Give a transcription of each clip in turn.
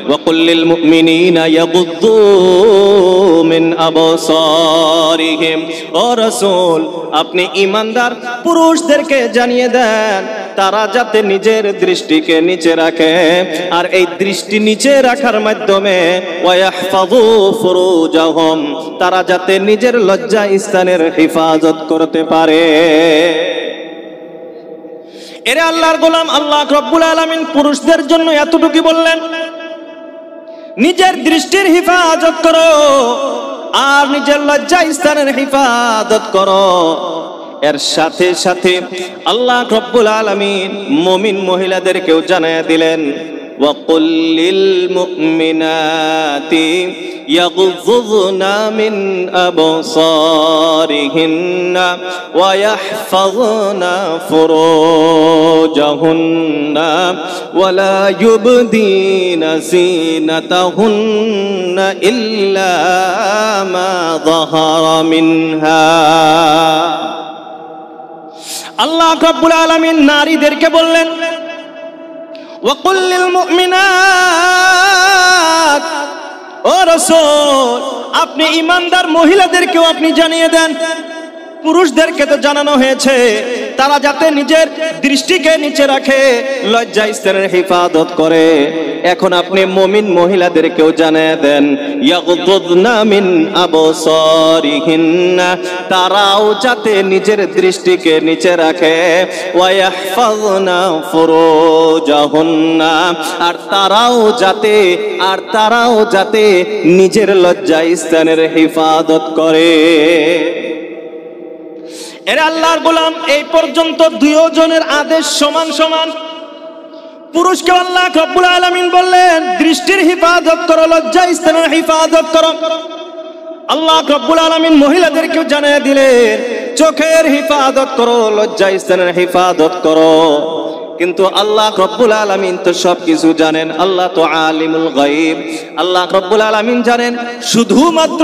ওয়াকুল্লিল মুমিনিনা ইয়াগুদ্দু মিন আবসারিহিম। ও রাসূল, আপনি ঈমানদার পুরুষদেরকে জানিয়ে দেন তারা যাতে নিজের দৃষ্টিকে নিচে রাখে, আর এই দৃষ্টি নিচে রাখার মাধ্যমে ওয়াহফাযু ফুরুজাহুম, তারা যাতে নিজের লজ্জা স্থানের হেফাজত করতে পারে। এরে আল্লাহর গোলাম, আল্লাহ রাব্বুল আলামিন পুরুষদের জন্য এতটুকু বললেন, নিজের দৃষ্টির হেফাজত করো আর নিজের লজ্জা স্থানের হেফাজত করো। এর সাথে সাথে আল্লাহ রাব্বুল আলামিন মুমিন মহিলাদেরকেও জানায়া দিলেন, ওয়াকুল্লিল মুমিনাতি ইয়াগুযুযনা মিন আবসারিহিন্না ওয়া ইয়াহফাযনা ফুরুজাহুন্না ওয়া লা ইউবদিনা যিনাতাহুন্না ইল্লা মা যাহারা মিনহা। আল্লাহ রাব্বুল আলামিন নারীদেরকে বললেন, ওয়াকুল্লিল মুমিনাত, ও রাসূল আপনি ঈমানদার মহিলাদেরকেও আপনি জানিয়ে দেন, পুরুষদেরকে তো জানানো হয়েছে তারা যাতে নিজের দৃষ্টিকে নিচে রাখে, লজ্জা স্থানের হেফাজত করে, এখন আপনি মুমিন মহিলাদেরকেও জানিয়ে দেন ইয়াগুযুযনা মিন আবসারিহিন্না, তারাও যাতে নিজের দৃষ্টিকে নিচে রাখে, ওয়া ইয়াহফাযনা ফুরুজাহুন্না, আর তারাও যাতে নিজের লজ্জা স্থানের হেফাজত করে। এর আল্লাহর গোলাম, এই পর্যন্ত দুইজনের আদেশ সমান সমান। পুরুষকে আল্লাহ রাব্বুল আলামিন বললেন দৃষ্টির হেফাজত করো, লজ্জা স্থানের হেফাজত করো। আল্লাহ রাব্বুল আলামিন মহিলাদেরকেও জানিয়ে দিলেন চোখের হেফাজত করো, লজ্জা স্থানের হেফাজত করো। কিন্তু আল্লাহ রাব্বুল আলামিন তো সবকিছু জানেন, আল্লাহ তো আলিমুল গায়ব। আল্লাহ রাব্বুল আলামিন জানেন শুধুমাত্র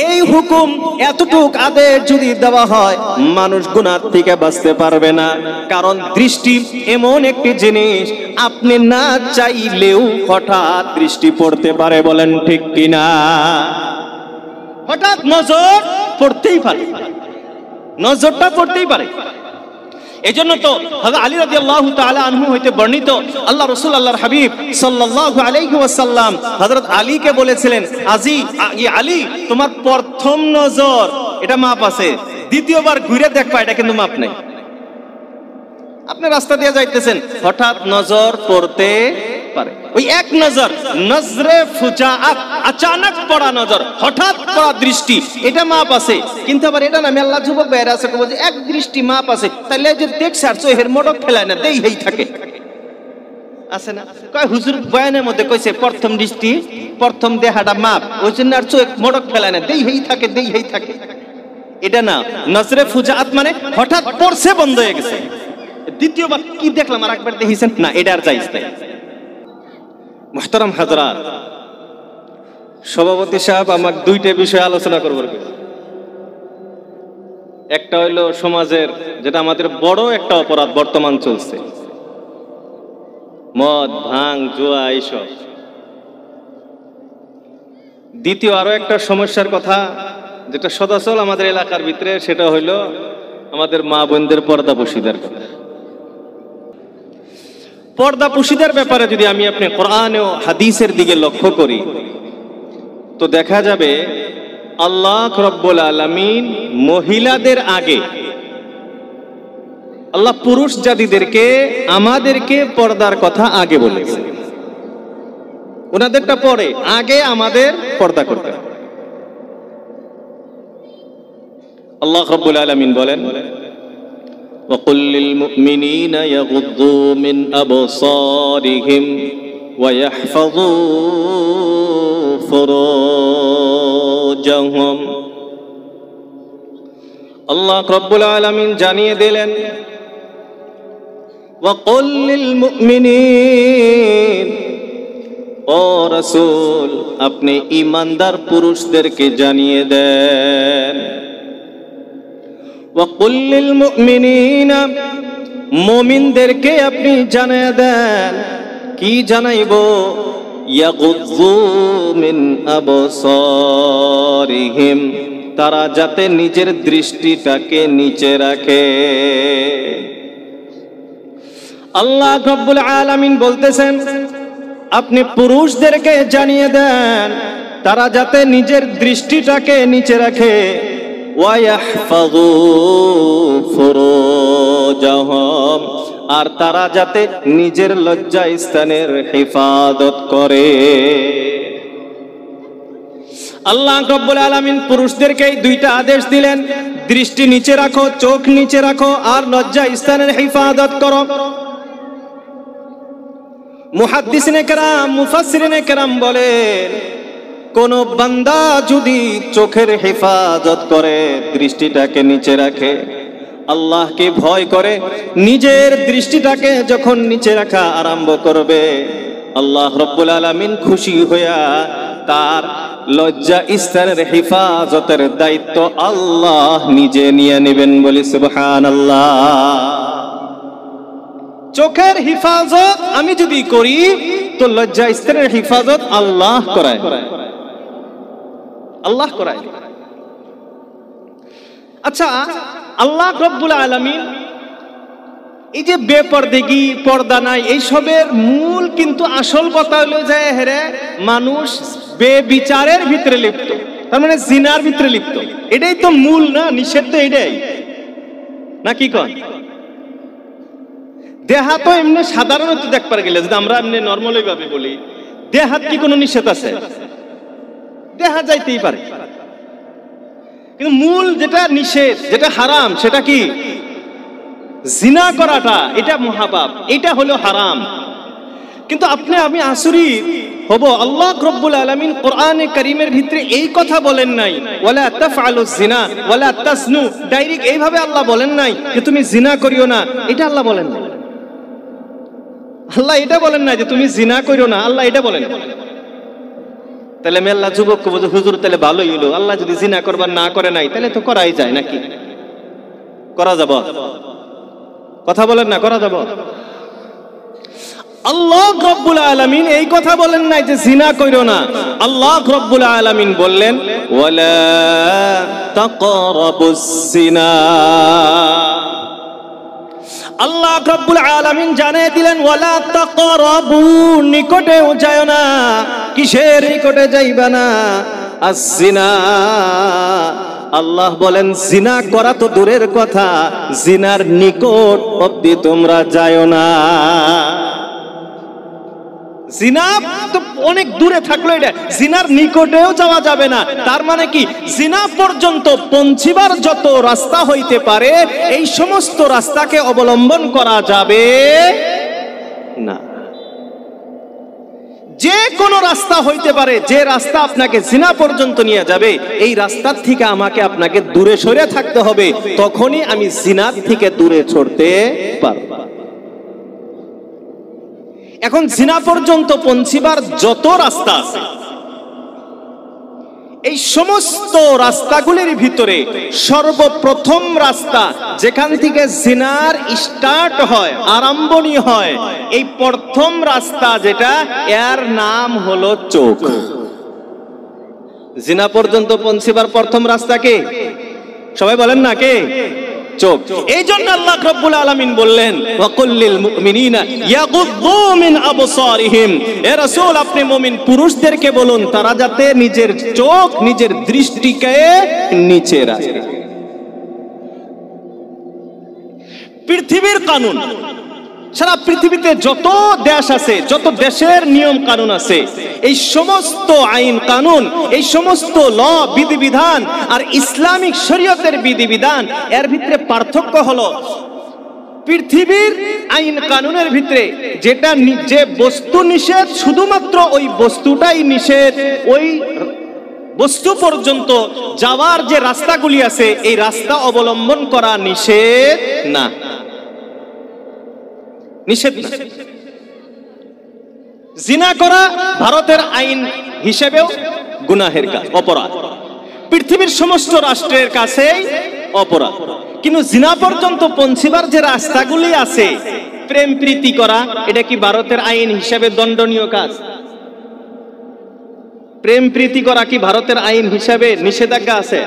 এই হুকুম এতটুক আদেশ যদি দেওয়া হয় মানুষ গুনাহ থেকে বাঁচতে পারবে না, কারণ দৃষ্টি এমন একটি জিনিস আপনি না চাইলেও হঠাৎ দৃষ্টি পড়তে পারে, বলেন ঠিক কিনা? হঠাৎ নজর পড়তেই পারে, নজরটা পড়তেই পারে। এজন্য তো হযরত আলী রাদিয়াল্লাহু তাআলা আনহু হইতে বর্ণিত আল্লাহ রাসূল আল্লাহর হাবিব সাল্লাল্লাহু আলাইহি ওয়াসাল্লাম হযরত আলীকে বলেছিলেন, আলী তোমার প্রথম নজর এটা মাপ আছে, দ্বিতীয়বার ঘুরে দেখবা এটা কিন্তু মাপ নাই। আপনি রাস্তা দিয়ে যাইতেছেন, হঠাৎ নজর পড়তে পারে, ওই এক নজর, নজরে ফুজাআত, আচানক পড়া নজর, হঠাৎ পড়া দৃষ্টি, এটা মাপ আছে। কিন্তু আবার এটা না, আমি আল্লাহ যুবক বাইরে আছে বলছে এক দৃষ্টি মাপ আছে, তাহলে যে দেখছ আর চোহের মোড়ক ফেলায় না, দেই হেই থাকে, আছে না? কয় হুজুর বয়ানের মধ্যে কইছে প্রথম দৃষ্টি প্রথম দেহাটা মাপ, ওই জন্য আর চোখ মোড়ক ফেলায় না, দেই হেই থাকে, দেই হেই থাকে। এটা না, নজরে ফুজাআত মানে হঠাৎ পড়ছে বন্ধ হয়ে গেছে, দ্বিতীয়বার কি দেখলাম আর একবার দেখিছেন না, এটা আর জায়েজ নাই। মুহতারাম হাজরাত, সভাপতি সাহেব আমাকে দুইটা বিষয় আলোচনা করবার। একটা হইলো সমাজের যেটা আমাদের বড় একটা অপরাধ বর্তমান চলছে, মদ ভাঙ জুয়া এইসব। দ্বিতীয় আরো একটা সমস্যার কথা যেটা সদাচল আমাদের এলাকার ভিতরে, সেটা হইলো আমাদের মা বোনদের পর্দাপোশীদের কথা। পর্দাপোশীদের ব্যাপারে যদি আমি আপনি কোরআন ও হাদিসের দিকে লক্ষ্য করি তো দেখা যাবে আল্লাহ রাব্বুল আলামিন মহিলাদের আগে আল্লাহ পুরুষ জাতিদেরকে আমাদেরকে পর্দার কথা আগে বলেছে, ওনাদেরটা পরে, আগে আমাদের পর্দা করতে হবে। আল্লাহ রাব্বুল আলামিন বলেন, وَقُلْ لِلْمُؤْمِنِينَ يَغُضُّوا مِنْ أَبْصَارِهِمْ وَيَحْفَظُوا فُرُوجَهُمْ। আল্লাহ রাব্বুল আলামিন জানিয়ে দিলেন, وَقُلْ لِلْمُؤْمِنِينَ, ও রাসূল আপনি ঈমানদার পুরুষদেরকে জানিয়ে দেন, وَقُلْ لِلْمُؤْمِنِينَ, মুমিনদেরকে আপনি জানিয়ে দেন। কি জানাইব? ইয়াগুযু মিন আবসারিহিম, তারা যাতে নিজের দৃষ্টিটাকে নিচে রাখে। আল্লাহ রাব্বুল আলামিন বলতেছেন, আপনি পুরুষদেরকে জানিয়ে দেন তারা যাতে নিজের দৃষ্টিটাকে নিচে রাখে। ওয়ায়াহফাযু ফুরুজাহুম, আর তারা যাতে নিজের লজ্জা স্থানের হেফাজত করে। আল্লাহ রাব্বুল আলামিন পুরুষদেরকে দুইটা আদেশ দিলেন, দৃষ্টি নিচে রাখো, চোখ নিচে রাখো, আর লজ্জা স্থানের হেফাজত করো। মুহাদ্দিসিনে কেরাম, মুফাসসিরিনে কেরাম বলেন, কোন বান্দা যদি চোখের হেফাজত করে, দৃষ্টিটাকে নিচে রাখে, আল্লাহকে ভয় করে, নিজের দৃষ্টিটাকে যখন নিচে রাখা আরম্ভ করবে, আল্লাহ রাব্বুল আলামিন খুশি হইয়া তার লজ্জা স্থানের হেফাজতের দায়িত্ব আল্লাহ নিজে নিয়ে নেবেন। বলি সুবহানাল্লাহ। চোখের হেফাজত আমি যদি করি তো লজ্জা স্থানের হেফাজত আল্লাহ করায়, আল্লাহ করায়। আচ্ছা, আল্লাহ রাব্বুল আলামিন এই যে বেপরদেগি, পর্দা নাই, এইসবের মূল কিন্তু আসল কথা হলো যে হেরে মানুষ বেবিচারের ভিতরে লিপ্ত, তার মানে জিনার ভিতরে লিপ্ত। এটাই তো মূল না, নিষেধ তো এটাই না, কি কয়? দেহা তো এমনি সাধারণত দেখবার গেলে যদি আমরা এমনি নর্মালি ভাবে বলি, দেহাত কি কোনো নিষেধ আছে? দেখা যাইতেই পারে, কিন্তু মূল যেটা নিষেধ, যেটা হারাম, সেটা কি? জিনা করাটা, এটা মহাপাপ, এটা হলো হারাম। কিন্তু আপনি আমি আশ্চর্য হব, আল্লাহ রাব্বুল আলামিন কোরআনে কারীমের ভিতরে এই কথা বলেন নাই, ওয়ালা তাফআলুজ জিনা ওয়ালা তাসনু, ডাইরেক্ট এইভাবে আল্লাহ বলেন নাই যে তুমি জিনা করিও না, এটা আল্লাহ বলেন না। আল্লাহ এটা বলেন না যে তুমি জিনা করিও না, আল্লাহ এটা বলেন। তাহলে মেল্লা যুবক বলছে, হুজুর তাহলে ভালোই হলো, আল্লাহ যদি জিনা করবার না করে নাই তাহলে তো করাই যায় নাকি? করা যাব? কথা বলেন না, করা যাব? আল্লাহ রাব্বুল আলামিন এই কথা বলেন নাই যে জিনা কইরো না। আল্লাহ রাব্বুল আলামিন বললেন, ওয়ালা তাকরাবুস জিনা। আল্লাহ রাব্বুল আলামিন জানিয়ে দিলেন, ওয়ালা তাকরাবু, নিকটেও যায় না। কিসের নিকটে যাইবা না? আস-জিনা। আল্লাহ বলেন জিনা করা তো দূরের কথা, জিনার নিকট অবধি তোমরা যাও না। জিনা তো অনেক দূরে থাকলো, এটা জিনার নিকটেও যাওয়া যাবে না। তার মানে কি? জিনা পর্যন্ত পৌঁছিবার যত রাস্তা হইতে পারে এই সমস্ত রাস্তাকে অবলম্বন করা যাবে না। যে কোনো রাস্তা হইতে পারে, যে রাস্তা আপনাকে জিনা পর্যন্ত নিয়ে যাবে, এই রাস্তার থেকে আমাকে আপনাকে দূরে সরে থাকতে হবে, তখনই আমি জিনার থেকে দূরে সরতে পারব। এখন জিনা পর্যন্ত পৌঁছিবার যত রাস্তা আছে, এই সমস্ত রাস্তাগুলির ভিতরে সর্বপ্রথম রাস্তা যেখান থেকে জিনার স্টার্ট হয়, আরম্ভণী হয়, এই প্রথম রাস্তা যেটা, এর নাম হলো চোখ। জিনা পর্যন্ত পৌঁছিবার প্রথম রাস্তা কে? সবাই বলেন না, কে? চোখ। এই জন্য আল্লাহ রাব্বুল আলামিন বললেন, ওয়াকুল্লিল মুমিনিনা ইয়াগুদ্দু মিন আবসারিহিম, হে রাসূল আপনি মুমিন পুরুষদেরকে বলুন তারা যাতে নিজের চোখ, নিজের দৃষ্টিকে নিচে রাখে। পৃথিবীর কানুন, সারা পৃথিবীতে যত দেশ আছে, যত দেশের নিয়ম কানুন আছে, এই সমস্ত আইন কানুন, এই সমস্ত ল, বিধিবিধান আর ইসলামিক শরীয়তের বিধিবিধান, এর ভিতরে পার্থক্য হলো পৃথিবীর আইন কানুনের ভিতরে যেটা, যে বস্তু নিষেধ শুধুমাত্র ওই বস্তুটাই নিষেধ, ওই বস্তু পর্যন্ত যাওয়ার যে রাস্তাগুলি আছে এই রাস্তা অবলম্বন করা নিষেধ না, নিষেধ না। জিনা করা ভারতের আইন হিসেবেও গুনাহের কাজ, অপরাধ, পৃথিবীর সমস্ত রাষ্ট্রের কাছেই অপরাধ। কিন্তু জিনা পর্যন্ত পৌঁছিবার যে রাস্তাগুলি আছে, প্রেম প্রীতি করা, এটা কি ভারতের আইন হিসেবে দণ্ডনীয় কাজ? প্রেম প্রীতি করা কি ভারতের আইন হিসাবে নিষেধাজ্ঞা আছে?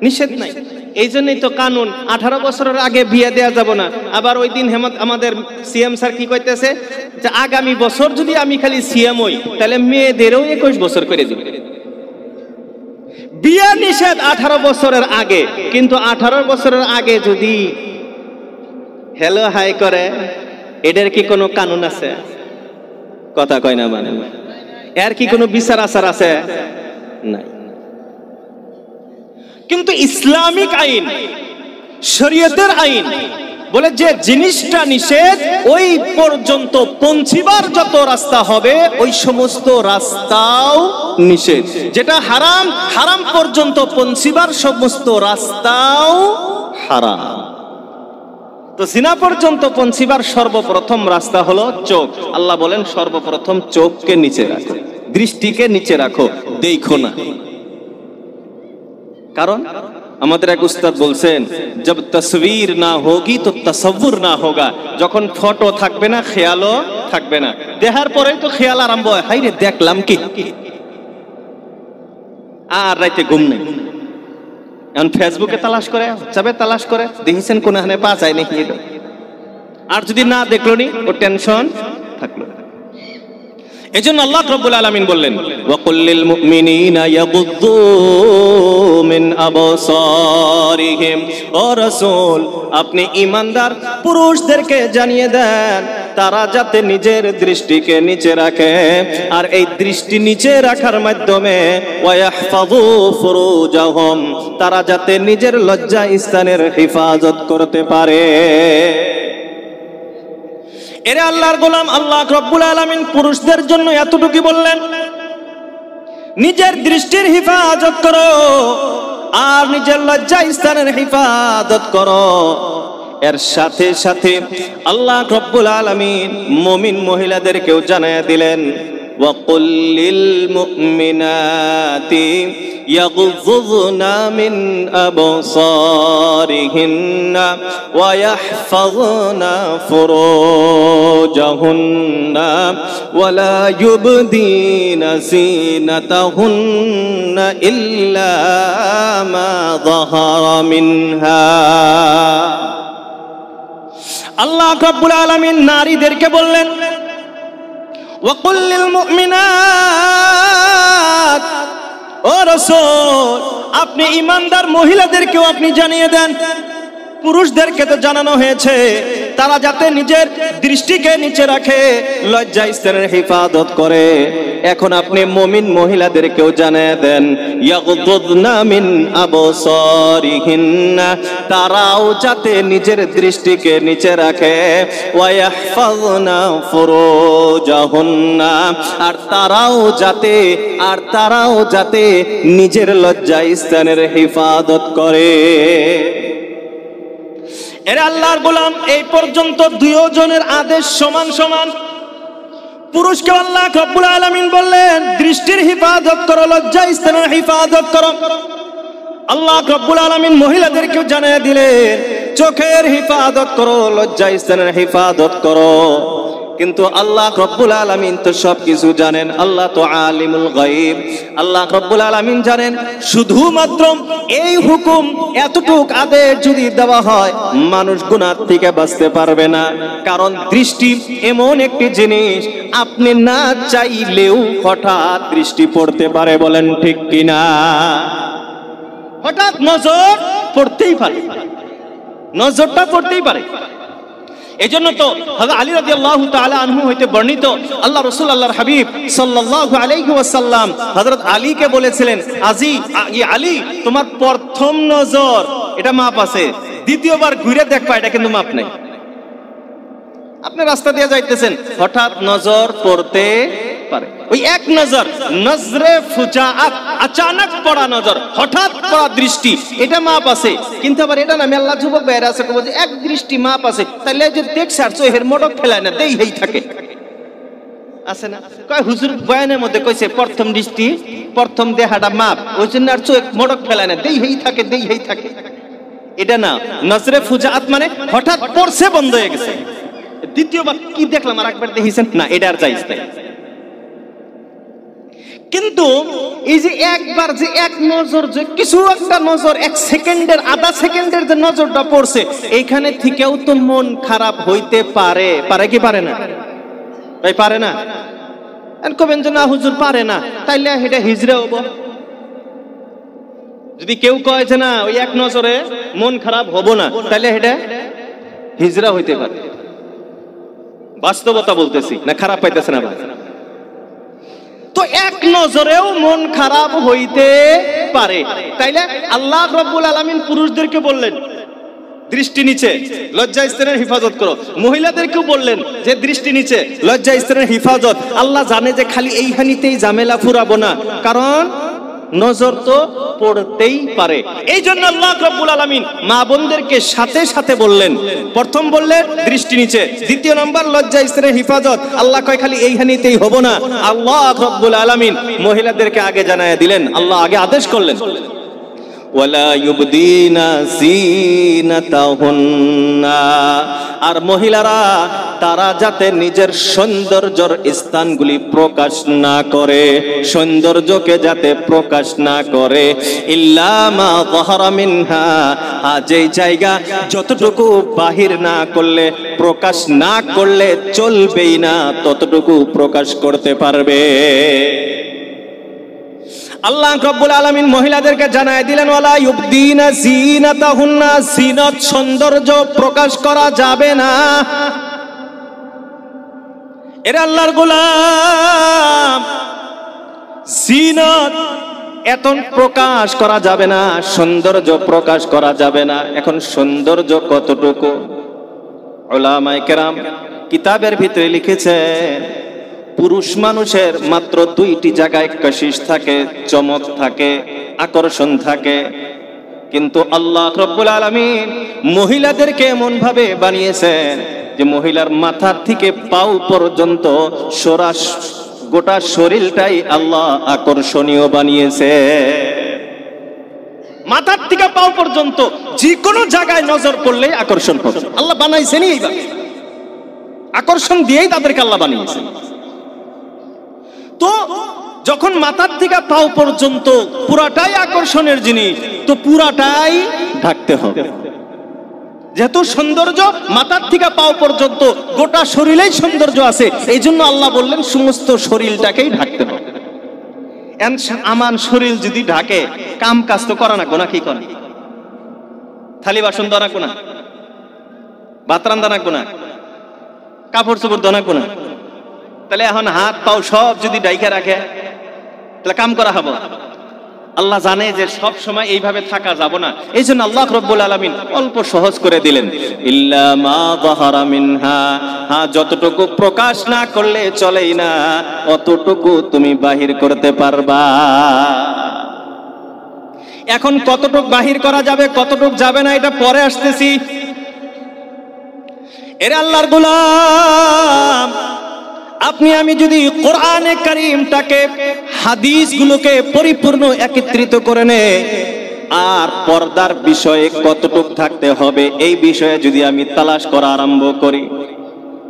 নিষেধ নাই। এই জন্যই তো কানুন 18 বছরের আগে বিয়ে দেওয়া যাব না। আবার ওই দিন আমাদের সিএম স্যার কি কইতেছে যে আগামী বছর যদি আমি খালি সিএম হই তাহলে মেয়েদেরও 21 বছর করে দিবে। বিয়ে নিষেধ 18 বছরের আগে, কিন্তু 18 বছরের আগে যদি হ্যালো হাই করে, এদের কি কোনো কানুন আছে? কথা কয় না মানে, এর কি কোনো বিচার আচার আছে? নাই। কিন্তু ইসলামিক আইন, শরীয়তের আইন বলে যে জিনিসটা নিষেধ ওই পর্যন্ত পৌঁছিবার যত রাস্তা হবে ওই সমস্ত রাস্তাও নিষেধ। যেটা হারাম, হারাম পর্যন্ত পৌঁছিবার সমস্ত রাস্তাও হারাম। তো জিনা পর্যন্ত পৌঁছিবার সর্বপ্রথম রাস্তা হলো চোখ। আল্লাহ বলেন সর্বপ্রথম চোখকে নিচে রাখো, দৃষ্টিকে নিচে রাখো, দেখো না। কারণ আমাদের এক উস্তাদ বলছেন, জব তসবির না হোগি তো তসব্বুর না হোগা। যখন ফটো থাকবে না, খেয়ালও থাকবে না। দেখার পরে তো খেয়াল আরম্ভ হয়, হাই রে দেখলাম কি, আর রাইতে ঘুম নেই। এখন ফেসবুকে তালাশ করে, যাবে তালাশ করে, দেখেছেন কোনখানে পা যায় নাকি। আর যদি না দেখলো নি, ও টেনশন থাকলো। এজন্য আল্লাহ রাব্বুল আলামিন বললেন, ওয়া কুল্লিল মুমিনিনা ইয়াগুদ্দু মিন আবসারিহিম। ও রাসূল, আপনি ঈমানদার পুরুষদেরকে জানিয়ে দেন তারা যাতে নিজের দৃষ্টিকে নিচে রাখে, আর এই দৃষ্টি নিচে রাখার মাধ্যমে ওয়া ইয়াহফাযু ফুরুজাহুম, তারা যাতে নিজের লজ্জা স্থানের হেফাজত করতে পারে। এরে আল্লাহর গোলাম, আল্লাহ রাব্বুল আলামিন পুরুষদের জন্য এতটুকু বললেন, নিজের দৃষ্টির হেফাজত করো আর নিজের লজ্জা স্থানের হেফাজত করো। এর সাথে সাথে আল্লাহ রাব্বুল আলামিন মুমিন মহিলাদেরকেও জানায়া দিলেন, ওয়া কুল্লিল মুমিনাতি ইয়াগুযুযনা মিন আবসারিহিন্না ওয়া ইয়াহফাযনা ফুরুজাহুন্না ওয়া লা ইউবদিনা যিনাতাহুন্না ইল্লা মা যাহারা মিনহা। আল্লাহ রাব্বুল আলামিন নারীদেরকে বললেন, ওয়া কুল্লিল মুমিনাত, ও রাসূল আপনি ঈমানদার মহিলাদেরকেও আপনি জানিয়ে দেন, পুরুষদেরকে তো জানানো হয়েছে তারা যাতে নিজের দৃষ্টিকে নিচে রাখে, লজ্জা স্থানের হেফাজত করে। এখন আপনি মুমিন মহিলাদেরকেও জানিয়ে দেন, ইয়াগুযুযনা মিন আবসারিহিন্না, তারাও যাতে নিজের দৃষ্টিকে নিচে রাখে, ওয়া ইয়াহফাযনা ফুরুজাহুন্না, আর তারাও যাতে নিজের লজ্জা স্থানের হেফাজত করে। এরা আল্লাহর গোলাম, এই পর্যন্ত দুইজনের আদেশ সমান সমান। পুরুষকে আল্লাহ রাব্বুল আলামিন বললেন দৃষ্টির হেফাজত করো, লজ্জা স্থানের হেফাজত করো। আল্লাহ রাব্বুল আলামিন মহিলাদেরকেও জানিয়ে দিলেন চোখের হেফাজত করো, লজ্জা স্থানের হেফাজত করো। কিন্তু আল্লাহ রাব্বুল আলামিন তো সবকিছু জানেন, আল্লাহ তো আলিমুল গায়ব। আল্লাহ রাব্বুল আলামিন জানেন শুধুমাত্র এই হুকুম, এতটুক আদেশ যদি দেওয়া হয় মানুষ গুনাহ থেকে বাঁচতে পারবে না। কারণ দৃষ্টি এমন একটি জিনিস, আপনি না চাইলেও হঠাৎ দৃষ্টি পড়তে পারে, বলেন ঠিক কিনা? হঠাৎ নজর পড়তেই পারে, নজরটা পড়তেই পারে। এজন্য তো হযরত আলী রাদিয়াল্লাহু তাআলা আনহু হইতে বর্ণিত, আল্লাহ রাসূল আল্লাহর হাবিব সাল্লাল্লাহু আলাইহি ওয়াসাল্লাম হযরত আলীকে বলেছিলেন, আলী তোমার প্রথম নজর এটা মাপ আছে, দ্বিতীয়বার ঘুরে দেখবা এটা কিন্তু মাপ নাই। আপনি রাস্তা দিয়ে যাইতেছেন, হঠাৎ নজর পড়তে পারে। ওই এক নজর, নজরে ফুজাআত, আচানক পড়া নজর, হঠাৎ পড়া দৃষ্টি, এটা মাপ আছে। কিন্তু আবার এটা না, আল্লাহ যুবক বাইরে আছে কব যে এক দৃষ্টি মাপ আছে, তাহলে যে দেখছ আর চোখের মোড়ক ফেলায় না, দেই হেই থাকে, আছে না? কয় হুজুর বয়ানের মধ্যে কইছে প্রথম দৃষ্টি, প্রথম দেহাটা মাপ, ওই জন্য আর চোখ মোড়ক ফেলায় না, দেই হেই থাকে, দেই হেই থাকে। এটা না, নজরে ফুজাআত মানে হঠাৎ পড়ছে বন্ধ হয়ে গেছে, দ্বিতীয়বার কি দেখলাম আর একবার দেখিছেন না, এটা আর যাইছে। কিন্তু এই যে একবার যে এক নজর, যে কিছু একটা নজর, এক সেকেন্ডের, আধা সেকেন্ডের যে নজরটা পড়ছে, এইখানে থেকেও তো মন খারাপ হইতে পারে। পারে কি পারে না ভাই? পারে না? কবেন যে না হুজুর পারে না, তাইলে এটা হিজড়া হবো। যদি কেউ কয় যে না ওই এক নজরে মন খারাপ হবো না, তাইলে এটা হিজড়া হইতে পারে। বাস্তবতা বলতেছি, না খারাপ পাইতেছে না ভাই? তো এক নজরেও মন খারাপ হইতে পারে। তাইলে আল্লাহ রাব্বুল আলামিন পুরুষদেরকে বললেন দৃষ্টি নিচে, লজ্জা স্থানের হিফাজত করো। মহিলাদেরকেও বললেন যে দৃষ্টি নিচে, লজ্জা স্থানের হিফাজত। আল্লাহ জানে যে খালি এইখানিতেই ঝামেলা ফুরাবো না, কারণ নজর তো পড়তেই পারে। এই জন্য আল্লাহ রাব্বুল আলামিন মা বোনদেরকে সাথে সাথে বললেন, প্রথম বললেন দৃষ্টি নিচে, দ্বিতীয় নম্বর লজ্জা স্থানের হিফাজত। আল্লাহ কয় খালি এইখানিতেই হবো না। আল্লাহ রাব্বুল আলামিন মহিলাদেরকে আগে জানায় দিলেন, আল্লাহ আগে আদেশ করলেন, ওয়ালা ইউবদিনা যিনাতাহুন্না, আর মহিলারা তারা যাতে নিজের সৌন্দর্যের স্থানগুলি প্রকাশ না করে, সৌন্দর্যকে যাতে প্রকাশ না করে, ইল্লা মা যাহারা মিনহা, যেই জায়গা যতটুকু বাহির না করলে, প্রকাশ না করলে চলবেই না, ততটুকু প্রকাশ করতে পারবে। আল্লাহ রাব্বুল আলামিন মহিলাদেরকে জানায় দিলেন, ওয়ালা ইউবদিনা যিনাতাহুন্না, জিনত সৌন্দর্য প্রকাশ করা যাবে না। এর আল্লাহর গোলাম, জিনত এত প্রকাশ করা যাবে না, সৌন্দর্য প্রকাশ করা যাবে না। এখন সৌন্দর্য কতটুকু? উলামায়ে কেরাম কিতাবের ভিতরে লিখেছেন, পুরুষ মানুষের মাত্র দুইটি জায়গায় কশিশ থাকে, চমক থাকে, আকর্ষণ থাকে। কিন্তু আল্লাহ রাব্বুল আলামিন মহিলাদেরকে এমন ভাবে বানিয়েছেন যে মহিলার মাথা থেকে পাও পর্যন্ত গোটা শরীরটাই আল্লাহ আকর্ষণীয় বানিয়েছে। মাথার থেকে পাও পর্যন্ত যে কোনো জায়গায় নজর পড়লে আকর্ষণ হবে। আল্লাহ বানাইছেনই এইভাবে, আকর্ষণ দিয়েই তাদেরকে আল্লাহ বানিয়েছেন। তো যখন মাথার থেকে পাও পর্যন্ত পুরাটাই আকর্ষণের জিনিস, তো পুরাটাই ঢাকতে হবে। যেহেতু সৌন্দর্য মাথার থেকে পাও পর্যন্ত গোটা শরীরেই সৌন্দর্য আছে, এই জন্য আল্লাহ বললেন সমস্ত শরীরটাকেই ঢাকতে হবে। আমার শরীর যদি ঢাকে, কাম কাজ তো করা না কোনা, কি করে? থালি বাসন দনা কোনা, ভাত রান্না না কোনা, কাপড় চোপড় দনা কোনা, তাহলে এখন হাত পাও সব যদি ডাইকা রাখে, তাহলে কাম করা হবে? আল্লাহ জানে যে সব সময় এইভাবে থাকা যাব না, এই জন্য আল্লাহ রাব্বুল আলামিন অল্প সহজ করে দিলেন, ইল্লা মা যাহারা মিনহা, যতটুকু প্রকাশ না করলে চলেই না, অতটুকু তুমি বাহির করতে পারবা। এখন কতটুক বাহির করা যাবে, কতটুক যাবে না, এটা পরে আসতেছি। এর আল্লাহর গোলাম, আপনি আমি যদি কোরআনে কারীমটাকে, হাদিসগুলোকে পরিপূর্ণ একত্রিত করে নে, আর পর্দার বিষয়ে কতটুক থাকতে হবে এই বিষয়ে যদি আমি তালাশ করা আরম্ভ করি,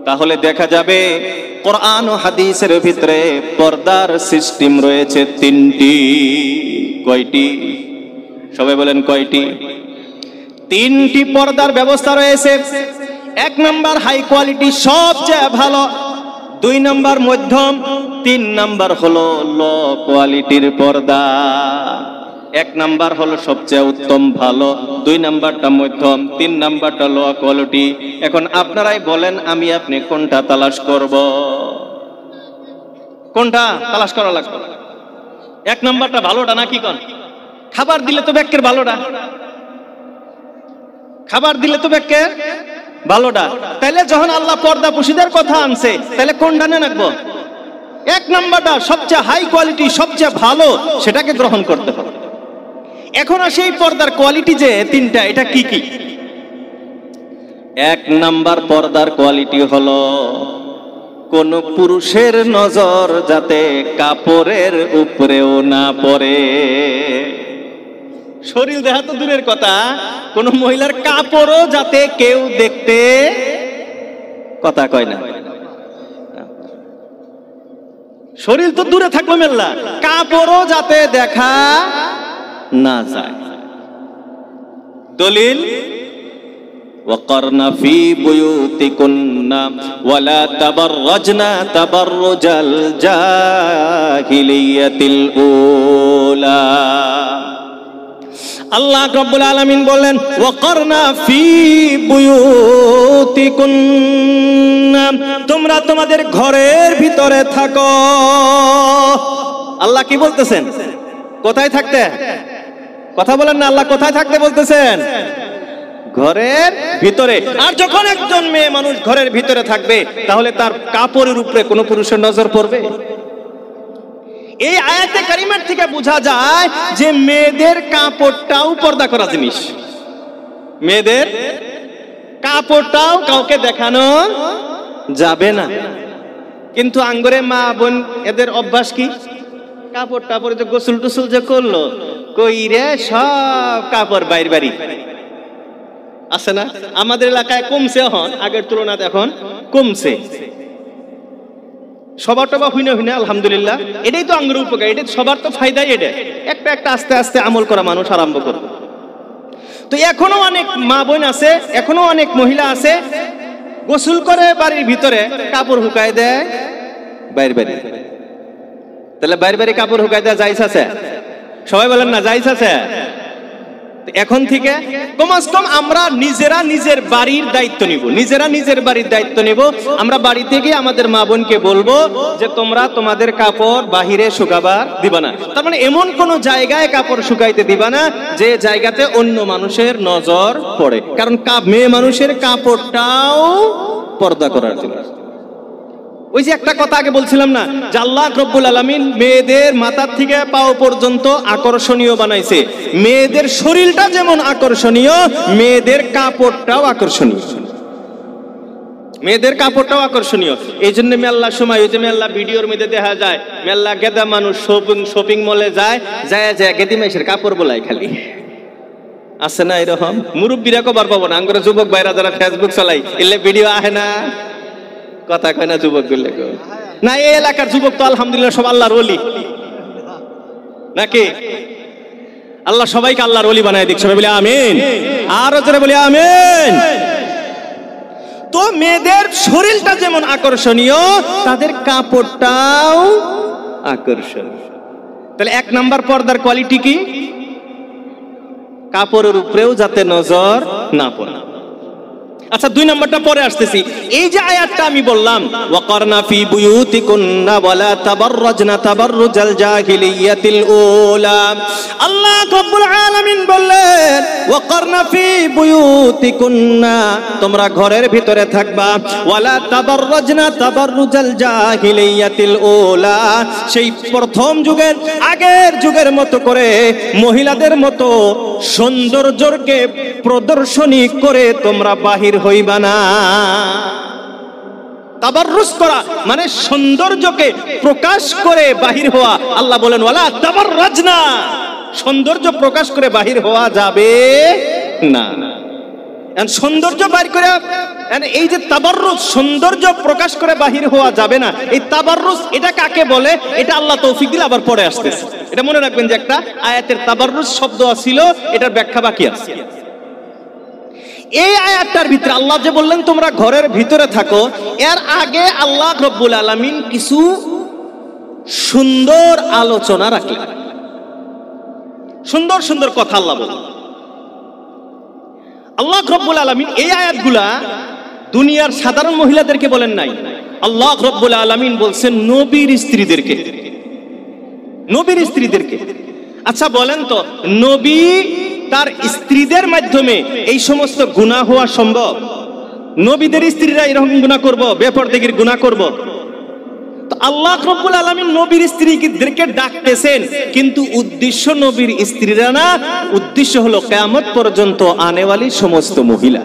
তাহলে দেখা যাবে কোরআন ও হাদিসের ভিতরে পর্দার সিস্টেম রয়েছে তিনটি। কয়টি? সবাই বলেন কয়টি? তিনটি পর্দার ব্যবস্থা রয়েছে। এক নাম্বার হাই কোয়ালিটি, সবচেয়ে ভালো। দুই নাম্বার মধ্যম, তিন নাম্বার হলো লো কোয়ালিটির পর্দা। এক নাম্বার হলো সবচেয়ে উত্তম ভালো, দুই নাম্বারটা মধ্যম, তিন নাম্বারটা লো কোয়ালিটি। এখন আপনারাই বলেন আমি আপনি কোনটা তালাশ করব? কোনটা তালাশ করা লাগবে? এক নাম্বারটা ভালোটা নাকি? কোন খাবার দিলে তো ব্যাকের ভালোটা, খাবার দিলে তো ব্যাকের ভালোটা। তাহলে যখন আল্লাহ পর্দা পুশিদের কথা আনছে, তাহলে কোনটা নেন রাখবো? এক নাম্বারটা সবচেয়ে হাই কোয়ালিটি, সবচেয়ে ভালো, সেটাকে গ্রহণ করতে হবে। এখন আসে এই পর্দার কোয়ালিটি যে তিনটা, এটা কি কি? এক নাম্বার পর্দার কোয়ালিটি হলো কোন পুরুষের নজর যাতে কাপড়ের উপরেও না পড়ে। শরীর দেখা তো দূরের কথা, কোন মহিলার কাপড়ও যাতে কেউ দেখতে, কথা কয় না, শরীর তো দূরে থাকলো মেল্লা, কাপড়ও যাতে দেখা না যায়। দলিল وقرن في بيوتكن ولا تبرجن تبرج الجاهلية الأولى। আল্লাহ রাব্বুল আলামিন বলেন ওয়াকরনা ফি বুয়ুতিকুন্না, তোমরা তোমাদের ঘরের ভিতরে থাকো। আল্লাহ কি বলতেছেন? কোথায় থাকতে? কথা বলেন না, আল্লাহ কোথায় থাকতে বলতেছেন? ঘরের ভিতরে। আর যখন একজন মেয়ে মানুষ ঘরের ভিতরে থাকবে তাহলে তার কাপড়ের উপরে কোনো পুরুষের নজর পড়বে? এই আয়াতে কারিমার থেকে বোঝা যায় যে মেয়েদের কাপড়টাও পর্দা করা জিনিস, মেয়েদের কাপড়টাও কাউকে দেখানো যাবে না। কিন্তু আঙ্গরে মা বোন এদের অভ্যাস কি? কাপড়টা পরে যে গোসল টুসল যে করলো, কইরে সব কাপড় বাইর বাড়ি আছে না? আমাদের এলাকায় কমছে, এখন আগের তুলনায় এখন কমছে। সবার টবা হইনা হইনা আলহামদুলিল্লাহ, এটাই তো আঙ্গুর উপকার, এটাই সবার তো ফায়দাই। এটা একটা একটা আস্তে আস্তে আমল করা মানুষ আরম্ভ করবে। তো এখনো অনেক মা বোন আছে, এখনো অনেক মহিলা আছে গোসল করে বাড়ির ভিতরে কাপড় হুকায় দেয় বাইরে বাইরে। তাহলে বাইরে বাইরে কাপড় হুকায় দেয় জায়েজ আছে? সবাই বলেন না জায়েজ আছে? এখন থেকে কমাস কম আমরা নিজেরা নিজের বাড়ির দায়িত্ব নিব, নিজেরা নিজের বাড়ির দায়িত্ব নিব। আমরা বাড়ি থেকে আমাদের মা বোনকে বলবো যে তোমরা তোমাদের কাপড় বাহিরে শুকাবার দিবা না। তার মানে এমন কোন জায়গায় কাপড় শুকাইতে দিবা না যে জায়গাতে অন্য মানুষের নজর পড়ে, কারণ মেয়ে মানুষের কাপড়টাও পর্দা করার জন্য। ওই যে একটা কথা আগে বলছিলাম না যে আল্লাহ রব্বুল আলামিন মেয়েদের মাথা থেকে পাও পর্যন্ত আকর্ষণীয় বানাইছে। মেয়েদের শরীরটা যেমন আকর্ষণীয়, মেয়েদের কাপড়টাও আকর্ষণীয়, মেয়েদের কাপড়টাও আকর্ষণীয়। এই জন্য মেল্লার সময় ওই যে মেল্লা ভিডিওর মধ্যে দেখা যায় মেল্লা গেদা মানুষ শপিং মলে যায়, যায় গেদি মেশের কাপড় বলাই খালি আছে না? এরকম মুরব্বীরা কবার পাবো না, আঙ্গুরে যুবক ভাইরা যারা ফেসবুক চালাই এলে ভিডিও আহে না, কথা কয় না যুবক গুলো না। এই এলাকার যুবক তো আলহামদুলিল্লাহ সব আল্লাহর ওলি নাকি? আল্লাহ সবাইকে আল্লাহর ওলি বানায় দিক, সবাই বলে আমিন, আরো জোরে বলি আমিন। তো মেয়েদের শরীরটা যেমন আকর্ষণীয়, তাদের কাপড়টাও আকর্ষণীয়। তাহলে এক নাম্বার পর্দার কোয়ালিটি কি? কাপড়ের উপরেও যাতে নজর না পড়ে। আচ্ছা, দুই নম্বরটা পরে আসতেছি। এই যে আয়াতটা আমি বললাম ওয়াকারনা ফি বুয়ুতিকুন্না ওয়ালা তাবাররাজনা তাবাররুজাল জাহিলিয়াতিল উলা, আল্লাহ রাব্বুল আলামিন বললেন ওয়াকারনা ফি বুয়ুতিকুন্না, তোমরা ঘরের ভিতরে থাকবা, ওয়ালা তাবাররাজনা তাবাররুজাল জাহিলিয়াতিল উলা, সেই প্রথম যুগের আগের যুগের মতো করে মহিলাদের মতো সৌন্দর্যকে প্রদর্শনী করে তোমরা বাহির হইবা না। তাবাররুজ করা মানে সৌন্দর্যকে প্রকাশ করে বাহির হওয়া। আল্লাহ বলেন ওয়ালা তাবাররাজনা, সৌন্দর্য প্রকাশ করে বাহির হওয়া যাবে না। সৌন্দর্য বাইর করে এই যে তাবাররুজ, সৌন্দর্য প্রকাশ করে বাহির হওয়া যাবে না। এই তাবাররুজ এটা কাকে বলে? এটা আল্লাহ তৌফিক দিলে আবার পরে আসতেছে। এটা মনে রাখবেন যে একটা আয়াতের তাবাররুজ শব্দ ছিল, এটার ব্যাখ্যা বাকি আছে। এই আয়াতটার ভিতরে আল্লাহ যে বললেন তোমরা ঘরের ভিতরে থাকো, এর আগে আল্লাহ রব্বুল আলামিন কিছু সুন্দর আলোচনা রাখলেন, সুন্দর সুন্দর কথা আল্লাহ বললেন। আল্লাহ রব্বুল আলামিন এই আয়াতগুলা দুনিয়ার সাধারণ মহিলাদেরকে বলেন নাই, আল্লাহ রব্বুল আলামিন বলছেন নবীর স্ত্রীদেরকে, নবীর স্ত্রীদেরকে। আচ্ছা বলেন তো, নবী তার স্ত্রীদের মাধ্যমে এই সমস্ত গুনাহ হওয়া সম্ভব? নবীদের স্ত্রীরা এরকম গুনাহ করব, বেপরদেগির গুনাহ করব? তো আল্লাহ রাব্বুল আলামিন নবীর স্ত্রীদেরকে ডাকতেছেন, কিন্তু উদ্দেশ্য নবীর স্ত্রীরা না, উদ্দেশ্য হলো কিয়ামত পর্যন্ত আনেওয়ালি সমস্ত মহিলা।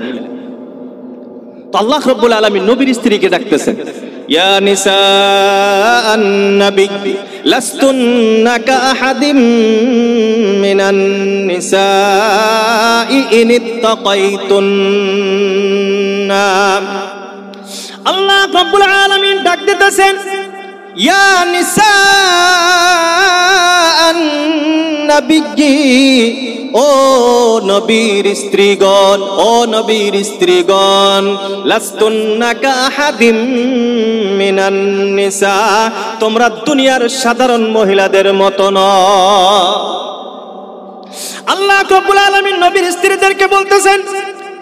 তো আল্লাহ রাব্বুল আলামিন নবীর স্ত্রীকে ডাকতেছেন, ইয়া নিসাআন নবী লাস্তুন্না কাআহাদিম মিনান নিসাই ইন ইত্তাকাইতুন্না। আল্লাহ রাব্বুল আলামিন ডাক দিতেছেন, ইয়া নিসাআন নবিয়্যি, ও নবীর স্ত্রীগণ, ও নবীর স্ত্রীগণ, লাস্তুন্না কাআহাদিম মিনান নিসা, তোমরা দুনিয়ার সাধারণ মহিলাদের মতো নও। আল্লাহ রাব্বুল আলামিন নবীর স্ত্রীদেরকে বলতেছেন,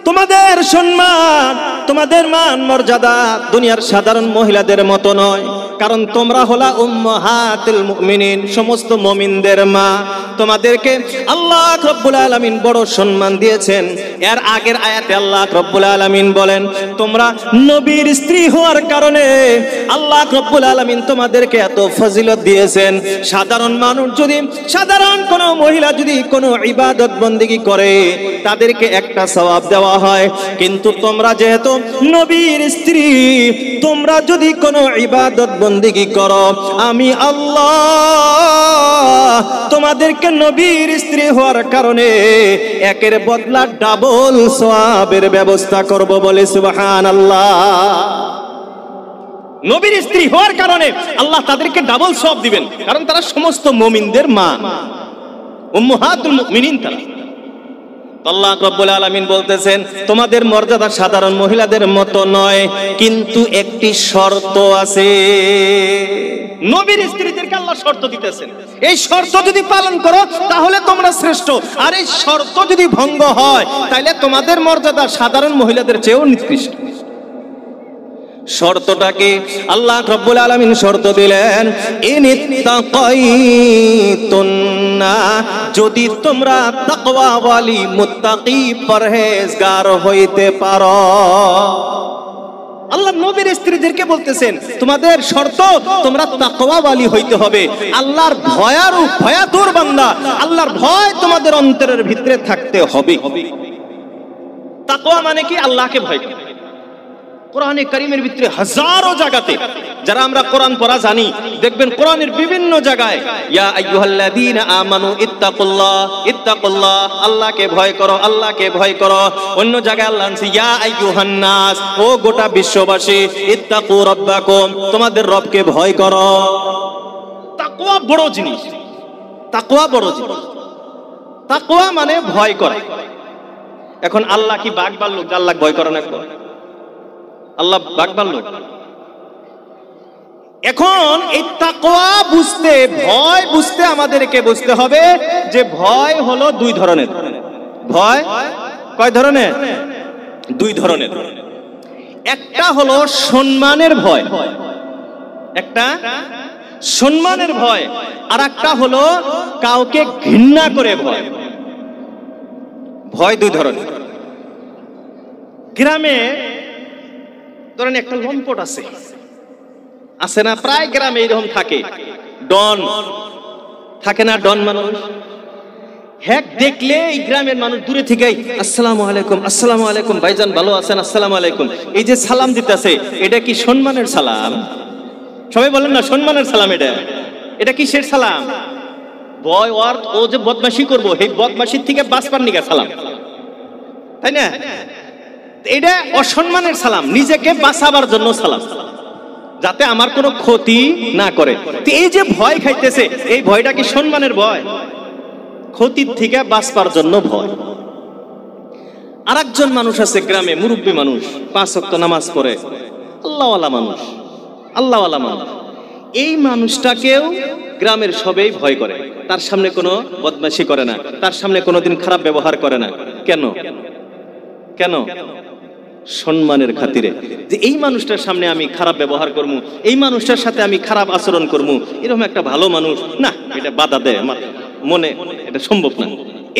তোমাদের সম্মান, তোমাদের মান মর্যাদা দুনিয়ার সাধারণ মহিলাদের মতো নয়, কারণ তোমরা হলা উম্মাহাতুল মুমিনিন, সমস্ত মুমিনদের মা। তোমাদেরকে আল্লাহ রাব্বুল আলামিন বড় সম্মান দিয়েছেন। এর আগের আয়াতে আল্লাহ রাব্বুল আলামিন বলেন, তোমরা নবীর স্ত্রী হওয়ার কারণে আল্লাহ রাব্বুল আলামিন তোমাদেরকে এত ফজিলত দিয়েছেন। সাধারণ মানুষ যদি, সাধারণ কোনো মহিলা যদি কোনো ইবাদত বন্দেগী করে, তাদেরকে একটা সওয়াব দেওয়া হয়, কিন্তু তোমরা যেহেতু নবীর স্ত্রী, তোমরা যদি কোনো ইবাদত বন্দেগী করো, আমি আল্লাহ তোমাদেরকে নবীর স্ত্রী হওয়ার কারণে একের বদলা ডাবল সওয়াবের ব্যবস্থা করব, বলে সুবহানাল্লাহ। নবীর স্ত্রী হওয়ার কারণে আল্লাহ তাদেরকে ডাবল সওয়াব দিবেন, কারণ তারা সমস্ত মুমিনদের মা, উম্মাহাতুল মুমিনিন তারা। আল্লাহ রাব্বুল আলামিন বলতেছেন, তোমাদের মর্যাদা সাধারণ মহিলাদের মতো নয়, কিন্তু একটি শর্ত আছে। নবীর স্ত্রীদেরকে আল্লাহ শর্ত দিতেছেন, এই শর্ত যদি পালন করো তাহলে তোমরা শ্রেষ্ঠ, আর এই শর্ত যদি ভঙ্গ হয় তাহলে তোমাদের মর্যাদা সাধারণ মহিলাদের চেয়েও নিকৃষ্ট। শর্তটাকে আল্লাহ রাব্বুল আলামিন শর্ত দিলেন, ইনিত্তাকাইতুন্না, যদি তোমরা তাকওয়াওয়ালি মুত্তাকি পরহেজগার হইতে পারো। আল্লাহ নবীর স্ত্রীদেরকে বলতেছেন, তোমাদের শর্ত তোমরা তাকওয়াওয়ালি হইতে হবে, আল্লাহর ভয়ারু ভয়াতুর বান্দা, আল্লাহর ভয় তোমাদের অন্তরের ভিতরে থাকতে হবে। তাকওয়া মানে কি? আল্লাহকে ভয় করা। কোরআনে কারীমের ভিতরে হাজারো জায়গাতে, যারা আমরা কোরআন পড়া জানি, দেখবেন কোরআনের বিভিন্ন জায়গায় ইয়া আইয়ুহাল্লাযীনা আমানু ইত্তাকুল্লাহ, ইত্তাকুল্লাহ, আল্লাহকে ভয় করো, আল্লাহকে ভয় করো। অন্য জায়গায় আল্লাহ বলেন ইয়া আইয়ুহান নাস, ও গোটা বিশ্ববাসী, ইত্তাকু রাব্বাকুম, তোমাদের রবকে ভয় করো। তাকওয়া বড় জিনিস, তাকওয়া বড় জিনিস। তাকওয়া মানে ভয় করা। এখন আল্লাহ কি বাঘ ভাল্লুক? আল্লাহ ভয় করে না? আল্লাহ বাঘ ভাল্লুক? এখন এই তাকওয়া বুঝতে, ভয় বুঝতে আমাদেরকে বুঝতে হবে যে ভয় হলো দুই ধরনের। ভয় কয় ধরনের? দুই ধরনের। একটা হলো সম্মানের ভয়, একটা সম্মানের ভয়, আর একটা হলো কাউকে ঘৃণা করে ভয়। ভয় দুই ধরনের। গ্রামে ধরেন একটা লম্পট আছে, আছে না? প্রায় গ্রামে এরকম থাকে, ডন থাকে না? ডন মানুষ হ্যাক দেখলে এই গ্রামের মানুষ দূরে থেকে আসসালামু আলাইকুম, আসসালামু আলাইকুম, ভাইজান ভালো আছেন, আসসালামু আলাইকুম, এই যে সালাম দিতেছে, এটা কি সম্মানের সালাম? সবাই বলেন না সম্মানের সালাম। এটা এটা কিসের সালাম? ভয়, ওর ও যে বদমাশি করবো, এই বদমাশির থেকে বাঁচবার নিকা সালাম, তাই না? এটা অসম্মানের সালাম, নিজেকে বাঁচাবার জন্য সালাম, যাতে আমার কোনো ক্ষতি না করে। এই যে ভয় খাইতেছে, এই ভয়টা কি সম্মানের ভয়? ক্ষতির থেকে বাঁচবার জন্য ভয়। আর একজন মানুষ আছে গ্রামে, মুরব্বী মানুষ, 5 ওয়াক্ত নামাজ পড়ে, আল্লাহওয়ালা মানুষ, আল্লাহওয়ালা মানুষ। এই মানুষটাকেও গ্রামের সবাই ভয় করে, তার সামনে কোনো বদমাশি করে না, তার সামনে কোনোদিন খারাপ ব্যবহার করে না। কেন? কেন? সম্মানের খাতিরে, যে এই মানুষটার সামনে আমি খারাপ ব্যবহার করবো, এই মানুষটার সাথে আমি খারাপ আচরণ করবো, এরকম একটা ভালো মানুষ না, এটা বাধা দেয় আমার মনে, এটা সম্ভব না।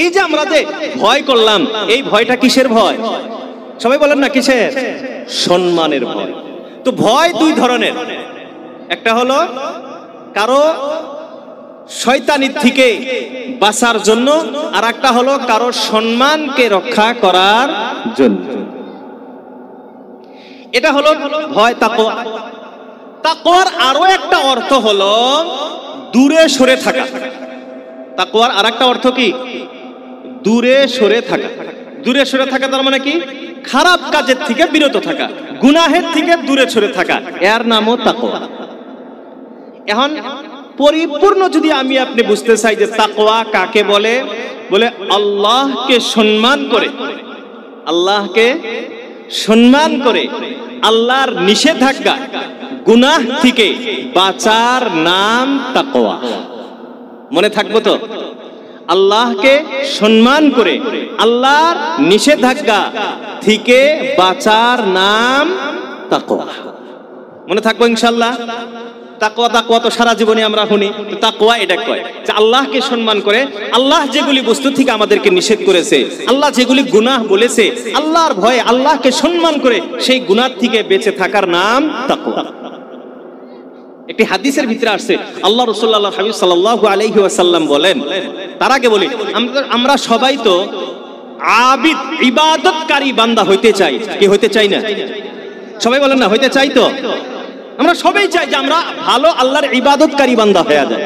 এই যে আমরা যে ভয় করলাম, এই ভয়টা কিসের ভয়? সবাই বলেন না কিসের? সম্মানের ভয়। তো ভয় দুই ধরনের, একটা হলো কারো শয়তানির থেকে বাঁচার জন্য, আর একটা হলো কারো সম্মানকে রক্ষা করার জন্য। এটা হলো ভয়, তাকওয়া। তাকওয়ার আরো একটা অর্থ হলো দূরে সরে থাকা। তাকওয়ার আরেকটা অর্থ কি? দূরে সরে থাকা। দূরে সরে থাকা তার মানে কি? খারাপ কাজের থেকে বিরত থাকা, গুনাহের থেকে দূরে সরে থাকা, এর নামও তাকওয়া। এখন পরিপূর্ণ যদি আমি আপনি বুঝতে চাই যে তাকওয়া কাকে বলে, বলে আল্লাহকে সম্মান করে, আল্লাহকে সম্মান করে আল্লাহর নিষেধাজ্ঞা গুনাহ থেকে বাঁচার নাম তাকওয়া। মনে থাকবো তো? আল্লাহকে সম্মান করে আল্লাহর নিষেধাজ্ঞা থেকে বাঁচার নাম তাকওয়া। মনে থাকবো ইনশাআল্লাহ। তাকওয়া তাকওয়া তো সারা জীবনে আমরা শুনি, তো তাকওয়া এটা কয় যে আল্লাহকে সম্মান করে আল্লাহ যেগুলি বস্তু থেকে আমাদেরকে নিষেধ করেছে, আল্লাহ যেগুলি গুনাহ বলেছে, আল্লাহর ভয়ে আল্লাহকে সম্মান করে সেই গুনাহ থেকে বেঁচে থাকার নাম তাকওয়া। একটি হাদিসের ভিতরে আসছে আল্লাহ রাসূলুল্লাহ হাবিব সাল্লাল্লাহু আলাইহি ওয়াসাল্লাম বলেন, তার আগে বলি আমরা সবাই তো আবিদ ইবাদতকারী বান্দা হইতে চাই, কি হইতে চাই না? সবাই বলেন না হইতে চাই তো? আমরা সবাই চাই যে আমরা ভালো আল্লাহর ইবাদতকারী বান্দা হয়ে যায়।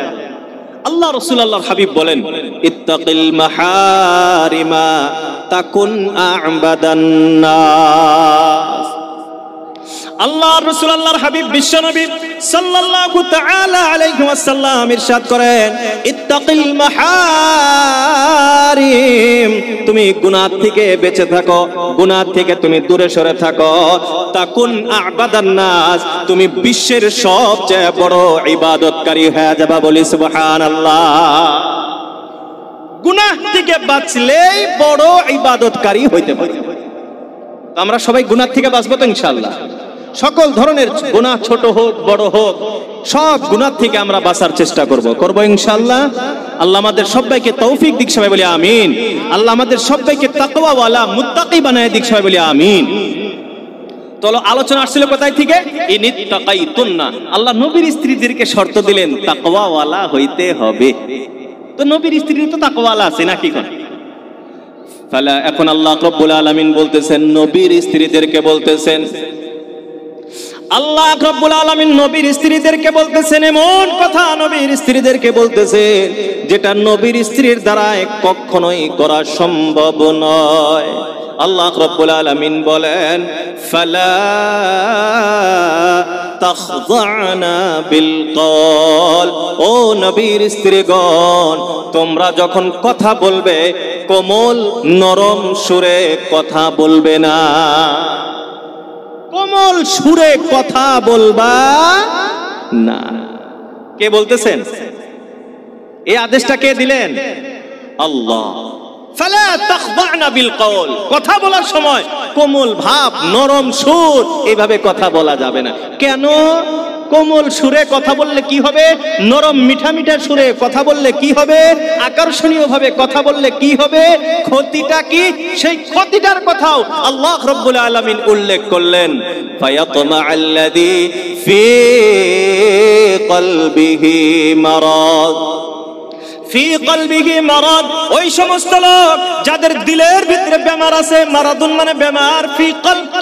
আল্লাহ রাসূলুল্লাহ হাবিব বলেন, ইত্তাকিল মাহারিমা তাকুন আ'বাদান নাস। আল্লাহ রাসূল আল্লাহর হাবিব বিশ্বনবী সাল্লাল্লাহু তাআলা আলাইহি ওয়াসাল্লাম ইরশাদ করেন, ইত্তাকিল মাহারিম, তুমি গুনাহ থেকে বেঁচে থাকো, গুনাহ থেকে তুমি দূরে সরে থাকো। তাকুন আ'বাদান নাস, তুমি বিশ্বের সবচেয়ে বড় ইবাদতকারী হয়ে যাবা। বলি সুবহানাল্লাহ। গুনাহ থেকে বাঁচলেই বড় ইবাদতকারী হইতে পারে। আমরা সবাই গুনাহ থেকে বাঁচবো তো ইনশাআল্লাহ। সকল ধরনের গুনাহ ছোট হোক বড় হোক সব গুনাহ থেকে আমরা বাঁচার চেষ্টা করব ইনশাআল্লাহ। আল্লাহ আমাদের সবাইকে তৌফিক দিক, সবাই বলি আমিন। আল্লাহ আমাদের সবাইকে তাকওয়াওয়ালা মুত্তাকি বানায় দিক, সবাই বলি আমিন। চলো আলোচনা আসছিল কোথায় থেকে? ইনিত্তাকাইতুন্না, আল্লাহ নবীর স্ত্রীদেরকে শর্ত দিলেন তাকওয়াওয়ালা হইতে হবে। তো নবীর স্ত্রী তো তাকওয়াওয়ালা আছে নাকি? ফালা, এখন আল্লাহ রাব্বুল আলামিন বলতেছেন নবীর স্ত্রীদেরকে বলতেছেন, আল্লাহ রাব্বুল আলামিন নবীর স্ত্রীদেরকে বলতেছেন এমন কথা, নবীর স্ত্রীদেরকে বলতেছেন যেটা নবীর স্ত্রীর দ্বারা কখনোই করা সম্ভব নয়। আল্লাহ রাব্বুল আলামিন বলেন, ফালা তাখযানা বিল কওল, ও নবীর স্ত্রীগণ তোমরা যখন কথা বলবে কোমল নরম সুরে কথা বলবে না, কোমল সুরে কথা বলবা না। কে বলতেছেন? এই আদেশটা কে দিলেন? আল্লাহ। ফালা তাখযানা বিল কওল, কথা বলার সময় কোমল ভাব নরম সুর এইভাবে কথা বলা যাবে না। কেন? কোমল সুরে কথা বললে কি হবে? নরম মিঠা মিঠা সুরে কথা বললে কি হবে? আকর্ষণীয় ভাবে কথা বললে কি হবে? ক্ষতিটা কি? সেই ক্ষতিটার কথাও আল্লাহ রাব্বুল আলামিন উল্লেখ করলেন, ফায়াতমাআল্লাযী ফী কলবিহি মারাদ, ফি কলবিহি মারাদ, ওই সমস্ত লোক যাদের দিলের ভিতরে বেমার আছে, মারাদুন মানে বেমার, ফি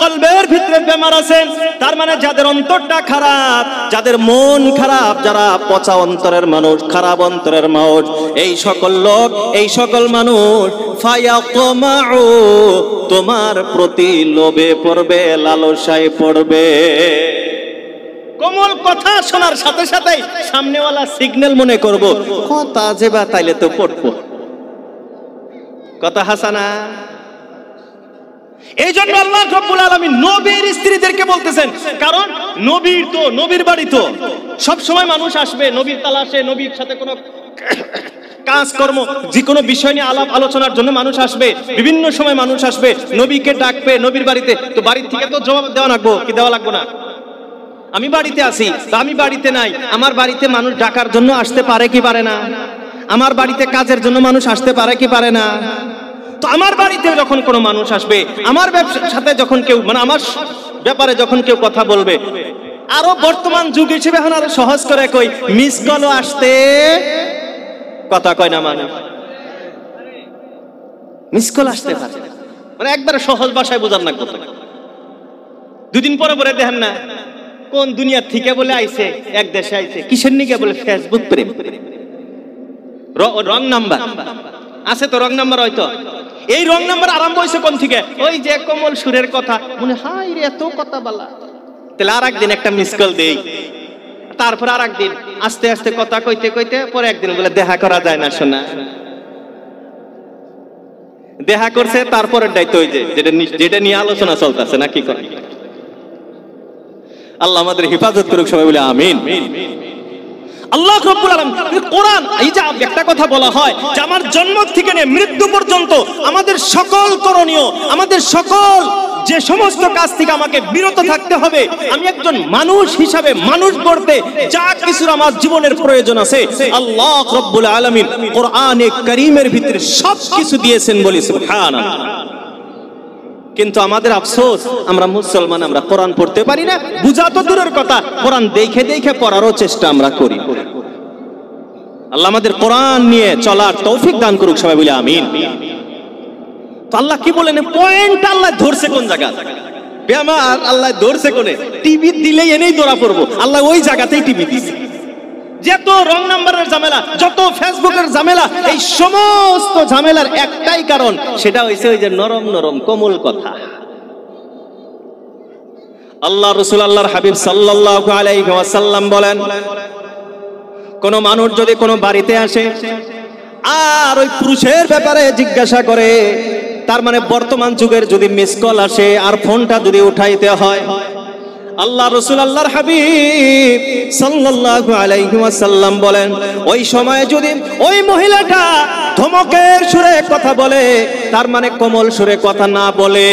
কলবের ভিতরে বেমার আছে, তার মানে যাদের অন্তরটা খারাপ, যাদের মন খারাপ, যারা পচা অন্তরের মানুষ, খারাপ অন্তরের মানুষ, এই সকল লোক, এই সকল মানুষ ফায়াতমাউ, তোমার প্রতি লোভে পড়বে, লালসায় পড়বে। কোমল কথা শোনার সাথে সাথে সামনেওয়ালা সিগন্যাল মনে করব কথা যেবা তাইলে তো পড়বো, কথা হাসানা। এই জন্য আল্লাহ রাব্বুল আলামিন নবীর স্ত্রীদেরকে বলতেছেন, কারণ নবীর বাড়ি তো সব সময় মানুষ আসবে, নবীর তালাশে, নবীর সাথে কোনো কাজকর্ম যে কোনো বিষয় নিয়ে আলাপ আলোচনার জন্য মানুষ আসবে, বিভিন্ন সময় মানুষ আসবে, নবীকে ডাকবে নবীর বাড়িতে। তো বাড়ির থেকে তো জবাব দেওয়া লাগবো কি দেওয়া লাগবো না? আমি বাড়িতে আছি বা আমি বাড়িতে নাই, আমার বাড়িতে মানুষ ডাকার জন্য আসতে পারে কি পারে না? আমার বাড়িতে কাজের জন্য মানুষ আসতে পারে কি পারে না? তো আমার বাড়িতে যখন কোনো মানুষ আসবে, আমার ব্যবসার সাথে যখন কেউ মানে আমার ব্যাপারে যখন কেউ কথা বলবে, আরো বর্তমান যুগ হিসেবে এখন আরো সহজ করে কই মিস কলও আসতে কথা কয় না, মানে মিস কল আসতে পারে, মানে একবারে সহজ ভাষায় বোঝার না কথা। দুদিন পরে পরে দেখেন না কোন দুনিয়ার থেকে বলে আইছে, এক দেশে আইছে কিসের নিকে বলে ফেসবুক প্রেম, রং নাম্বার আছে তো, রং নাম্বার হয়তো। এই রং নাম্বার আরম্ভ হয়েছে কোন থেকে? ওই যে কোমল সুরের কথা, মনে হাই রে এত কথা বলা, তাহলে আর একদিন একটা মিস কল দেই, তারপর আর একদিন, আস্তে আস্তে কথা কইতে কইতে পরে একদিন বলে দেখা করা যায় না শোনা, দেখা করছে তারপরের দায়িত্ব ওই যে যেটা নিয়ে আলোচনা চলতেছে না কি করে। আল্লাহ আমাদের হেফাজত করুক সবাই বলে আমিন। আল্লাহ রাব্বুল আলামিন কোরআন, এই যে একটা কথা বলা হয় যে আমার জন্ম থেকে নিয়ে মৃত্যু পর্যন্ত আমাদের সকল করণীয়, আমাদের সকল যে সমস্ত কাজ থেকে আমাকে বিরত থাকতে হবে, আমি একজন মানুষ হিসাবে মানুষ গড়তে যা কিছু আমার জীবনের প্রয়োজন আছে আল্লাহ রাব্বুল আলামিন কোরআনে কারীমের ভিতরে সব কিছু দিয়েছেন বলি সুবহানাল্লাহ। কিন্তু আমাদের আফসোস, আমরা মুসলমান, আমরা কোরআন পড়তে পারি না, বুঝা তো দূরের কথা, কোরআন দেখে দেখে পড়ারও চেষ্টা আমরা করি। আল্লাহ আমাদের কোরআন নিয়ে চলার তৌফিক দান করুক সবাই বলে আমিন। তো আল্লাহ কি বলেন, পয়েন্ট আল্লাহ ধরছে কোন জায়গা, বেমার আল্লাহ ধরছে কোনে, টিভি দিলেই এনেই ধরা পড়বো, আল্লাহ ওই জায়গাতেই টিভি দিছে। যত রং নাম্বারের ঝামেলা, যত ফেসবুকের ঝামেলা, এই সমস্ত ঝামেলার একটাই কারণ, সেটা হইছে ওই যে নরম নরম কোমল কথা। আল্লাহ রাসূল আল্লাহর হাবিব সাল্লাল্লাহু আলাইহি ওয়াসাল্লাম বলেন, কোন মানুষ যদি কোনো বাড়িতে আসে আর ওই পুরুষের ব্যাপারে জিজ্ঞাসা করে, তার মানে বর্তমান যুগের যদি মিস কল আসে আর ফোনটা যদি উঠাইতে হয়, আল্লাহ রাসূল আল্লাহর হাবিব সাল্লাল্লাহু আলাইহি ওয়াসাল্লাম বলেন, ওই সময়ে যদি ওই মহিলাটা ধমকের সুরে কথা বলে, তার মানে কোমল সুরে কথা না বলে,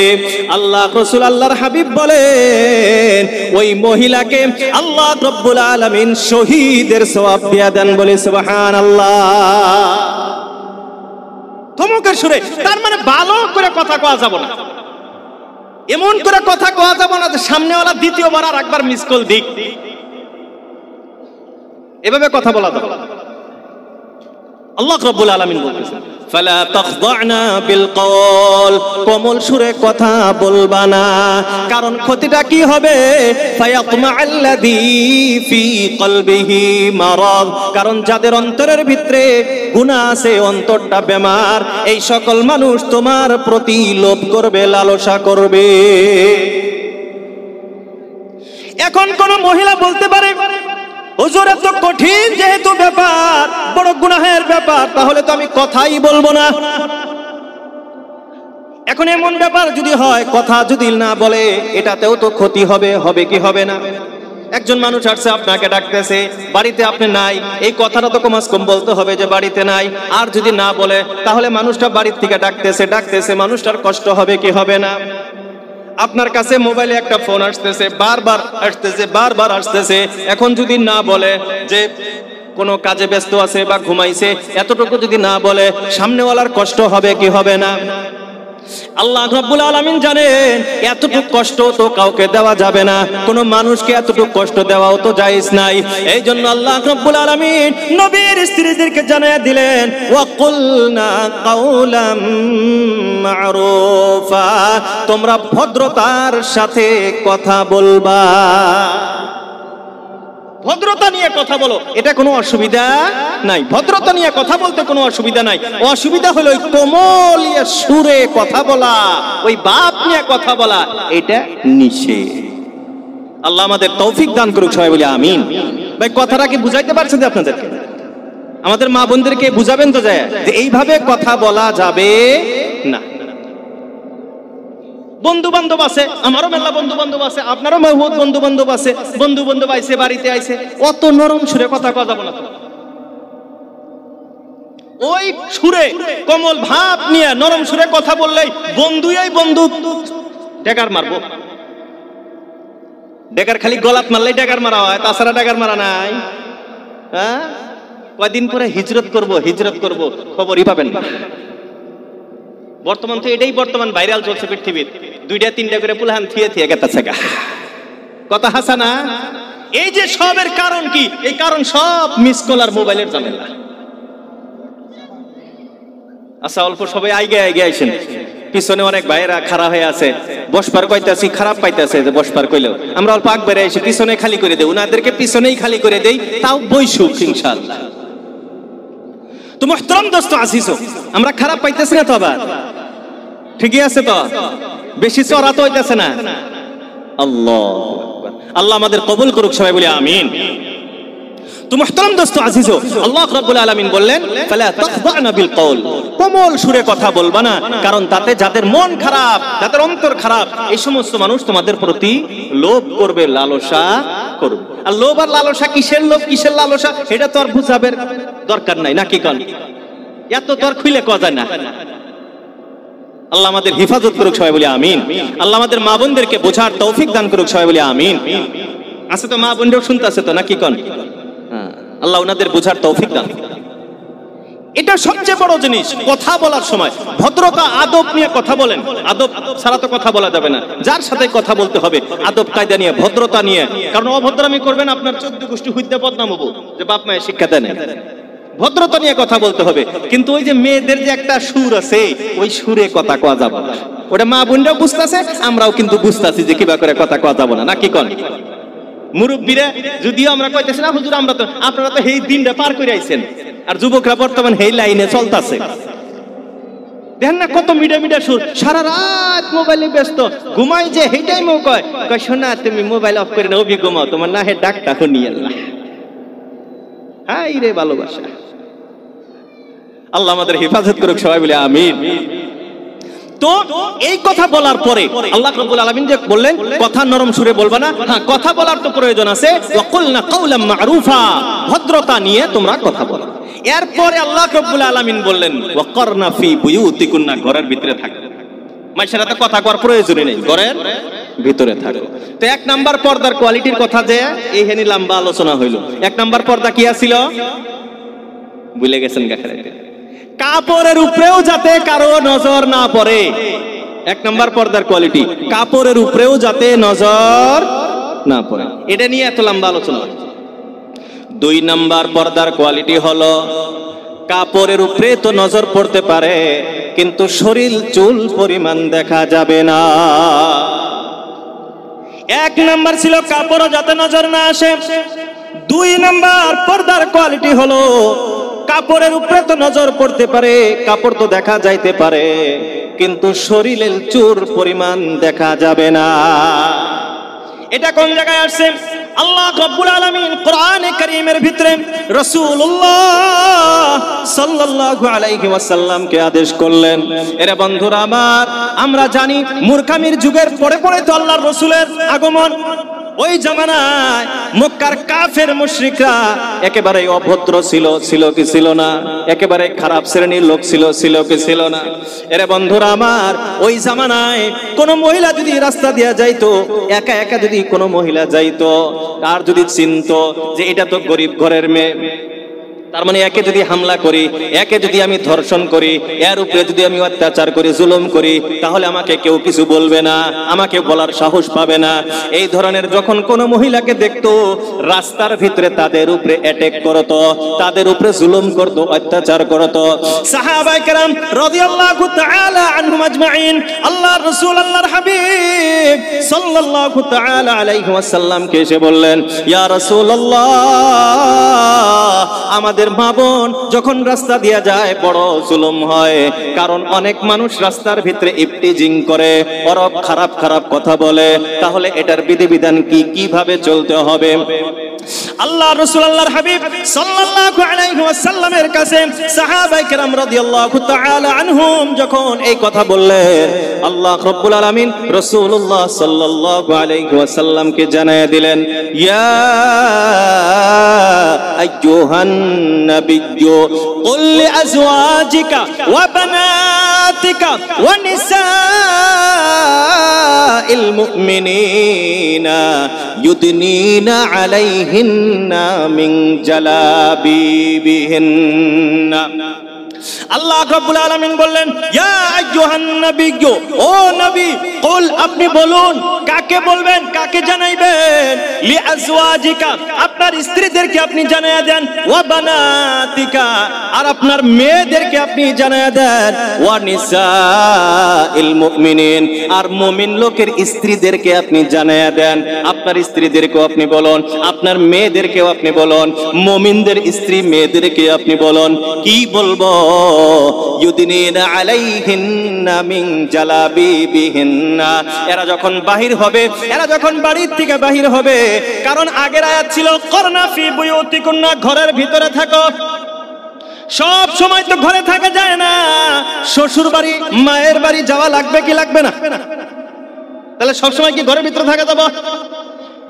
আল্লাহ রাসূল আল্লাহর হাবিব বলেন ওই মহিলাকে আল্লাহ রাব্বুল আলামিন শহীদের সওয়াব দিয়ে দেন বলে সুবহানাল্লাহ। ধমকের সুরে, তার মানে ভালো করে কথা কওয়া যাবে না, এমন করে কথা কওয়া যাবে না যে সামনেওয়ালা দ্বিতীয়বার আর একবার মিস কল দিক, এভাবে কথা বলা যাবে। আল্লাহ রাব্বুল আলামিন বলতেছেন, ফালা তাখদা'না বিল কওল, কোমল সুরে কথা বলবা না, কারণ ক্ষতিটা কি হবে, ফায়াতমা'আল্লাযী ফি কলবিহি মারাদ, কারণ যাদের অন্তরের ভিতরে গুনাহ আছে, অন্তরটা বেমার, এই সকল মানুষ তোমার প্রতি লোভ করবে, লালসা করবে। এখন কোন মহিলা বলতে পারে, হুজুর এত কঠিন যেহেতু ব্যাপার, বড় গুনাহের ব্যাপার, তাহলে তো আমি কথাই বলবো না। এখন এমন ব্যাপার যদি হয়, কথা যদি না বলে, এটাতেও তো ক্ষতি হবে, হবে কি হবে না? একজন মানুষ আসছে, আপনাকে ডাকতেছে, বাড়িতে আপনি নাই, এই কথাটা তো কমাস কম বলতে হবে যে বাড়িতে নাই। আর যদি না বলে, তাহলে মানুষটা বাড়ির থেকে ডাকতেছে, মানুষটার কষ্ট হবে কি হবে না? আপনার কাছে মোবাইলে একটা ফোন আসতেছে, বারবার আসতেছে, এখন যদি না বলে যে কোনো কাজে ব্যস্ত আছে বা ঘুমাইছে, এতটুকু যদি না বলে, সামনেওয়ালার কষ্ট হবে কি হবে না? আল্লাহ রাব্বুল আলামিন জানেন এতটুকু কষ্ট তো কাউকে দেওয়া যাবে না, কোনো মানুষকে এতটুকু কষ্ট দেওয়াও তো জায়েজ নাই। এই জন্য আল্লাহ রাব্বুল আলামিন নবীর স্ত্রীদেরকে জানিয়ে দিলেন, ওয়া কুলনা কাওলাম মা'রুফা, তোমরা ভদ্রতার সাথে কথা বলবা, ভদ্রতা নিয়ে কথা বলো, এটা কোনো অসুবিধা নাই, ভদ্রতা নিয়ে কথা বলতে কোনো অসুবিধা নাই। অসুবিধা হলো ওই কোমল সুরে কথা বলা, ওই বাপ নিয়ে কথা বলা, এটা নিষেধ। আল্লাহ আমাদের তৌফিক দান করুক সবাই বলি আমিন। ভাই কথাটা কি বুঝাইতে পারছেন যে আপনাদেরকে? আমাদের মা বোনদেরকে বুঝাবেন তো যায় যে এইভাবে কথা বলা যাবে না। বন্ধু বান্ধব আছে, আমারও মেলা বন্ধু বান্ধব আছে, আপনারও বহুত বন্ধু বান্ধব আছে, বন্ধু বান্ধব আইছে, বাড়িতে আইছে, অত নরম সুরে কথা কওয়া যাবে না। ওই সুরে কোমল ভাব নিয়ে নরম সুরে কথা বললেই বন্ধু ডেকার মারবো। ডেকার খালি গলাত মারলেই ডেকার মারা হয়, তাছাড়া ডেকার মারা নাই। হ্যাঁ, কয়দিন পরে হিজরত করব খবরই পাবেন না। বর্তমান তো এটাই বর্তমান ভাইরাল চলছে পৃথিবীর, 2-3টা করে পুলহান থিয়ে গেছে কথা হাসা না। এই যে সবের কারণ কি? এই কারণ সব মিস কল আর মোবাইলের ঝামেলা। আচ্ছা, অল্প সবাই আইগে আইসেন, পিছনে অনেক ভাইয়েরা খাড়া হয়ে আছে, বসবার কইতাছি, খারাপ পাইতেছে যে বসবার কইলেও আমরা অল্প আগ বেড়ে এসে পিছনে খালি করে দেই, ওনাদেরকে পিছনেই খালি করে দেই, তাও বইসুক ইনশাআল্লাহ। তো মুহতারাম দোস্ত আজিজ, আমরা খারাপ পাইতেছি না তো? আবার ঠিকই আছে তো, বেশি চড়া তো হইতেছে না। আল্লাহ আল্লাহ আমাদের কবুল করুক সবাই বলি আমিন। তো মুহতারাম দোস্ত আজিজো, আল্লাহ রাব্বুল আলামিন বললেন ফালা তাখদা'না বিল কওল, কোমল সুরে কথা বলবা না, কারণ তাতে যাদের মন খারাপ, যাদের অন্তর খারাপ, এই সমস্ত মানুষ তোমাদের প্রতি লোভ করবে, লালসা করবে। আর লোভ আর লালসা কিসের লোভ কিসের লালসা এটা তো আর বুঝাবের দরকার নাই, নাকি কোন এত তো আর খুলে কথা না। আল্লাহ আমাদের হেফাজত করুক, সবাই বলি আমিন। আল্লাহ আমাদের মা বোনদেরকে বোঝার তৌফিক দান করুক, সবাই বলি আমিন। আছে তো মা বোনরাও শুনতেছে তো, নাকি কোন? আল্লাহ ওনাদের বোঝার তৌফিক দান। এটা সবচেয়ে বড় জিনিস কথা বলার সময়, ভদ্রতা আদব নিয়ে কথা বলেন। আদব ছাড়া তো কথা বলা যাবে না, যার সাথে কথা বলতে হবে আদব কায়দা নিয়ে, ভদ্রতা নিয়ে। কারণ অভদ্রামি করবেন আপনার 14 গোষ্ঠী হইতে বদনাম হবো, যে বাপ মায়ের শিক্ষা দেয় না। ভদ্রতা নিয়ে কথা বলতে হবে। কিন্তু ওই যে মেয়েদের যে একটা সুর আছে, ওই সুরে কথা কওয়া যাবে না। ওটা মা বোনরাও বুঝতেছে, আমরাও কিন্তু বুঝতেছি যে কিবা করে কথা কওয়া যাবে না, নাকি কোন? মুরব্বীরা যদিও আমরা কইতেছি না হুজুর, আমরা তো আপনারা তো এই দিনটা পার করে আইছেন, আর যুবকরা বর্তমান এই লাইনে চলতেছে। দেখেন না কত মিডা মিডা সুর, সারা রাত মোবাইলে ব্যস্ত, ঘুমাই যে এই টাইমেও কয় শোনা তুমি মোবাইল অফ করে না, অভি ঘুমাও, তোমার না হে ডাকটা শুনিয়ে আল্লাহ। হাই রে ভালোবাসা। আল্লাহ আমাদের হেফাজত করুক, সবাই বলে আমিন। তো এই কথা বলার পরে আল্লাহ রাব্বুল আলামিন যে বললেন কথা নরম সুরে বলবা না, হ্যাঁ কথা বলার তো প্রয়োজন আছে। ওয়াকুলনা কাওলাম মারুফা, ভদ্রতা নিয়ে তোমরা কথা বলো। এরপরে আল্লাহ রাব্বুল আলামিন বললেন ওয়াকারনা ফি বুয়ুতিকুন্না, ঘরের ভিতরে থাকো। মাইশের সাথে কথা করার প্রয়োজনই নেই, ঘরের ভিতরে থাকো। তো এক নাম্বার পর্দার কোয়ালিটির কথা যে এইখানে লম্বা আলোচনা হইল। এক নাম্বার পর্দা কি ছিল ভুলে গেছেন গাখারাইতে? কাপড়ের উপরেও যাতে কারো নজর না পড়ে। এক নাম্বার পর্দার কোয়ালিটি, কাপড়ের উপরেও যাতে নজর না পড়ে, এটা নিয়ে এত লম্বা আলোচনা। 2 নাম্বার পর্দার কোয়ালিটি হলো কাপড়ের উপরে তো নজর পড়তে পারে, কিন্তু শরীর চুল পরিমাণ দেখা যাবে না। 1 নাম্বার ছিল কাপড়ও যাতে নজর না আসে। 2 নাম্বার পর্দার কোয়ালিটি হলো কাপড়ের উপরে তো নজর পড়তে পারে, কাপড় তো দেখা যাইতে পারে, কিন্তু শরীরের চুল পরিমাণ দেখা যাবে না। এটা কোন জায়গায় আসছে? আল্লাহ রাব্বুল আলামিন কোরআনে কারীমের ভিতরে রাসূলুল্লাহ সাল্লাল্লাহু আলাইহি ওয়াসাল্লামকে আদেশ করলেন, এরে বন্ধুরা আমার, আমরা জানি মূর্খামির যুগের পরে পরে তো আল্লাহর রাসূলের আগমন। ওই জামানায় মক্কার কাফের মুশরিকরা একেবারে অভদ্র ছিল, ছিল কি ছিল না? একেবারে খারাপ শ্রেণীর লোক ছিল, ছিল কি ছিল না? এরে বন্ধুরা আমার, ওই জামানায় কোন মহিলা যদি রাস্তা দিয়া যাইতো, একা একা যদি কোন মহিলা যাইতো, আর যদি চিনতো যে এটা তো গরিব ঘরের মেয়ে, তার মানে একে যদি হামলা করি, একে যদি আমি ধর্ষণ করি, এর উপরে যদি আমি অত্যাচার করি, জুলুম করি, তাহলে আমাকে কেউ কিছু বলবে না, আমাকে বলার সাহস পাবে না। এই ধরনের যখন কোন মহিলাকে দেখতো, রাস্তার ভিতরে তাদের উপরে অ্যাটাক করতো, তাদের উপরে জুলুম করতো, অত্যাচার করতো। সাহাবায়ে কেরাম রাদিয়াল্লাহু তাআলা আনহুম আজমাইন আল্লাহর রাসূল আল্লাহর হাবিব সাল্লাল্লাহু তাআলা আলাইহি ওয়াসাল্লামকে এসে বললেন, ইয়া রাসূলুল্লাহ, আমাদের মা বোন যখন রাস্তা দিয়া যায় বড় জুলুম হয়, কারণ অনেক মানুষ রাস্তার ভিতরে ইফতিজিং করে, অরব খারাপ খারাপ কথা বলে, তাহলে এটার বিধিবিধান কি, কিভাবে চলতে হবে? আল্লাহ রাসূল আল্লাহর হাবিব সাল্লাল্লাহু আলাইহি ওয়াসাল্লামের কাছে সাহাবায়ে কেরাম রাদিয়াল্লাহু তাআলা আনহুম যখন এই কথা বললেন, আল্লাহ রাব্বুল আলামিন রাসূলুল্লাহ সাল্লাল্লাহু আলাইহি ওয়াসাল্লামকে জানায়া দিলেন, ইয়া আইয়ুহান নাবিয়্যু কুল লিআজওয়াজিকা ওয়া বানাতিকা ওয়া নিসাইল মুমিনিনা ইউদনিনা আলাইহিন্না মিন জালাবিবিহিন্না। আল্লাহ রাব্বুল আলামিন বললেন, ইয়া আইয়ুহান নাবিয়্যু, ও নবী, কুল, আপনি বলুন। কাকে বলবেন, কাকে জানাইবেন? লিআজওয়াজিকা, আপনার স্ত্রীদেরকে আপনি জানায়া দেন, ওয়া বানাতিকা, আর আপনার মেয়েদেরকে আপনি জানায়া দেন, ওয়া নিসাইল মুমিনিন, আর মুমিন লোকের স্ত্রীদেরকে আপনি জানায়া দেন। আপনার স্ত্রীদেরকেও আপনি বলুন, আপনার মেয়েদেরকেও আপনি বলুন, মুমিনদের স্ত্রী মেয়েদেরকে আপনি বলুন। কি বলবো? ইউদিনিনা আলাইহিন্না মিন জালাবিবিহিন্না। এরা যখন বাহির হবে, এরা যখন বাড়ির থেকে বাহির হবে, কারণ আগের আয়াত ছিল করনা ফি বুয়ুতিকুন্না, ঘরের ভিতরে থাকো। সব সময় তো ঘরে থাকা যায় না, শ্বশুর বাড়ি মায়ের বাড়ি যাওয়া লাগবে কি লাগবে না? তাহলে সব সময় কি ঘরের ভিতরে থাকা যাবে?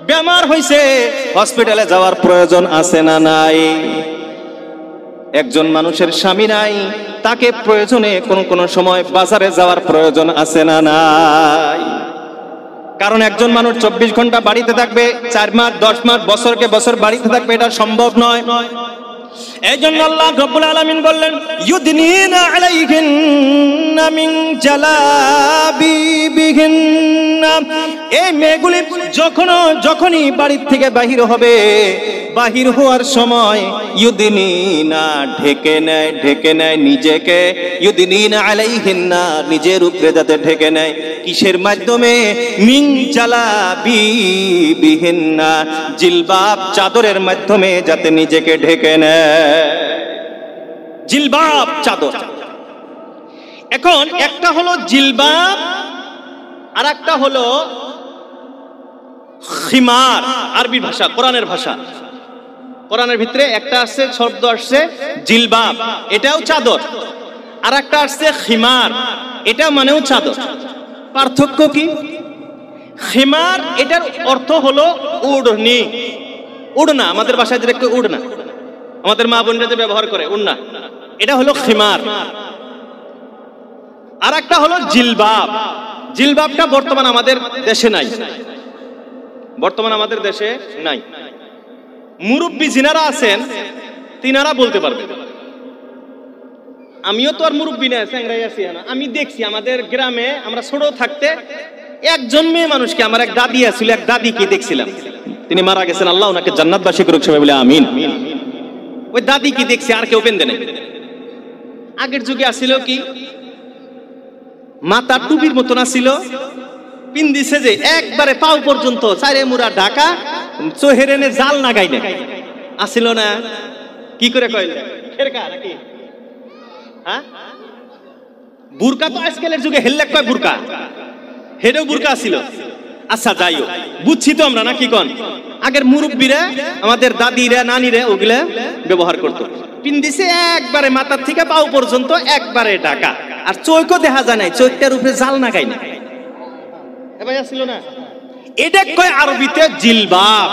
বেমার হইছে, হসপিটালে যাওয়ার প্রয়োজন আছে না নাই? একজন মানুষের স্বামী নাই, তাকে প্রয়োজনে কোন সময় বাজারে যাওয়ার প্রয়োজন আছে না নাই? কারণ একজন মানুষ 24 ঘন্টা বাড়িতে থাকবে, 4 মাস 10 মাস বছরকে বছর বাড়িতে থাকবে, এটা সম্ভব নয়। এই জন্য আল্লাহ রাব্বুল আলামিন বললেন ইউদিনিনা আলাইহিন্না মিন জালাবিবিহিন্না। এই মেয়েগুলি যখনই বাড়ির থেকে বাহির হবে, বাহির হওয়ার সময় ইউদিনিনা ঢেকে নেয় নিজেকে, ইউদিনিনা আলাইহিন্না নিজের উপরে যাতে ঢেকে নেয়। কিসের মাধ্যমে? মিন জালাবিবিহিন্না, জিলবাব চাদরের মাধ্যমে যাতে নিজেকে ঢেকে নেয়। জিলবাব চাদর। এখন একটা হলো জিলবাব আর একটা হলো খিমার, আরবি ভাষা, কোরআনের ভাষা। কোরআনের ভিতরে একটা আসছে, শব্দ আসছে জিলবাব, এটাও চাদর। আর একটা আসছে খিমার, এটা মানেও চাদর। পার্থক্য কি? খিমার এটার অর্থ হলো ওড়নি, উড়না। আমাদের ভাষায় যেটা উড়না, আমাদের মা বোনরা যে ব্যবহার করে উড়না, এটা হলো খিমার। আর একটা হলো জিলবাব। জিলবাবটা বর্তমান আমাদের দেশে নাই, বর্তমান আমাদের দেশে নাই। মুরব্বী যিনারা আছেন তিনারা বলতে পারবেন। আমিও তো আর মুরব্বী না, স্যাংরাই আছি না। আমি দেখছি আমাদের গ্রামে, আমরা ছোট থাকতে একজন মেয়ে মানুষকে, আমার এক দাদি আছিল, এক দাদিকে দেখছিলাম, তিনি মারা গেছেন, আল্লাহ ওনাকে জান্নাতবাসী করুক সবাই বলে আমিন। ওই দাদিকে দেখছি, আর কেউ পেন্দে নেই। আগের যুগে আসছিল কি, মাথা টুপির মতন আসছিল, পিন্দিছে যে একবারে পাও পর্যন্ত, চারে মুড়া ঢাকা, চোহেরেনে জাল নাগাই না, আসছিল না? কি করে কইলে খেরকা নাকি? হ্যাঁ, বুরকা তো আজকালের যুগে হেললেক কয় বুরকা, হেডেও বুরকা ছিল। আচ্ছা যাই হোক, বুঝছি তো আমরা, নাকি কোন? আগের মুরব্বীরা, আমাদের দাদিরা নানিরা ওগুলা ব্যবহার করতো। পিন্দিছে একবারে মাথার থেকে পাও পর্যন্ত একবারে ঢাকা, আর চোখও দেখা যায় নাই, চোখটার উপরে জাল নাগাই না, এবার আসছিল না? এটা কয় আরবিতে জিলবাব,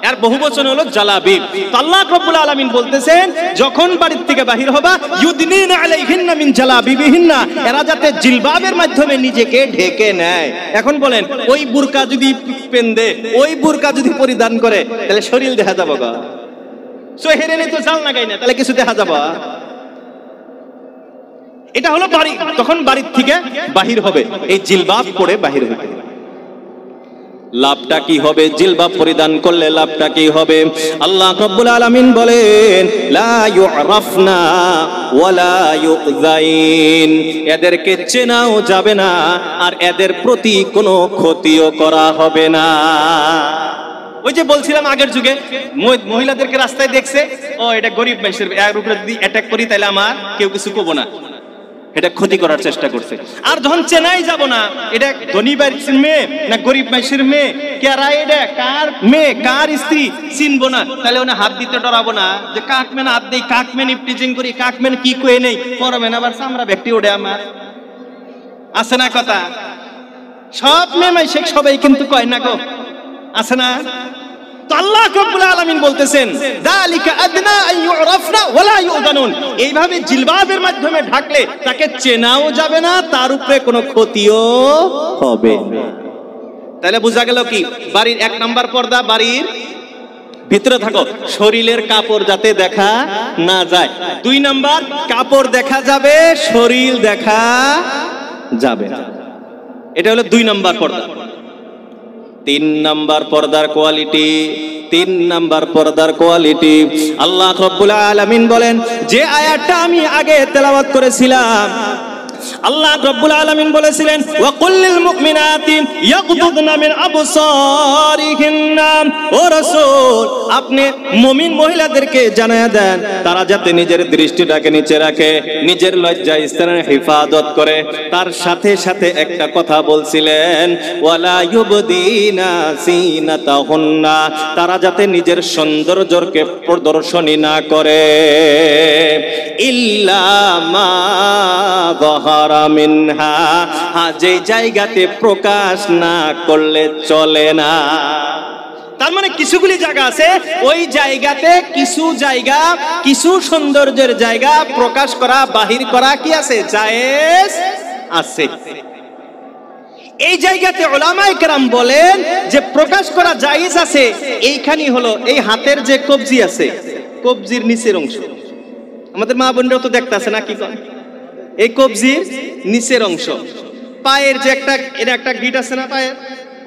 এর বহুবচন হলো জালাবিব। আল্লাহ রাব্বুল আলামিন বলতেছেন যখন বাড়ির থেকে বাহির হবা, ইউদিনিনা আলাইহিন্না মিন জালাবিবিহিন্না, এরা যাতে জিলবাবের মাধ্যমে নিজেকে ঢেকে নেয়। এখন বলেন, ওই বুরকা যদি পেন্দে, ওই বুরকা যদি পরিধান করে, তাহলে শরীর দেখা যাবে গা? সোহেরেনে তো জাল লাগাই না, তাহলে কিছু দেখা যাবে? এটা হলো বাড়ি, তখন বাড়ির থেকে বাহির হবে, এই জিলবাব পরে বাহির হবে। লাভটা কি হবে? জিলবাব পরিধান করলে লাভটা কি হবে? আল্লাহ রাব্বুল আলামিন বলেন লা ইউরাফনা ওয়ালা ইউযাইন, এদেরকে চেনাও যাবে না আর এদের প্রতি কোনো ক্ষতিও করা হবে না। ওই যে বলছিলাম আগের যুগে মহিলাদেরকে রাস্তায় দেখছে, ও এটা গরিব মানুষের, এর উপরে যদি অ্যাটাক করি তাহলে আমার কেউ কিছু কব না, এটা ক্ষতি করার চেষ্টা করছে। আর যখন চেনাই যাব না এটা ধনী বাড়ির মেয়ে না গরিব মানুষের মেয়ে, কেরা এটা কার মেয়ে কার স্ত্রী চিনবো না, তাহলে ওনা হাত দিতে ডরাবো না যে কাক মেন হাত দেই, কাক মেন ইপটিজিং করি, কাক মেন কি কয়ে নেই, পরমেন আবার চামড়া ব্যক্তি ওঠে আমার। আছে না কথা? সব মেয়ে মাই শেখ সবাই কিন্তু কয় না গো, আছে না? তো আল্লাহ রাব্বুল আলামিন বলতেছেন যালিকা আদনা আন ইউরাফনা ওয়ালা ইউযানুন, এইভাবে জিলবাবের মাধ্যমে ঢাকলে তাকে চেনাও যাবে না, তার উপরে কোনো ক্ষতিও হবে না। তাহলে বোঝা গেল কি, বাড়ির 1 নাম্বার পর্দা বাড়ির ভিতরে থাকো, শরীরের কাপড় যাতে দেখা না যায়। 2 নাম্বার, কাপড় দেখা যাবে, শরীর দেখা যাবে না। এটা হলো 2 নাম্বার পর্দা। 3 নাম্বার পর্দার কোয়ালিটি, 3 নাম্বার পর্দার কোয়ালিটি আল্লাহ রাব্বুল আলামিন বলেন, যে আয়াতটা আমি আগে তেলাওয়াত করেছিলাম, আল্লাহ রাব্বুল আলামিন বলেছিলেন ওয়া কুল্লিল মুমিনাতি ইয়াগদুদনা মিন আবসারিহিন্না, ও রাসূল আপনি মুমিন মহিলাদেরকে জানায়া দেন তারা যাতে নিজের দৃষ্টিটাকে নিচে রাখে, নিজের লজ্জা স্থানের হেফাজত করে। তার সাথে সাথে একটা কথা বলছিলেন ওয়ালা ইউবদিনা সিনাতাহুন্না, তারা যাতে নিজের সৌন্দর্যকে প্রদর্শনী না করে, ইল্লা মা যাহারা মিনহা, যে জায়গাতে প্রকাশ না করলে চলে না। তার মানে কিছুগুলি জায়গা আছে, ওই জায়গাতে কিছু জায়গা, কিছু সৌন্দর্যের জায়গা প্রকাশ করা, বাহির করা কি আছে, জায়েজ আছে। এই জায়গাতে উলামায়ে কেরাম বলেন যে প্রকাশ করা জায়েজ আছে। এইখানেই হলো এই হাতের যে কবজি আছে, কবজির নিচের অংশ, আমাদের মা বোনরাও তো দেখতেছে না কি করে, এই কবজির নিচের অংশ, পায়ের যে একটা, এটা একটা গিট আছে না পায়ের,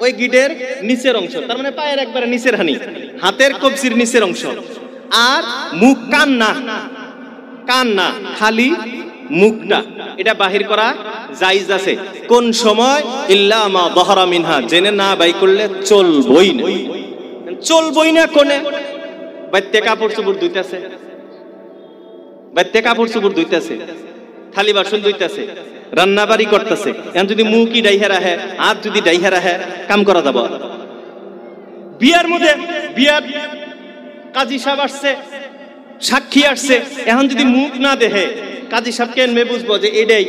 ওই গিটের নিচের অংশ, তার মানে পায়ের একবারে নিচের হানি, হাতের কবজির নিচের অংশ। আর মুখ, কান না, কান না, খালি মুখটা, এটা বাহির করা জায়েজ আছে। কোন সময়? ইল্লা মা যাহারা মিনহা, জেনে না বাই করলে চলবই না, চলবই না। কোনে? বাইতে কাপড় চোপড় ধুইতেছে, বাইতে কাপড় চোপড় ধুইতেছে, থালি বাসন ধুইতেছে, রান্না বাড়ি করতেছে, এখন যদি মুখই ডাইহা রাখে, হাত যদি ডাইহা রাখে, কাম করা যাব। বিয়ার মধ্যে, বিয়ার কাজী সাহেব আসছে, সাক্ষী আসছে, এখন যদি মুখ না দেখে কাজী সাহেবকে এনে বুঝবো যে এটাই,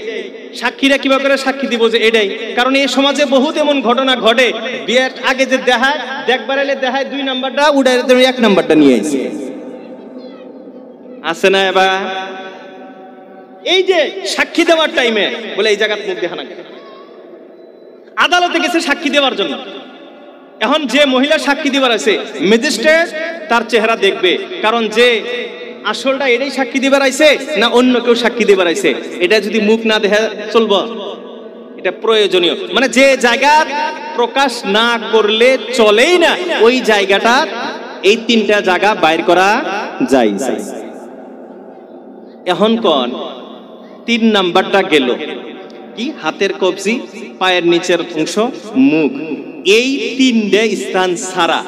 সাক্ষীরা কিভাবে করে সাক্ষী দিব যে এটাই। কারণ এই সমাজে বহুত এমন ঘটনা ঘটে, বিয়ের আগে যে দেখায়, দেখবার এলে দেখায় 2 নাম্বারটা, উড়াই 1 নাম্বারটা নিয়ে আইছে, আছে না? এবার এই যে সাক্ষী দেওয়ার টাইমে বলে এই জায়গায় মুখ দেখা না, আদালতে গেছে সাক্ষী দেওয়ার জন্য। এখন যে মহিলা সাক্ষী দিবার আছে, ম্যাজিস্ট্রেট তার চেহারা দেখবে, কারণ যে আসলটা এটাই সাক্ষী দিবার আইছে না অন্য কেউ সাক্ষী দিবার আইছে, এটা যদি মুখ না দেখা চলবো, এটা প্রয়োজনীয়। মানে যে জায়গা প্রকাশ না করলে চলেই না, ওই জায়গাটা, এই 3টা জায়গা বাইর করা যায়। এখন কোন 3 নাম্বারটা গেল কি? হাতের কবজি, পায়ের নিচের অংশ, মুখ। এই 3টে স্থান ছাড়া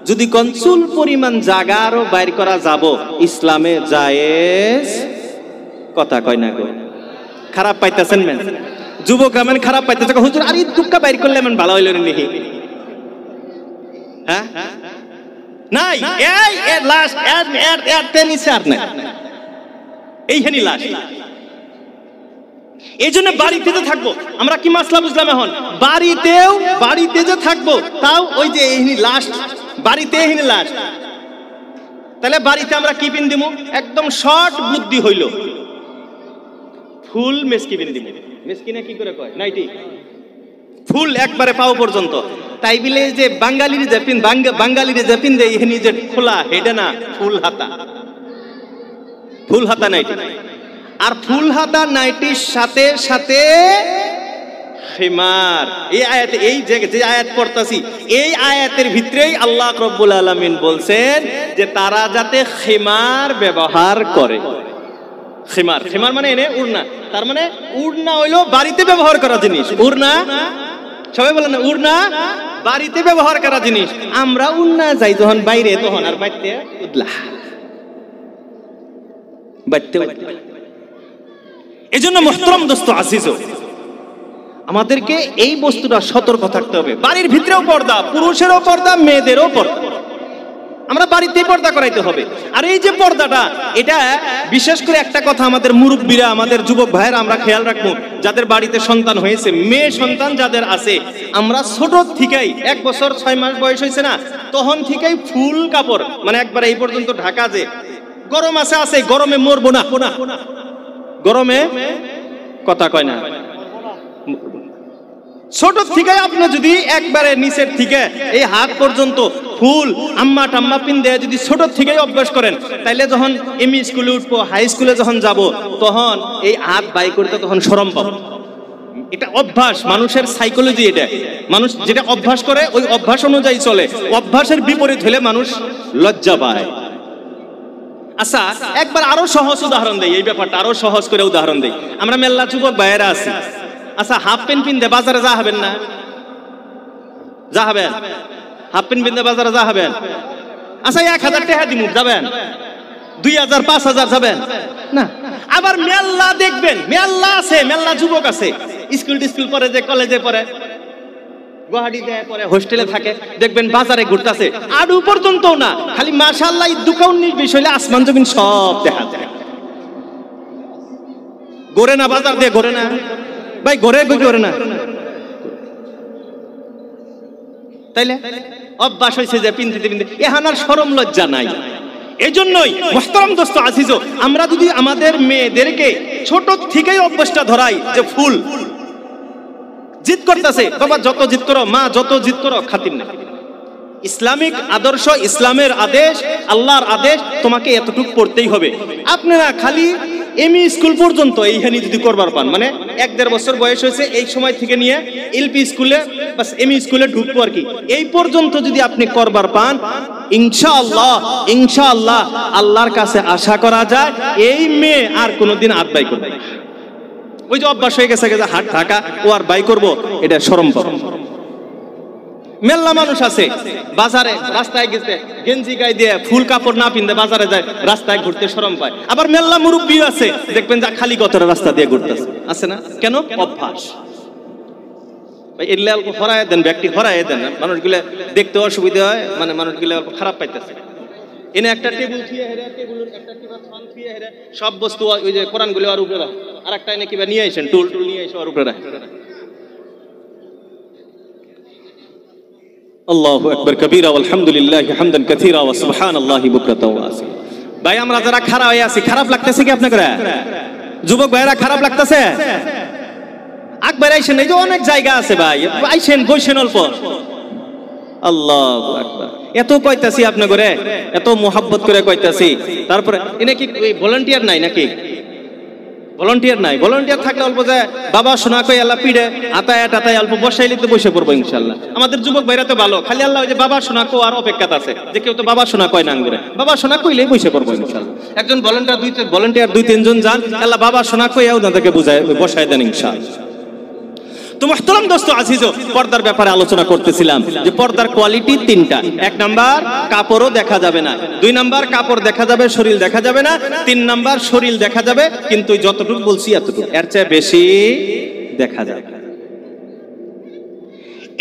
যদি কোন চুল পরিমাণ জায়গা আরো বাইর করা যাব, ইসলামে জায়েজ। কথা কয় না গো? খারাপ পাইতেছেন মেন? যুবকরা মানে খারাপ পাইতেছে, হুজুর আরে দুঃখা বাইর করলে এমন ভালো হইল নাকি? হ্যাঁ নাই, এই লাশ এর নিচে আর নাই, এইখানি লাশ। এই জন্য বাড়িতে যে থাকবো আমরা, কি মাসলা বুঝলাম এখন? বাড়িতে যে থাকবো, তাও ওই যে এইখানি লাশ, বাড়িতে এইখানি লাশ, তাহলে বাড়িতে আমরা কি পিন দিব? একদম শর্ট বুদ্ধি হইল, ফুল মেসকি পিন দিব। মেসকি না কি করে কয়? নাইটি, ফুল একবারে পাও পর্যন্ত। তাই বিলে যে বাঙালির যে পিন, বাঙালির যে পিন দেয় এখানে যে খোলা, হেডে না, ফুল হাতা, ফুল হাতা নাইটি। আর ফুল হাতা নাইটির সাথে সাথে খিমার। এই আয়াতে, এই যে আয়াত পড়তাছি, এই আয়াতের ভিতরেই আল্লাহ রাব্বুল আলামিন বলছেন যে তারা যাতে খিমার ব্যবহার করে। খিমার, খিমার মানে এনে উড়না, তার মানে উড়না হইলো বাড়িতে ব্যবহার করা জিনিস। উড়না সবাই বলেন না, উড়না বাড়িতে ব্যবহার করা জিনিস। আমরা উড়না যাই যখন বাইরে, তখন আর বাইতে উদলা, বাইতে। এজন্য মুহতারাম দোস্ত আজিজ, আমাদেরকে এই বস্তুটা সতর্ক থাকতে হবে। বাড়ির ভিতরেও পর্দা, পুরুষেরও পর্দা, মেয়েদেরও পর্দা, আমরা বাড়িতেই পর্দা করাইতে হবে। আর এই যে পর্দাটা, এটা বিশেষ করে একটা কথা আমাদের মুরব্বীরা, আমাদের যুবক ভাইয়েরা আমরা খেয়াল রাখবো, যাদের বাড়িতে সন্তান হয়েছে, মেয়ে সন্তান যাদের আছে, আমরা ছোট থেকেই 1 বছর 6 মাস বয়স হয়েছে না, তখন থেকেই ফুল কাপড়, মানে একবার এই পর্যন্ত ঢাকা, যে গরম আছে, গরমে মরবো না, গরমে কথা কয় না, ছোট থেকে আপনি যদি একবারে নিচের থেকে এই হাত পর্যন্ত ফুল আম্মা টাম্মা পিন দেয় যদি ছোট থেকেই অভ্যাস করেন, তাইলে যখন এমই স্কুলে উঠবো, হাই স্কুলে যখন যাব, তখন এই হাত বাই করতে তখন শরম পাবো। এটা অভ্যাস, মানুষের সাইকোলজি। এটা মানুষ যেটা অভ্যাস করে ওই অভ্যাস অনুযায়ী চলে, অভ্যাসের বিপরীত হলে মানুষ লজ্জা পায়। আচ্ছা একবার আরো সহজ উদাহরণ দেই, এই ব্যাপারটা আরো সহজ করে উদাহরণ দেই। আমরা মেল্লা যুবক ভাইয়েরা আছি, আচ্ছা হাফ প্যান্ট পিনতে বাজারে যা হবেন না? যা হবেন? হাফ প্যান্ট পিনতে বাজারে যা হবেন? আচ্ছা 1000 টাকা দিমু, যাবেন? 2000 5000 যাবেন না? আবার মেল্লা দেখবেন, মেল্লা আছে, মেল্লা যুবক আছে, স্কুল পড়ে, যে কলেজে পড়ে, গুয়াহাটিতে পড়ে, হোস্টেলে থাকে, দেখবেন বাজারে ঘুরতেছে, আডু পর্যন্ত না, খালি মাশাআল্লাহ দোকান বিষয় আসমান জমিন সব দেখা যায়। ঘোরে না বাজার দিয়ে, ঘোরে না ভাই, ঘোরে না, তাইলে অভ্যাস হয়েছে যে পিনতে এখন আর শরম লজ্জা নাই। এজন্যই মুহতারাম দোস্ত আজিজো, আমরা যদি আমাদের মেয়েদেরকে ছোট থেকেই অভ্যাসটা ধরাই যে ফুল জিদ করতেছে, বাবা যত জিদ করো, মা যত জিদ করো, খাতির নেই। ইসলামিক আদর্শ, ইসলামের আদেশ, আল্লাহর আদেশ, তোমাকে এতটুকু পড়তেই হবে। আপনারা খালি এমই স্কুল পর্যন্ত এইখানে যদি করবার পান, মানে 1-1.5 বছর বয়স হয়েছে, এই সময় থেকে নিয়ে এলপি স্কুলে বাস এমই স্কুলে ঢুকবো আর কি, এই পর্যন্ত যদি আপনি করবার পান, ইনশাআল্লাহ আল্লাহর কাছে আশা করা যায় এই মেয়ে আর কোনোদিন আদবাই করবে না। ওই যে অভ্যাস হয়ে গেছে হাট ঢাকা, ও আর বাই করবো, এটা শরম পাবো। মেল্লা মানুষ আছে বাজারে, রাস্তায় গেছে গেঞ্জি গায়ে দিয়ে ফুল কাপড় না পিনতে বাজারে যায়, রাস্তায় ঘুরতে শরম পায়। আবার মেল্লা মুরব্বী আছে, দেখবেন যে খালি গতরে রাস্তা দিয়ে ঘুরতেছে, আছে না? কেন? অভ্যাস। ভাই এলে অল্প হরায় দেন, ব্যক্তি হরায় দেন, মানুষগুলো দেখতে অসুবিধা হয়, মানে মানুষগুলো অল্প খারাপ পাইতেছে। এনে একটা টেবিল থুয়ে হেরে, টেবিলের একটা কিবা থান থুয়ে হেরে, সব বস্তু ওই যে কোরআনগুলো আর উপরে রাখে, আর একটা এনে কিবা নিয়ে আসেন, টুল নিয়ে এসে আর উপরে রাখে। আল্লাহু আকবার কবীরা আলহামদুলিল্লাহি হামদান কাসীরা ওয়া সুবহানাল্লাহি বুকরাতাও ওয়া আসীলা। ভাই আমরা যারা খারাপ হয়ে আছি, খারাপ লাগতেছে কি আপনাদের? যুবক ভাইরা খারাপ লাগতেছে? আকবার আইছেন, এই যে অনেক জায়গা আছে ভাই, আইছেন বসেন অল্প। আল্লাহু আকবার, এত কইতাছি আপনাদের, এত মোহাব্বত করে কইতাছি, তারপরে এনে কি ভলান্টিয়ার নাই নাকি? ভলান্টিয়ার নাই? ভলান্টিয়ার থাকলে অল্প যায় বাবা শোনা কই আল্লাহ পিড়ে আতায় অল্প বসাইলে তো বসে পড়বো ইনশাআল্লাহ। আমাদের যুবক ভাইরা তো ভালো, খালি আল্লাহ ওই যে বাবা শোনা কো আর অপেক্ষা আছে, যে কেউ তো বাবা শোনা কয় না করে, বাবা শোনা কইলেই বসে পড়বো ইনশাআল্লাহ। একজন ভলান্টিয়ার 2-3 জন যান, আল্লাহ বাবা শোনা কই ওনাদেরকে বুঝায় বসায় দেন ইনশাআল্লাহ। তো মুহতারাম দোস্ত আজিজো, পর্দার ব্যাপারে আলোচনা করতেছিলাম যে পর্দার কোয়ালিটি 3টা। 1 নাম্বার কাপড়ও দেখা যাবে না, 2 নাম্বার কাপড় দেখা যাবে, শরীর দেখা যাবে না, 3 নাম্বার শরীর দেখা যাবে কিন্তু যতটুকু বলছি এতটুকু, এর চেয়ে বেশি দেখা যাবে।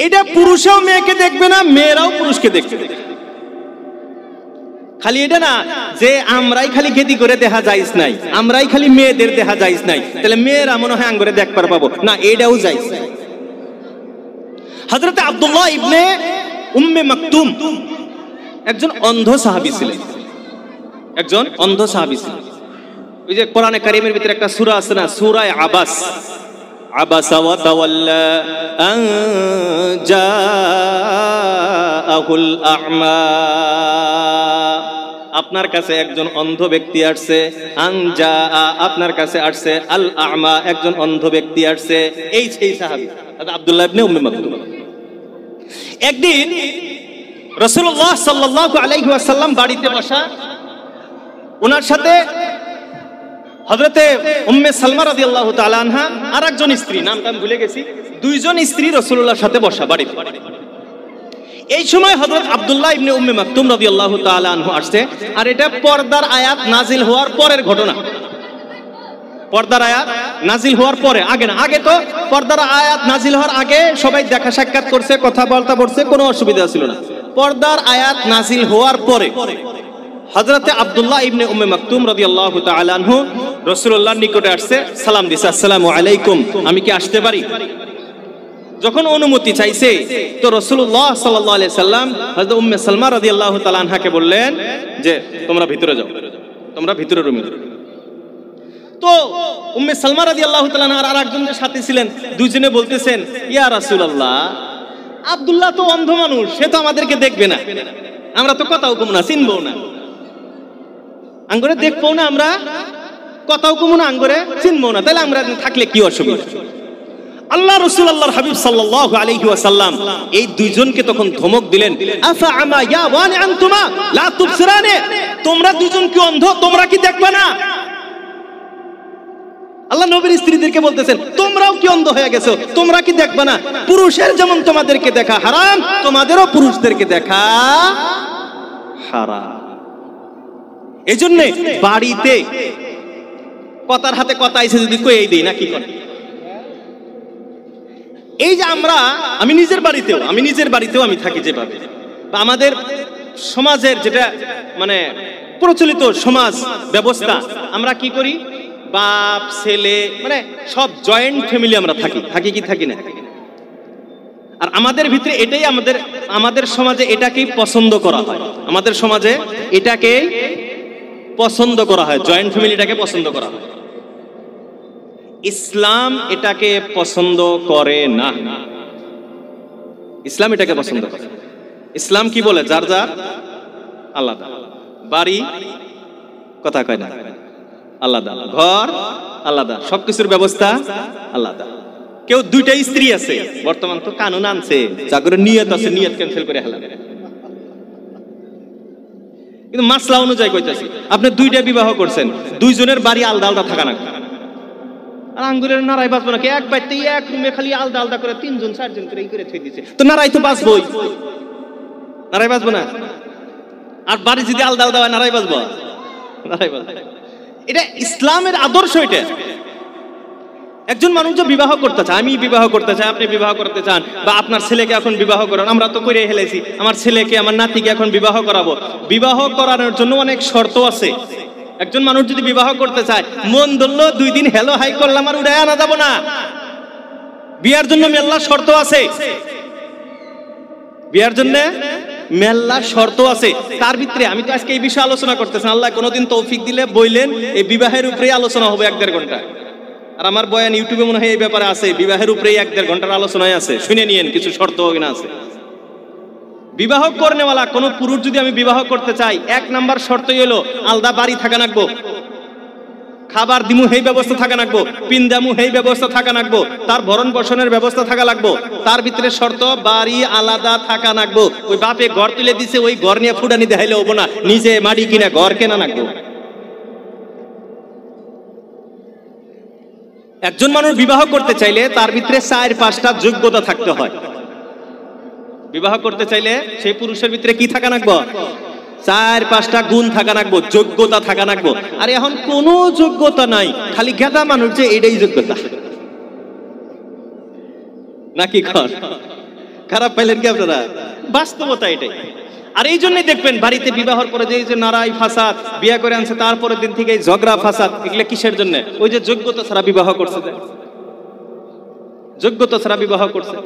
এটা পুরুষও মেয়েকে দেখবে না, মেয়েরাও পুরুষকে দেখবে। খালি এটা না যে আমরাই খালি গেদি করে দেখা যাইস নাই, আমরাই খালি মেয়েদের দেখা যাইস নাই, তাহলে মেয়েরা মনে হয় আঙ্গুরে দেখবার পাবো না, এটাও যাইস। হযরত আব্দুল্লাহ ইবনে উম্মে মাকতুম একজন অন্ধ সাহাবী ছিলেন, একজন অন্ধ সাহাবী ছিলেন। ওই যে কোরআনে কারীমের ভিতরে একটা সূরা আছে না, সূরা আবাস, আবাসা ওয়া তাওয়াল্লা আন জাআহুল আ'মা, আপনার কাছে একজন অন্ধ ব্যক্তি আসছে, আনজা আপনার কাছে আসছে, আল আ'মা একজন অন্ধ ব্যক্তি আসছে। এই সেই সাহাবী আব্দুল্লাহ ইবনে উম্মে মাকতুম। একদিন রাসূলুল্লাহ সাল্লাল্লাহু আলাইহি ওয়াসাল্লাম বাড়িতে বসা, ওনার সাথে হযরতে উম্মে সালমা রাদিয়াল্লাহু তাআলা আনহা আর একজন স্ত্রী, নামটা আমি ভুলে গেছি, 2 জন স্ত্রী রাসূলুল্লাহর সাথে বসা বাড়িতে। এই সময় হযরত আব্দুল্লাহ ইবনে উম্মে মাকতুম রাদিয়াল্লাহু তাআলা আনহু আসছে, আর এটা পর্দার আয়াত নাজিল হওয়ার পরের ঘটনা। পর্দার আয়াত নাজিল হওয়ার পরে, আগে না। আগে তো পর্দার আয়াত নাজিল হওয়ার আগে সবাই দেখা সাক্ষাৎ করছে, কথাবার্তা বলছে, কোনো অসুবিধা ছিল না। পর্দার আয়াত নাজিল হওয়ার পরে হযরতে আব্দুল্লাহ ইবনে উম্মে মাকতুম রাদিয়াল্লাহু তাআলা আনহু রাসূলুল্লাহর নিকটে আসছে, সালাম দিছে, আসসালামু আলাইকুম, আমি কি আসতে পারি? যখন অনুমতি চাইছে তো রাসূলুল্লাহ সাল্লাল্লাহু আলাইহি সাল্লাম হযরত উম্মে সালমা রাদিয়াল্লাহু তাআলা আনহাকে বললেন যে তোমরা ভিতরে যাও, তোমরা ভিতরে রুমে। তো উম্মে সালমা রাদিয়াল্লাহু তাআলা আর আরেকজন যে সাথী ছিলেন, দুইজনে বলতেছেন, ইয়া রাসূলুল্লাহ, আব্দুল্লাহ তো অন্ধ মানুষ, সে তো আমাদেরকে দেখবে না, আমরা তো কথাও কম না, চিনবো না, আঙ্গরে দেখবো না, আমরা কথাও কম না, আঙ্গরে চিনবো না, তাহলে আমরা থাকলে কি অসুবিধা? আল্লাহ রাসূল আল্লাহর হাবিব সাল্লাল্লাহু আলাইহি ওয়াসাল্লাম এই দুইজনকে তখন ধমক দিলেন, আফা আমা ইয়া ওয়ানি আনতুমা লা তুবসিরানি, তোমরা দুজন কি অন্ধ, তোমরা কি দেখবে না? আল্লাহ নবীর স্ত্রীদেরকে বলতেছেন, তোমরাও কি অন্ধ হয়ে গেছো, তোমরা কি দেখবে না? পুরুষের যেমন তোমাদেরকে দেখা হারাম, তোমাদেরও পুরুষদেরকে দেখা হারাম। এজন্য বাড়িতে কথার হাতে কথা আইছে যদি কই দেই না কি করে। এই যে আমি নিজের বাড়িতেও আমি থাকি যেভাবে, আমাদের সমাজের যেটা মানে প্রচলিত সমাজ ব্যবস্থা, আমরা কি করি, বাপ ছেলে মানে সব জয়েন্ট ফ্যামিলি আমরা থাকি কি থাকি না। আর আমাদের ভিতরে এটাই আমাদের সমাজে এটাকেই পছন্দ করা হয়, আমাদের সমাজে এটাকেই পছন্দ করা হয়, জয়েন্ট ফ্যামিলিটাকে পছন্দ করা হয়। ইসলাম এটাকে পছন্দ করে না, ইসলাম এটাকে পছন্দ করে। ইসলাম কি বলে, যার যার আলাদা বাড়ি, কথা কয় না, আলাদা ঘর, আলাদা সবকিছুর ব্যবস্থা আলাদা। কেউ দুইটা স্ত্রী আছে, বর্তমান তো কানুন আনছে, যা করে নিয়ত আছে নিয়ত ক্যান্সেল করে হেলা, কিন্তু মাসলা অনুযায়ী কইতাছি, আপনি দুইটা বিবাহ করছেন, দুইজনের বাড়ি আলাদা আলাদা থাকা না। আর আঙ্গুলের নারাই বাঁচবো নাকি, এক বাড়িতে এক রুমে খালি আলাদা আলাদা করে 3জন 4জন করে এই করে থই দিছে, তো নারাই তো বাঁচবই, নারাই বাঁচবো না। আর বাড়ি যদি আলাদা আলাদা হয় নারাই বাঁচবো, নারাই বাঁচবো। এটা ইসলামের আদর্শ। এটা একজন মানুষ যে বিবাহ করতে চায়, আমি বিবাহ করতে চাই, আপনি বিবাহ করতে চান, বা আপনার ছেলেকে এখন বিবাহ করান, আমরা তো করে হেলেছি, আমার ছেলেকে আমার নাতিকে এখন বিবাহ করাবো। বিবাহ করানোর জন্য অনেক শর্ত আছে। একজন মানুষ যদি বিবাহ করতে চায়, মন ধরলো 2 দিন হেলো হাই করলাম আর উড়ায় আনা যাবো না। বিয়ার জন্য মেল্লা শর্ত আছে, বিয়ার জন্য মেল্লা শর্ত আছে। তার ভিতরে আমি তো আজকে এই বিষয়ে আলোচনা করতেছি, আল্লাহ কোনোদিন তৌফিক দিলে বইলেন এই বিবাহের উপরে আলোচনা হবে 1-1.5 ঘন্টা। আর আমার বয়ান ইউটিউবে মনে হয় এই ব্যাপারে আছে, বিবাহের উপরে 1-1.5 ঘন্টার আলোচনায় আছে, শুনে নিয়েন কিছু শর্ত কিনা আছে। বিবাহ করনেওয়ালা কোন পুরুষ যদি আমি বিবাহ করতে চাই, 1 নাম্বার শর্তই হলো আলাদা বাড়ি থাকা লাগবো, খাবার দিমু সেই ব্যবস্থা থাকা লাগবো, পিন্দামু সেই ব্যবস্থা থাকা লাগবো, তার ভরণ পোষণের ব্যবস্থা থাকা লাগবো। তার ভিতরে শর্ত বাড়ি আলাদা থাকা লাগবো। ওই বাপে ঘর তুলে দিছে, ওই ঘর নিয়ে ফুটানি দেখাইলে হবো না, নিজে মাটি কিনা ঘর কেনা লাগবো। একজন মানুষ বিবাহ করতে চাইলে তার ভিতরে 4-5টা যোগ্যতা থাকতে হয়। বিবাহ করতে চাইলে সেই পুরুষের ভিতরে কি থাকা লাগবো, 4-5টা গুণ থাকা লাগবো, যোগ্যতা থাকা লাগবো। আর এখন কোনো যোগ্যতা নাই, খালি গেদা মানুষ যে এটাই যোগ্যতা নাকি? খারাপ পাইলেন কি আপনারা? বাস্তবতা এটাই। আর এই জন্যই দেখবেন বাড়িতে বিবাহর পরে যে নারাই ফাসাদ, বিয়ে করে আনছে তারপরের দিন থেকে ঝগড়া ফাসাদ, এগুলা কিসের জন্য? ওই যে যোগ্যতা ছাড়া বিবাহ করছে, যোগ্যতা ছাড়া বিবাহ করছে।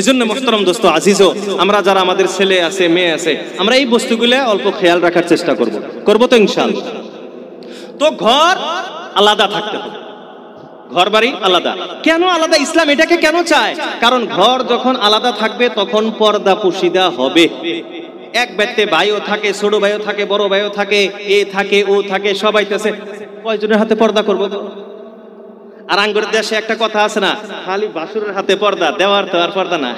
এজন্য মোহতারাম দোস্ত আজিজো, আমরা যারা আমাদের ছেলে আছে মেয়ে আছে, আমরা এই বস্তুগুলো অল্প খেয়াল রাখার চেষ্টা করব তো ইনশাআল্লাহ। তো ঘর আলাদা থাকতে হবে, ঘর বাড়ি আলাদা। কেন আলাদা? ইসলাম এটাকে কেন চায়? কারণ ঘর যখন আলাদা থাকবে তখন পর্দা পুশিদা হবে। এক ব্যক্তি ভাইও থাকে, ছোট ভাইও থাকে, বড় ভাইও থাকে, এ থাকে ও থাকে, সবাই আছে, কয়জনের হাতে পর্দা করবো? আর আঙ্গুর দেশে একটা কথা আছে না, খালি বাসুরের হাতে পর্দা, দেওয়ার তো আর পর্দা না।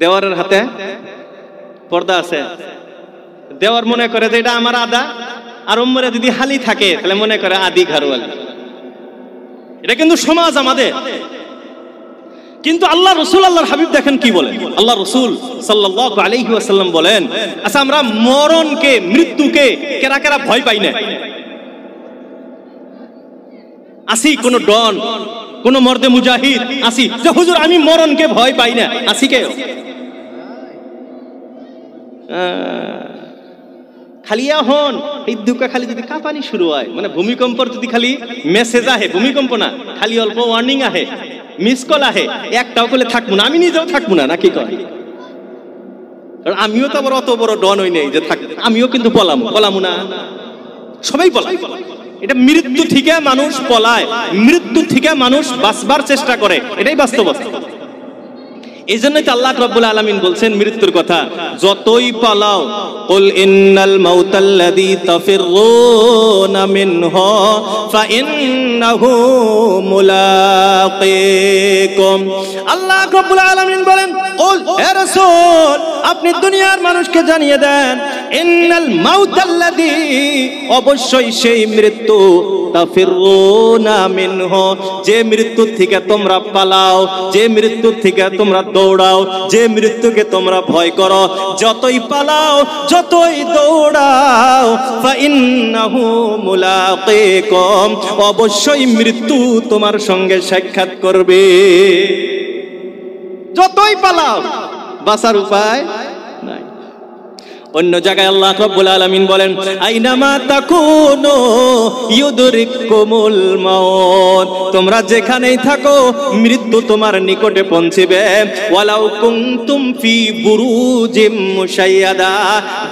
দেওয়ারের হাতে পর্দা আছে, দেওয়ার মনে করে যে এটা আমার আদা, আর উম্মরে যদি হালি থাকে তাহলে মনে করে আদি ঘরওয়ালি। এটা কিন্তু সমাজ আমাদের। কিন্তু আল্লাহ রসুল আল্লাহর হাবিব দেখেন কি বলেন। আল্লাহ রসুল সাল্লাল্লাহু আলাইহি ওয়াসাল্লাম বলেন, আচ্ছা আমরা মরণকে, মৃত্যুকে কেরা কেরা ভয় পাই না? আসি কোন ডন, কোন মর্দে মুজাহিদ আসি যে হুজুর আমি মরণকে ভয় পাই না, আসি কে? খালি এখন এই দুঃখা খালি যদি কাঁপানি শুরু হয়, মানে ভূমিকম্পর যদি খালি মেসেজ আহে, ভূমিকম্প না, খালি অল্প ওয়ার্নিং আহে, মিস কল আহে, একটাও করলে থাকবো না, আমি নিজেও থাকবো না, নাকি কয়? কারণ আমিও তো আবার অত বড় ডন হই নাই যে থাকবো, আমিও কিন্তু পলামু না, সবাই পলায়। এটা মৃত্যু থেকে মানুষ পলায়, মৃত্যু থেকে মানুষ বাঁচবার চেষ্টা করে, এটাই বাস্তবতা। এই জন্যই তো আল্লাহ রাব্বুল আলামিন বলছেন মৃত্যুর কথা, যতই পালাও কুল ইন্নাল মাউতাল্লাযী তাফিররুনা মিনহু ফাইন্নাহু মুলাকীকুম। আল্লাহ রাব্বুল আলামিন বলেন, কুল হে রাসূল আপনি দুনিয়ার মানুষকে জানিয়ে দেন, ইন্নাল মাউতাল্লাযী অবশ্যই সেই মৃত্যু, তাফিররুনা মিনহু যে মৃত্যু থেকে তোমরা পালাও, যে মৃত্যু থেকে তোমরা দৌড়াও, যে মৃত্যুকে তোমরা ভয় করো, যতই পালাও যতই দৌড়াও ফাইন্নাহু মুলাকীকুম অবশ্যই মৃত্যু তোমার সঙ্গে সাক্ষাৎ করবে। যতই পালাও বাঁচার উপায় নাই। অন্য জায়গায় আল্লাহ রাব্বুল আলামিন বলেন, আইনামা তাকুনু ইউদরিকুমুল মাউত, তোমরা যেখানেই থাকো মৃত্যু তোমার নিকটে পৌঁছবে। ওয়ালাউ কুনতুম ফি বুরুজিম মুশাইয়াদা,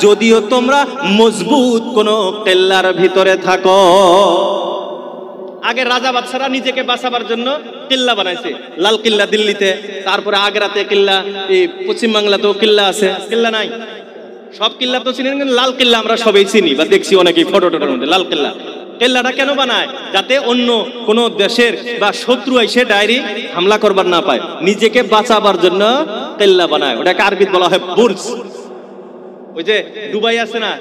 যদিও তোমরা মজবুত কোনো কেল্লার ভিতরে থাকো। আগে রাজা বাদশারা নিজেকে বাঁচাবার জন্য কিল্লা বানাইছে, লাল কিল্লা দিল্লিতে, তারপরে আগ্রাতে কিল্লা, এই পশ্চিম বাংলাতেও কিল্লা আছে। কিল্লা নাই সব কিল্লা তো চিনেন, কিন্তু লাল কিল্লা আমরা সবাই চিনি বা দেখছি অনেকেই ফটো টটোর মধ্যে। লাল কিল্লা, কিল্লাটা কেন বানায়? যাতে অন্য কোন দেশের বা শত্রু এসে ডাইরেক্ট হামলা করবার না পায়, নিজেকে বাঁচাবার জন্য কিল্লা বানায়। ওটাকে আরবিতে বলা হয় বুর্জ। ওই যে দুবাই আছে না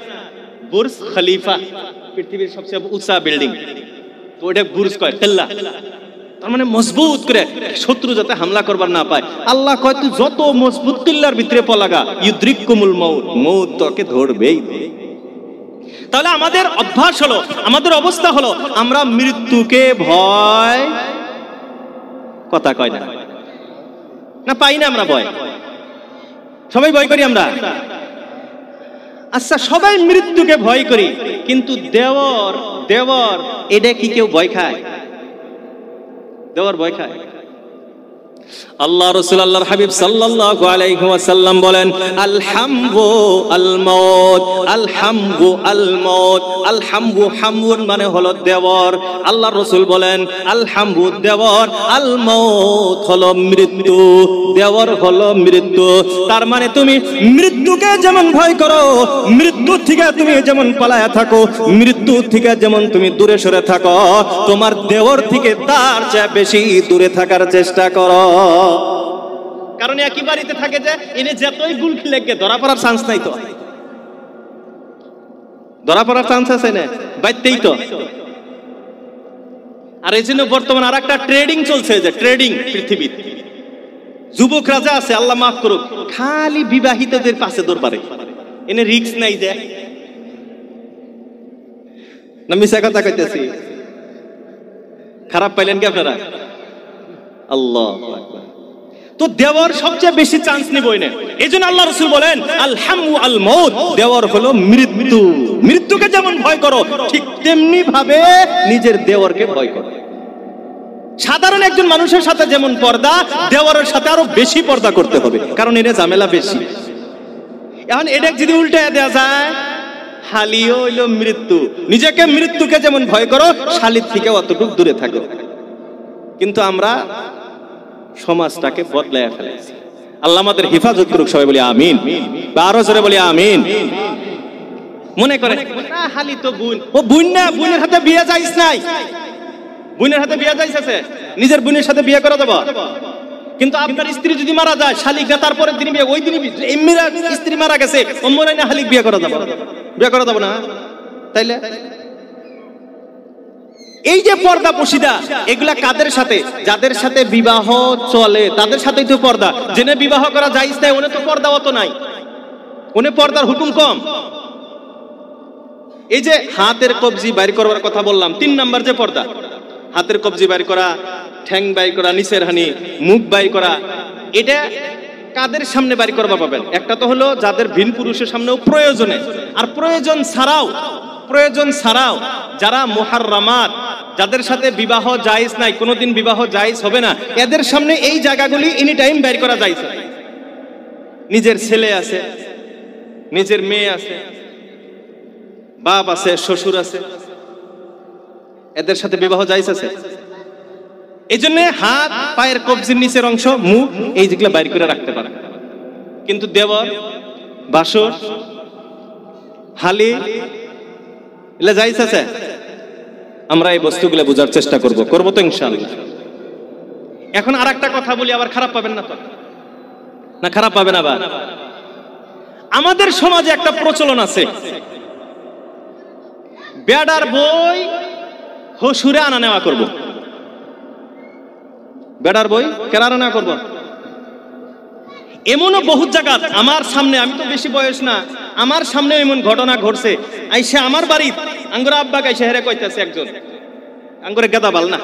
বুর্জ খলিফা, পৃথিবীর সবচেয়ে উঁচা বিল্ডিং, তো ওটা বুর্জ কয়, কিল্লা। তার মানে মজবুত করে শত্রু যাতে হামলা করবার না পায়। আল্লাহ কয় তুই যত মজবুত কিল্লার ভিতরে পলাগা, ইউদ্রিকুমুল মাউত, মউত তোকে ধরবেই। তাহলে আমাদের অভ্যাস হলো, আমাদের অবস্থা হলো, আমরা মৃত্যুকে ভয় কথা কয় না, না পাই না আমরা ভয়, সবাই ভয় করি আমরা। আচ্ছা সবাই মৃত্যুকে ভয় করি, কিন্তু দেওর দেওর এটা কি কেউ ভয় খায়? দেওয়ার ভয় খায়? আল্লাহ রাসূল আল্লাহর হাবিব সাল্লাল্লাহু আলাইহি ওয়াসাল্লাম বলেন, আল হামু আল মাউত, আল হামু আল মাউত। আল হামু, হামুন মানে হলো দেওর। আল্লাহ রাসূল বলেন আল হামু দেওর, আল মাউত হলো মৃত্যু, দেওর হলো মৃত্যু। তার মানে তুমি মৃত্যুকে যেমন ভয় করো, মৃত্যু থেকে তুমি যেমন পালায়া থাকো, মৃত্যু থেকে যেমন তুমি দূরে সরে থাকো, তোমার দেওর থেকে তার চেয়ে বেশি দূরে থাকার চেষ্টা করো। কারণ একই বাড়িতে থাকে যে এনে যতই গুল খেলে ধরা পড়ার চান্স নাই, তো ধরা পড়ার চান্স আছে না, বাইতেই তো। আর এই জন্য বর্তমান আর একটা ট্রেডিং চলছে, যে ট্রেডিং পৃথিবীর যুবক রাজা আছে, আল্লাহ মাফ করুক, খালি বিবাহিতদের পাশে দরবারে, এনে রিস্ক নাই যে। না মিছা কথা কইতেছি? খারাপ পাইলেন কি আপনারা? আল্লাহ তো দেওয়ার সবচেয়ে বেশি চান্স নিবই না। এই জন্য আল্লাহ রাসূল বলেন আল হামু আল মাউত, দেওয়ার হলো মৃত্যু। মৃত্যুকে যেমন ভয় করো, ঠিক তেমনি ভাবে নিজের দেওয়ারকে ভয় করো। সাধারণ একজন মানুষের সাথে যেমন পর্দা, দেওয়ারের সাথে আরো বেশি পর্দা করতে হবে, কারণ এটা ঝামেলা বেশি। এখন এটা যদি উল্টায় দেওয়া যায়, হালিও হইল মৃত্যু। নিজেকে মৃত্যুকে যেমন ভয় করো, শালির থেকে অতটুকু দূরে থাকো। কিন্তু আমরা সমাজটাকে বদলাইয়া ফেলেছি। আল্লাহ আমাদের হেফাজত করুক, সবাই বলি আমিন, বা আরো জোরে বলি আমিন। মনে করে না হালি তো বোন, ও বোন না, বোনের হাতে বিয়ে যাইস নাই, বোনের হাতে বিয়ে যাইছে, নিজের বোনের সাথে বিয়ে করা দেবো। কিন্তু আপনার স্ত্রী যদি মারা যায়, শালিক না তারপরের দিন বিয়ে, ওই দিনই এমনিরা স্ত্রী মারা গেছে, অমরাই না হালিক বিয়ে করা যাবো, বিয়ে করা যাবো না? তাইলে এই যে পর্দা পশিদা, এগুলা কাদের সাথে? যাদের সাথে বিবাহ চলে তাদের সাথেই তো পর্দা। জেনে বিবাহ করা জায়েজ নাই, ওনে তো পর্দা অত নাই, ওনে পর্দার হুকুম কম। এই যে হাতের কবজি বাইর করবার কথা বললাম, 3 নাম্বার যে পর্দা, হাতের কবজি বাইর করা, ঠ্যাং বাইর করা, নিচের হানি, মুখ বাইর করা, এটা কাদের সামনে বাইর করবা পাবেন? একটা তো হলো যাদের ভিন পুরুষের সামনেও প্রয়োজনে, আর প্রয়োজন ছাড়াও যারা মুহাররামাত, যাদের সাথে বিবাহ জায়েজ নাই, কোনোদিন বিবাহ জায়েজ হবে না, এদের সামনে এই জায়গাগুলি এনি টাইম বের করা যাইছে। নিজের ছেলে আছে, নিজের মেয়ে আছে, বাপ আছে, শ্বশুর আছে, এদের সাথে বিবাহ জায়েজ আছে? এই জন্য হাত পায়ের কবজির নিচের অংশ, মুখ, এই যেগুলো বাইর করে রাখতে পারে। কিন্তু দেবর, বাসর, হালি এগুলো যাইছে আছে। আমরা এই বস্তুগুলো বোঝার চেষ্টা করব তো ইনশাআল্লাহ। এখন আর একটা কথা বলি, আবার খারাপ পাবেন না তো? না খারাপ পাবেন আবার? আমাদের সমাজে একটা প্রচলন আছে, বেডার বই হসুরে আনা নেওয়া করব। বেডার বই কেন আনা নেওয়া করব? এমনও বহুত জায়গা আমার সামনে, আমি তো বেশি বয়স না, আমার সামনে এমন ঘটনা ঘটছে। আইসে আমার বাড়ি আঙ্গুর আব্বা গাইছে হেরে কইতেছে একজন, আঙ্গুরে গেদা বাল না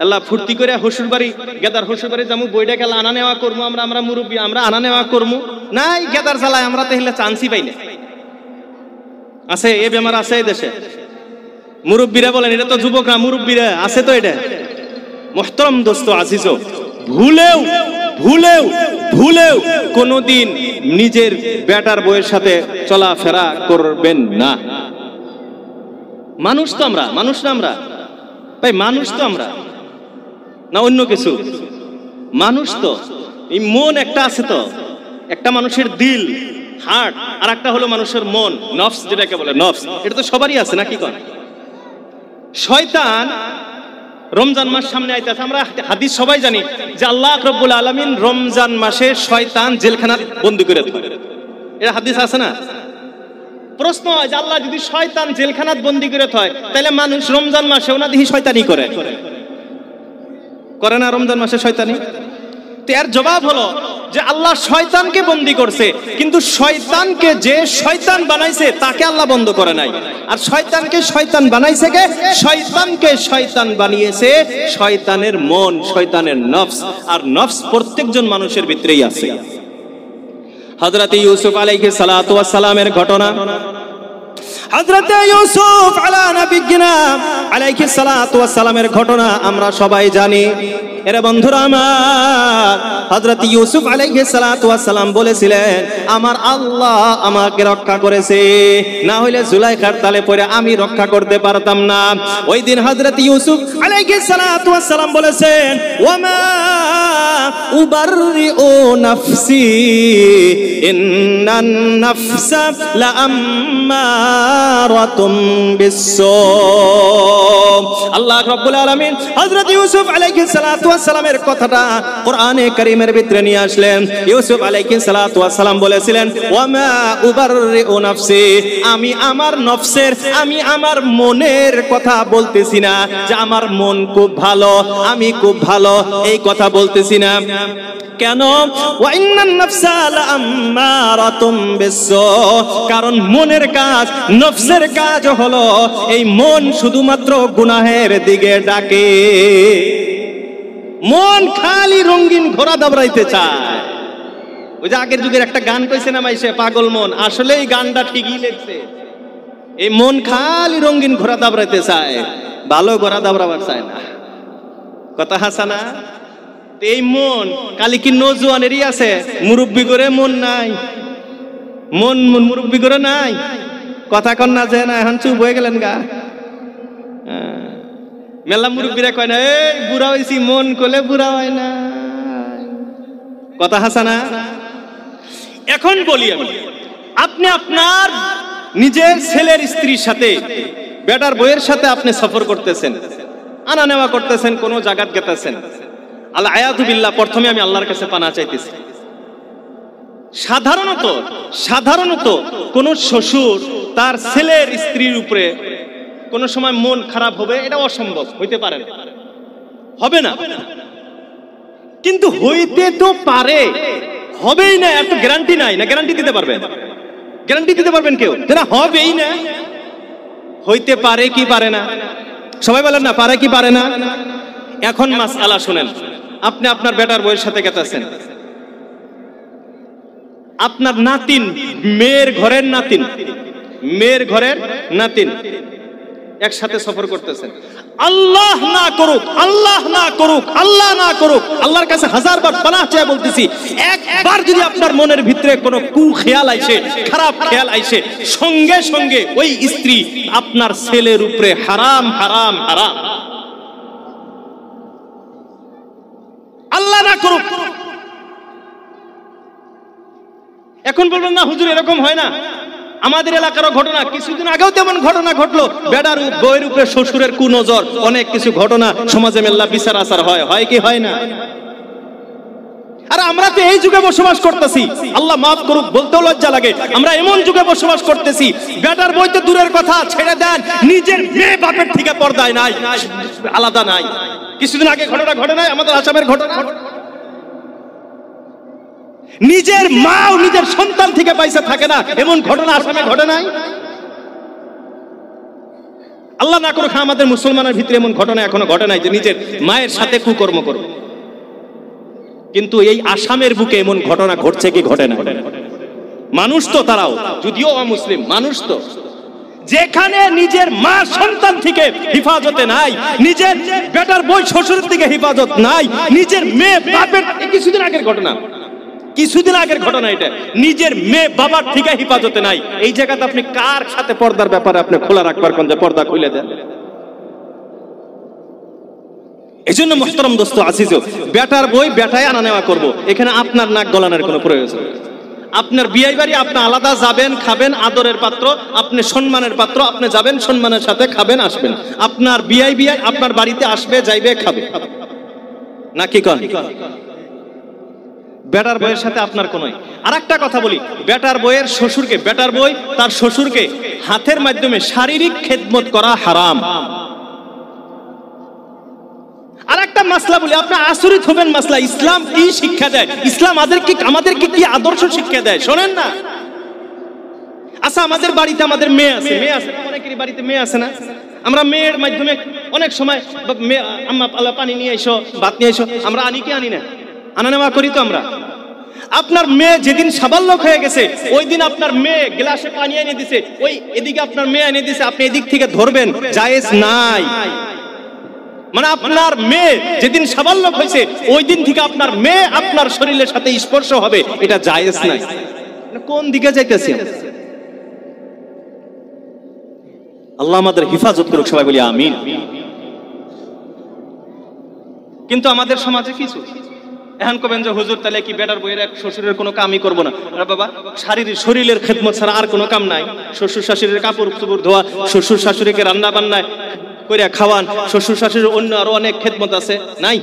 আল্লাহ ফুর্তি করে হসুর বাড়ি, গেদার হসুর বাড়ি যাবো, বইটা গেলে আনা নেওয়া করবো, আমরা মুরব্বী, আমরা আনা নেওয়া করবো। নাই গেদার জ্বালায় আমরা তো হেলে চান্সই পাই না। আছে এ বেমার আছে এই দেশে। মুরব্বীরা বলেন, এটা তো যুবক না, মুরব্বীরা আছে তো। এটা মুহতারাম দোস্ত আজিজ, ভুলেও ভুলেও ভুলেও কোনদিন নিজের বেটার বইয়ের সাথে চলাফেরা করবেন না। মানুষ তো আমরা, মানুষ না আমরা ভাই, মানুষ তো আমরা না অন্য কিছু? মানুষ তো। এই মন একটা আছে তো, একটা মানুষের দিল, হার্ট, আর একটা হলো মানুষের মন, নফস যেটাকে বলে নফস। এটা তো সবারই আছে নাকি? কোন শয়তান রমজান মাস সামনে আইতাছে, আমরা হাদিস সবাই জানি যে আল্লাহ রাব্বুল আলামিন রমজান মাসে শয়তান জেলখানায় বন্দী করে দেন। এটা হাদিস আছে না? প্রশ্ন হয় যে আল্লাহ যদি শয়তান জেলখানাত বন্দী করে হয়, তাহলে মানুষ রমজান মাসে ওনা দেখি শয়তানি করে না? রমজান মাসে শয়তানি। তো এর জবাব হলো যে আল্লাহ শয়তানকে বন্দী করছে, কিন্তু শয়তানকে যে শয়তান বানাইছে তাকে আল্লাহ বন্ধ করে নাই। আর শয়তানকে শয়তান বানাইছে কে? শয়তানকে শয়তান বানিয়েছে শয়তানের মন, শয়তানের নফস। আর নফস প্রত্যেকজন মানুষের ভিতরেই আছে। হযরত ইউসুফ আলাইহিস সালাতু ওয়াস সালামের ঘটনা, হযরত ইউসুফ আলা নবিয়িনা আলাইহিস সালাতু ওয়াস সালামের ঘটনা আমরা সবাই জানি। এরে বন্ধুরা আমার, হযরত ইউসুফ আলাইহিস সালাতু ওয়াস সালাম বলেছিলেন, আমার আল্লাহ আমাকে রক্ষা করেছে, না হইলে জুলাইখার তালে পড়ে আমি রক্ষা করতে পারতাম না। ওই দিন হযরত ইউসুফ আলাইহিস সালাতু ওয়াস সালাম বলেছেন, ওয়ামা উবাররিউ নাফসি ইন্নান নাফসা লাআম্মারাতুম বিসসু। আল্লাহ রাব্বুল আলামিন হযরত ইউসুফ আলাইহিস সালাতু ওয়াস সালামের কথাটা কোরআনে কারীমের ভিতরে নিয়ে আসলেন। ইউসুফ আলাইহিস সালাতু ওয়াস সালাম বলেছিলেন, ওয়ামা উবাররিউ নাফসি, আমি আমার নফসের, আমি আমার মনের কথা বলতেছি না যে আমার মন খুব ভালো, আমি খুব ভালো, এই কথা বলতেছি না। কেন? ওয়া ইন্নান নাফসা লাআম্মারাতুম বিসসু, কারণ মনের কাজ, নফসের কাজ হলো এই মন শুধুমাত্র গুনাহের দিকে ডাকে। মন খালি রঙিন ঘোড়া দাবড়াইতে চায়। ওই যে আগের যুগের একটা গান কইছে না মাইসে, পাগল মন, আসলে এই গানটা ঠিকই লেগছে। এই মন খালি রঙিন ঘোড়া দাবড়াইতে চায়, ভালো ঘোড়া দাবড়াবার চায় না। কথা হাসানা? এই মন কালি কি নজওয়ানেরই আছে, মুরব্বি করে মন নাই। মন মুরব্বি করে নাই। কথা কন না যে না, এখন চুপ হয়ে গেলেন গা। মেলা মুরব্বীরা কয় না, এই বুড়া হয়েছি, মন করলে বুড়া হয় না। কথা হাসানা? এখন বলি আমি, আপনি আপনার নিজের ছেলের স্ত্রীর সাথে, বেটার বইয়ের সাথে আপনি সফর করতেছেন, আনা নেওয়া করতেছেন, কোন জায়গাত গেতেছেন, আল্লাহ আয়াযু বিল্লাহ, প্রথমে আমি আল্লাহর কাছে পানা চাইতেছি। সাধারণত কোন শ্বশুর তার ছেলের স্ত্রীর উপরে কোন সময় মন খারাপ হবে, এটা অসম্ভব, হইতে পারে না, হবে না। কিন্তু হইতে তো পারে, হবেই না এত গ্যারান্টি নাই। না গ্যারান্টি দিতে পারবেন? গ্যারান্টি দিতে পারবেন কেউ? না, হবেই না। হইতে পারে কি পারে না? সবাই বলেন না, পারে কি পারে না? এখন মাসআলা শুনেন। আপনি আপনার বেটার বউয়ের সাথে গেতেছেন, আপনার নাতিন, মেয়ের ঘরের নাতিন একসাথে সফর করতেছেন। আল্লাহ না করুক, আল্লাহ না করুক, আল্লাহ না করুক, আল্লাহর কাছে হাজারবার পানাহ চেয়ে বলতেছি, একবার যদি আপনার মনের ভিতরে কোনো কুখেয়াল আইছে, খারাপ খেয়াল আইছে, সঙ্গে সঙ্গে ওই স্ত্রী আপনার ছেলের উপরে হারাম হারাম হারাম। করুক। এখন বলবেন না হুজুর এরকম হয় না, আমাদের এলাকারও ঘটনা, কিছুদিন আগেও তেমন ঘটনা ঘটলো, বেড়ার বউয়ের উপরে শ্বশুরের কুনজর, অনেক কিছু ঘটনা সমাজে মেল্লা বিচার আচার হয় কি হয় না? আর আমরা তো এই যুগে বসবাস করতেছি, আল্লাহ মাফ করুক বলতেও লজ্জা লাগে, আমরা এমন যুগে বসবাস করতেছি, বেটার বই তো দূরের কথা, ছেড়ে দেন, নিজের মেয়ে বাপের থেকে পর্দায় নাই, আলাদা নাই। কিছুদিন আগে ঘটনা ঘটে নাই আমাদের আসামের ঘটনা, নিজের মাও নিজের সন্তান থেকে পয়সা থাকে না, এমন ঘটনা আসামে ঘটে নাই। আল্লাহ না করুক আমাদের মুসলমানের ভিতরে এমন ঘটনা এখনো ঘটে নাই যে নিজের মায়ের সাথে কুকর্ম করবে। কিন্তু এই আসামের বুকে এমন ঘটনা ঘটছে কি ঘটে না? মানুষ তো তারাও, যদিও অমুসলিম মানুষ তো, যেখানে নিজের মা সন্তান থেকে হেফাজতে নাই, নিজের বেটার বই শ্বশুরের থেকে হেফাজত নাই, নিজের মেয়ে বাপের, কিছুদিন আগের ঘটনা, কিছুদিন আগের ঘটনা এটা, নিজের মেয়ে বাবার থেকে হেফাজতে নাই, এই জায়গাতে আপনি কার সাথে পর্দার ব্যাপারে আপনি খোলা রাখবার কোন যে পর্দা খুলে দেন? এই জন্য মুহতারাম দোস্ত আজিজ, বেটার বই বেটায় আনা নেওয়া করবো, এখানে আপনার নাক গলানোর কোনো প্রয়োজন। আপনার বিয়ে বাড়ি আপনি আলাদা যাবেন, খাবেন, আদরের পাত্র আপনি, সম্মানের পাত্র আপনি, যাবেন সম্মানের সাথে, খাবেন, আসবেন, আপনার বিয়ে আপনার বাড়িতে আসবে, যাইবে, খাবে, নাকি কোন? বেটার বইয়ের সাথে আপনার কোনোই। আর একটা কথা বলি, বেটার বইয়ের শ্বশুরকে, বেটার বই তার শ্বশুরকে হাতের মাধ্যমে শারীরিক খেদমত করা হারাম। আর একটা মাসলা বলি, আপনার আচরিত হবেন মাসলা, ইসলাম কি শিক্ষা দেয়, ইসলাম আমাদেরকে কি আদর্শ শিক্ষা দেয় শোনেন না। আচ্ছা আমাদের বাড়িতে আমাদের মেয়ে আছে, অনেকেরই বাড়িতে মেয়ে আছে না, আমরা মেয়ের মাধ্যমে অনেক সময় আম্মা পানি নিয়ে এসো, ভাত নিয়ে এসো, আমরা আনি কি আনি না, আনা নেওয়া করি তো আমরা। আপনার মেয়ে যেদিন সাবালক হয়ে গেছে ওই দিন আপনার মেয়ে গ্লাসে পানি এনে দিছে, ওই এদিকে আপনার মেয়ে এনে দিছে, আপনি এদিক থেকে ধরবেন, জায়েজ নাই। মানে আপনার মেয়ে যেদিন সাবালক হয়েছে ওই দিন থেকে আপনার মেয়ে আপনার শরীরের সাথে স্পর্শ হবে, এটা জায়েজ নাই। কোন দিকে যাইতেছি? আল্লাহ আমাদের হেফাজত করুক, সবাই বলি আমিন। কিন্তু আমাদের সমাজে কিছু এখন কবেন যে হুজুর তাহলে কি বেটার বইয়ের এক শ্বশুরের কোনো কামই করবো না? বাবা, শরীরের খেদমত ছাড়া আর কোনো কাম নাই। শ্বশুর শাশুড়ির কাপড় চোপড় ধোয়া, শ্বশুর শাশুড়িকে রান্না বান্নায় করে খাওয়ান, শ্বশুর শাশুড়ির অন্য আরো অনেক খেদমত আছে, নাই?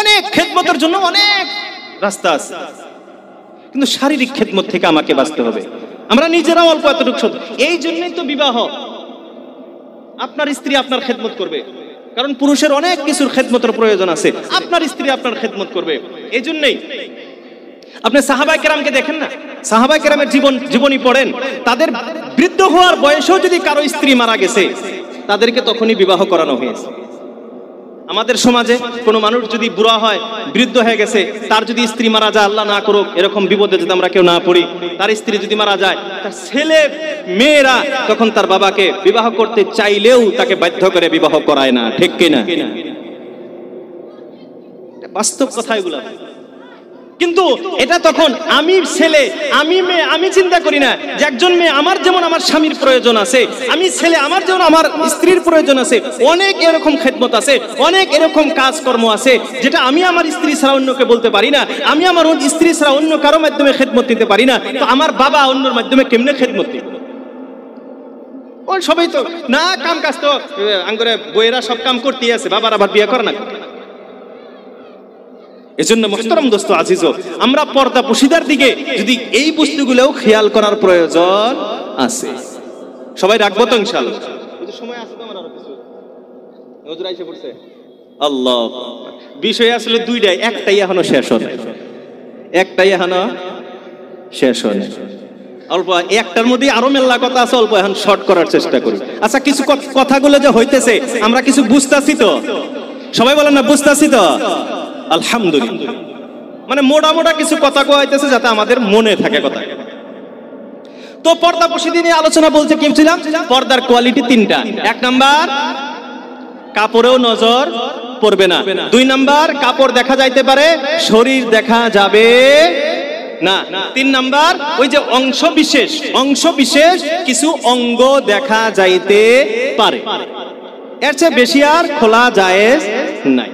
অনেক খেদমতের জন্য অনেক রাস্তা আছে, কিন্তু শারীরিক খেদমত থেকে আমাকে বাঁচতে হবে। আমরা নিজেরাও অল্প এতটুকু, এই জন্যই তো বিবাহ। আপনার স্ত্রী আপনার খেদমত করবে, কারণ পুরুষের অনেক কিছুর খেদমতের প্রয়োজন আছে, আপনার স্ত্রী আপনার খেদমত করবে। এই জন্যই আপনি সাহাবায়ে কেরামকে দেখেন না, সাহাবায়ে কেরামের জীবনী পড়েন, তাদের বৃদ্ধ হওয়ার বয়সেও যদি কারো স্ত্রী মারা গেছে তাদেরকে তখনই বিবাহ করানো হয়েছে। আমাদের সমাজে কোনো মানুষ যদি বুড়া হয়, বৃদ্ধ হয়ে গেছে, তার যদি স্ত্রী মারা যায়, আল্লাহ না করুক এরকম বিপদে যদি আমরা কেউ না পড়ি, তার স্ত্রী যদি মারা যায়, তার ছেলে মেয়েরা তখন তার বাবাকে বিবাহ করতে চাইলেও তাকে বাধ্য করে বিবাহ করায় না, ঠিক কিনা? বাস্তব কথা এগুলো। কিন্তু এটা তখন আমি ছেলে, আমি মেয়ে, আমি চিন্তা করি না যে একজন মেয়ে আমার যেমন আমার স্বামীর প্রয়োজন আছে, আমি ছেলে আমার যেমন আমার স্ত্রীর প্রয়োজন আছে, অনেক এরকম খেদমত আছে, অনেক এরকম কাজকর্ম আছে যেটা আমি আমার স্ত্রী ছাড়া অন্যকে বলতে পারি না, আমি আমার স্ত্রী ছাড়া অন্য কারো মাধ্যমে খেদমত দিতে পারি না, তো আমার বাবা অন্যর মাধ্যমে কেমনে খেদমত দিবে? ওই সবাই তো না, কাম কাজ তো আঙ্গুরে বইয়েরা সব কাম করতেই আছে, বাবার আবার বিয়ে করে না। এজন্য মুহতারাম দোস্ত আজিজ, আমরা পর্দা পুশিদার দিকে যদি এই বস্তুগুলোও খেয়াল করার প্রয়োজন আছে। সবাই রাখবো তো ইনশাআল্লাহ? সময় আছে তো? আমার আরো কিছু হুজুর আইসা পড়ছে। আল্লাহ, বিষয় আসলে দুইটাই, একটাই এখনো শেষ হয়, একটাই এখনো শেষ হয়। অল্প একটার মধ্যে আরো মেলা কথা আছে, অল্প এখন শর্ট করার চেষ্টা করি। আচ্ছা, কিছু কথাগুলো যে হইতেছে আমরা কিছু বুঝতাছি তো? সবাই বলেন না বুঝতাছি তো? আলহামদুলিল্লাহ। মানে মোটা কিছু কথা কইতেছে যাতে আমাদের মনে থাকে কথা। তো পর্দা পশিদি নিয়ে আলোচনা বলতে কি ছিলাম? পর্দার কোয়ালিটি তিনটা। এক নাম্বার, কাপড়েও নজর পড়বে না। দুই নাম্বার, কাপড় দেখা যাইতে পারে, শরীর দেখা যাবে না। তিন নাম্বার, ওই যে অংশ বিশেষ কিছু অঙ্গ দেখা যাইতে পারে, এর চেয়ে বেশি আর খোলা জায়েজ নাই।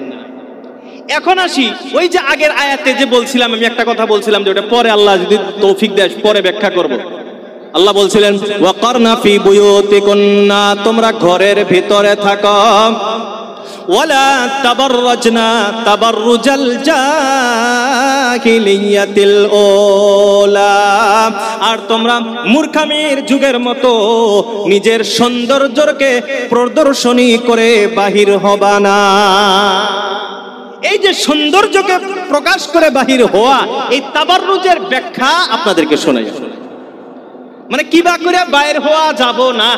এখন আসি ওই যে আগের আয়াতে যে বলছিলাম, আমি একটা কথা বলছিলাম যে ওটা পরে আল্লাহ যদি তৌফিক দেয় পরে ব্যাখ্যা করব। আল্লাহ বলছিলেন ওয়াকারনা ফি বুয়ুতিকুন্না, তোমরা ঘরের ভিতরে থাকো, ওয়ালা তাবাররাজনা তাবাররুজাল জাহিলিয়াতিল ওলা, আর তোমরা মূর্খামির যুগের মতো নিজের সৌন্দর্যকে প্রদর্শনী করে বাহির হবা না। এই যে সৌন্দর্যকে প্রকাশ করে বাহির হওয়া, এই তাবাররুজের ব্যাখ্যা আপনাদেরকে শোনাই। মানে কিবা করে বাইর হওয়া যাব না,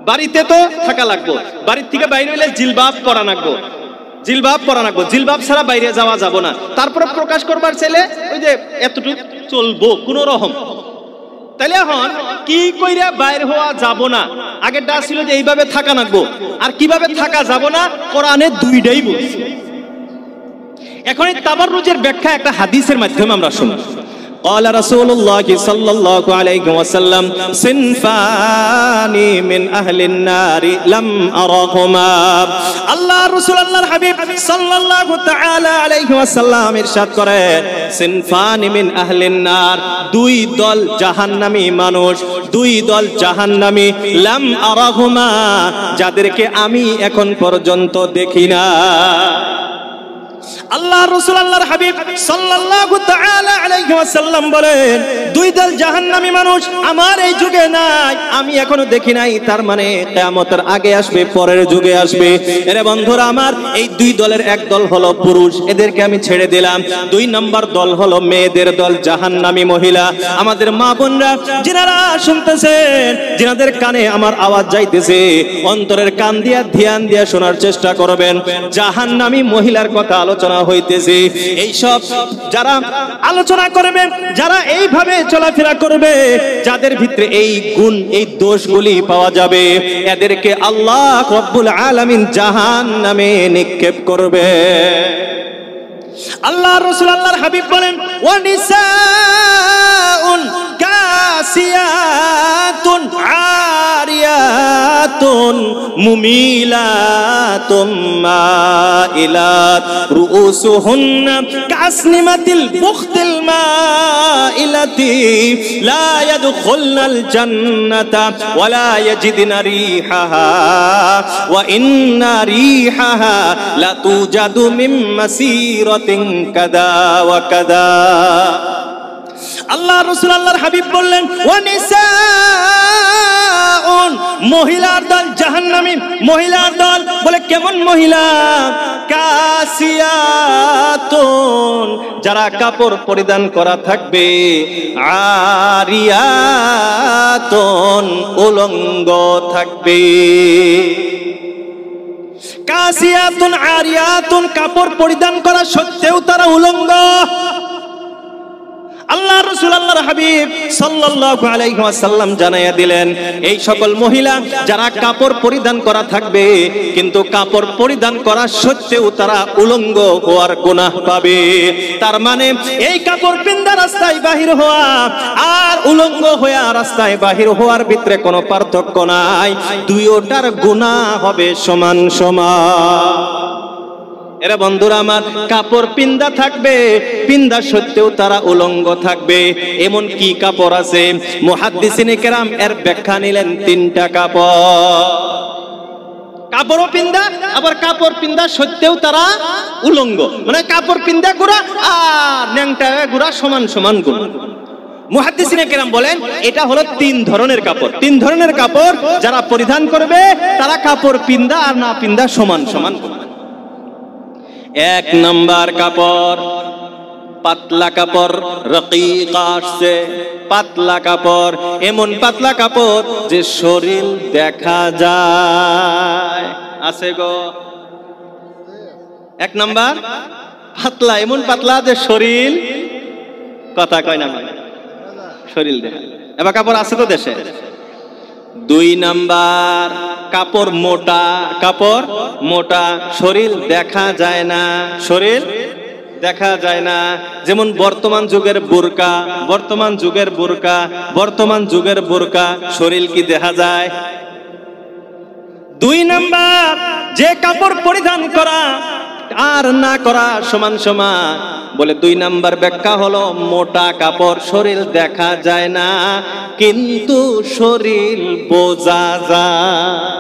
বাড়িতে তো থাকা লাগবো, বাড়ির থেকে বাইরে হইলে জিলবাব পরা লাগবো, জিলবাব পরা লাগবো, জিলবাব ছাড়া বাইরে যাওয়া যাব না। তারপরে প্রকাশ করবার ছেলে ওই যে এতটুকু চলবো কোন রকম। তাহলে এখন কি কইরা বাইর হওয়া যাব না, আগেরটা ছিল যে এইভাবে থাকা লাগবো, আর কিভাবে থাকা যাব না কোরআনে দুইটাই বলছে। এখন এই তাবাররুজের ব্যাখ্যা একটা হাদিসের মাধ্যমে আমরা শুনি। قال رسول الله صلى الله عليه وسلم صنفان من أهل النار لم أرهما। আল্লাহ রাসূল আল্লাহর হাবিব সাল্লাল্লাহু তাআলা আলাইহি ওয়াসাল্লাম ইরশাদ করে সিনফান মিন আহলিন নার, দুই দল জাহান্নামী মানুষ, দুই দল জাহান্নামী, লাম আরাহুমা, যাদেরকে আমি এখন পর্যন্ত দেখি না। আল্লাহ রাসূল আল্লাহর হাবিব সাল্লাল্লাহু তাআলা আলাইহি ওয়াসাল্লাম বলেন দুই দল জাহান্নামী মানুষ আমার এই যুগে নাই, আমি এখনো দেখি নাই। তার মানে কিয়ামতের আগে আসবে, পরের যুগে আসবে। এরে বন্ধুরা আমার, এই দুই দলের এক দল হলো পুরুষ, এদেরকে আমি ছেড়ে দিলাম। দুই নম্বর দল হলো মেয়েদের দল, জাহান্নামী মহিলা। আমাদের মা বোনরা যিনারা শুনতেছেন, যিনাদের কানে আমার আওয়াজ যাইতেছে, অন্তরের কান দিয়া ধ্যান দিয়া শোনার চেষ্টা করবেন। জাহান্নামী মহিলার কথা আলোচনা হইতেছে। এই সব যারা আলোচনা করবে, যারা এইভাবে চলাফেরা করবে, যাদের ভিতরে এই গুণ, এই দোষগুলি পাওয়া যাবে, এদেরকে আল্লাহ রব্বুল আলামিন জাহান্নামে নিক্ষেপ করবে। আল্লাহ রাসূল আল্লাহর হাবিব বলেন ওয়া নিসাউন কাসিয়াতুন আরিয়াতুন মুমিলাতুম মাইলাত রুউসুহুন্না কাসনিমাতিল বুখতিল মাইলাতি লা ইয়াদখুলনাল জান্নাতা ওয়া লা ইয়াজিদনা রিহাহা ওয়া ইন্না রিহাহা লা তুজাদু মিন মাসিরাতিন কাদা ওয়া কাদা। আল্লাহ রাসূল আল্লাহর হাবিব বললেন ওয়া নিসাউন, মহিলার দল জাহান্নামী, মহিলার দল। বলে কেমন মহিলা? কাসিয়াতুন, যারা কাপড় পরিধান করা থাকবে, আরিয়াতুন, উলঙ্গ থাকবে। কাসিয়াতুন আরিয়াতুন, কাপড় পরিধান করা সত্ত্বেও তারা উলঙ্গ। আল্লাহ রাসূল আল্লাহর হাবিব সাল্লাল্লাহু আলাইহি ওয়াসাল্লাম জানাইয়া দিলেন এই সকল মহিলা যারা কাপড় পরিধান করা থাকবে, কিন্তু কাপড় পরিধান করা সত্ত্বেও তারা উলঙ্গ হওয়ার গুনাহ পাবে। তার মানে এই কাপড় পিন্দা রাস্তায় বাহির হওয়া আর উলঙ্গ হয়ে রাস্তায় বাহির হওয়ার ভিতরে কোনো পার্থক্য নাই, দুইটার গুনাহ হবে সমান সমান। এরা বন্ধুরা আমার, কাপড় পিন্দা থাকবে, পিন্দা সত্ত্বেও তারা উলঙ্গ থাকবে। এমন কি কাপড় আছে? মুহাদ্দিসিনে কেরাম এর ব্যাখ্যা নিলেন তিনটা কাপড়। কাপড়ও পিন্দা, আবার কাপড় পিন্দা সত্ত্বেও তারা উলঙ্গ, মানে কাপড় পিন্দা গুড়া আর ন্যাংটা গুড়া সমান সমান গুণ। মুহাদ্দিসিনে কেরাম বলেন এটা হলো তিন ধরনের কাপড়। তিন ধরনের কাপড় যারা পরিধান করবে তারা কাপড় পিন্দা আর না পিন্দা সমান সমান গুণ। এক নাম্বার কাপড় পাতলা কাপড়, রকিকা আসছে, পাতলা কাপড়, এমন পাতলা কাপড় যে শরীর দেখা যায়। আছে গো এক নাম্বার পাতলা, এমন পাতলা যে শরীর কথা কয় না, মানে শরীর দেখা। এবার কাপড় আছে তো দেশে। দুই নাম্বার কাপড় মোটা, কাপড় মোটা, শরীর দেখা যায় না, শরীর দেখা যায় না। যেমন বর্তমান যুগের বোরকা, বর্তমান যুগের বোরকা, বর্তমান যুগের বোরকা, শরীর কি দেখা যায়? দুই নাম্বার যে কাপড় পরিধান করা আর না করা সমান সমান। বলে 2 নাম্বার ব্যাখ্যা হলো মোটা কাপড় শরীর দেখা যায় না কিন্তু শরীর বোঝা যায়।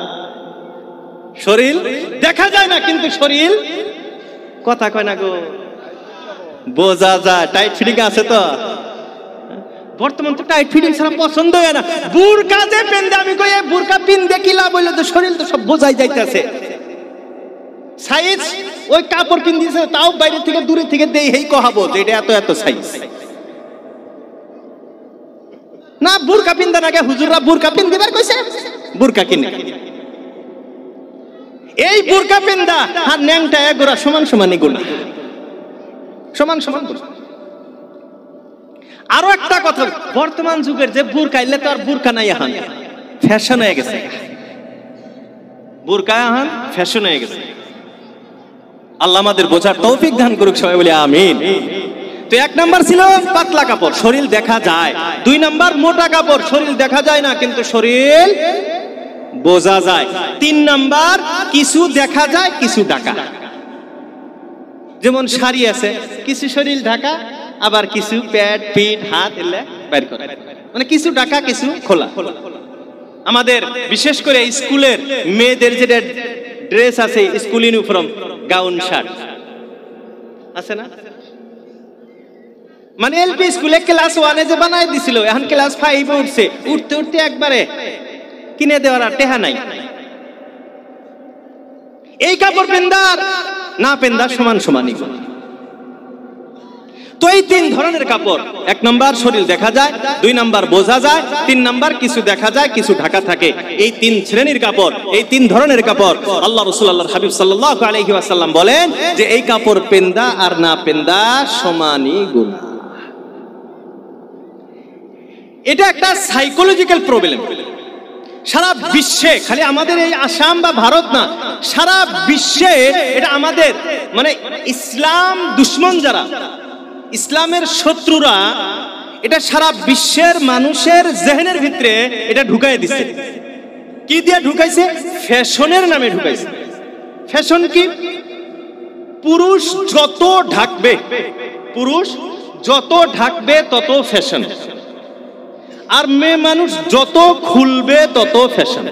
শরীর দেখা যায় না কিন্তু শরীর কথা কয় না গো বোঝা যায়। টাইট ফিটিং আছে তো, বর্তমান তো টাইট ফিটিং ছাড়া পছন্দ হয় না। বুরকা যে পেন্দে আমি কই এই বুরকা পিন দেখি লাভ হইলো তো শরীর তো সব বোঝাই যাইতেছে। সাইজ ওই কাপড় পিন দিয়েছে তাও বাইরে থেকে দূরে থেকে দেই হেই কহাবো যে এটা এত এত সাইজ না। বুরকা পিন দেন আগে হুজুররা বুরকা পিন দিবার কইছে বুরকা কিনে এই বুরকা পিন্দা আর ন্যাংটা এগুলা সমান সমান এগুলা সমান সমান। আরো একটা কথা, বর্তমান যুগের যে বুরকা ইলে তো আর বুরকা নাই, এখন ফ্যাশন হয়ে গেছে। বুরকা এখন ফ্যাশন হয়ে গেছে। আল্লাহ আমাদের বোঝার তৌফিক দান করুক, সবাই বলি আমিন। তো 1 নাম্বার ছিল পাতলা কাপড় শরীর দেখা যায়, 2 নাম্বার মোটা কাপড় শরীর দেখা যায় না কিন্তু শরীর বোঝা যায়, 3 নাম্বার কিছু দেখা যায় কিছু ঢাকা। যেমন শাড়ি আছে কিছু শরীর ঢাকা আবার কিছু পেট পিঠ হাত এলে বের করে, মানে কিছু ঢাকা কিছু খোলা। আমাদের বিশেষ করে স্কুলের মেয়েদের যেটা ড্রেস আছে স্কুল ইউনিফর্ম গাউন শার্ট আছে না, মানে এলপি স্কুলে ক্লাস 1-এ যে বানাই দিছিল এখন ক্লাস 5-এ উঠছে, উঠতে উঠতে একবারে কিনে দেওয়ার আর টেহা নাই। এই কাপড় পেন্দার না পেন্দার সমান সমানই। তো এই 3 ধরনের কাপড়, 1 নাম্বার শরীর দেখা যায়, 2 নাম্বার বোঝা যায়, 3 নাম্বার কিছু দেখা যায় কিছু ঢাকা থাকে। এই 3 শ্রেণীর কাপড়, এই 3 ধরনের কাপড় আল্লাহ রাসূল আল্লাহর হাবিব সাল্লাল্লাহু আলাইহি ওয়াসাল্লাম বলেন যে এই কাপড় পেন্দা আর না পেন্দা সমানই গুনাহ। এটা একটা সাইকোলজিক্যাল প্রবলেম। সারা বিশ্বে, খালি আমাদের এই আসাম বা ভারত না, সারা বিশ্বে এটা আমাদের মানে ইসলাম দুশমন যারা, ইসলামের শত্রুরা এটা সারা বিশ্বের মানুষের জেহেনের ভিতরে এটা ঢুকাই দিচ্ছে। কি দিয়ে ঢুকাইছে? ফ্যাশনের নামে ঢুকাইছে। ফ্যাশন কি? পুরুষ যত ঢাকবে, পুরুষ যত ঢাকবে তত ফ্যাশন, আর মেয়ে মানুষ যত খুলবে তত ফ্যাশন।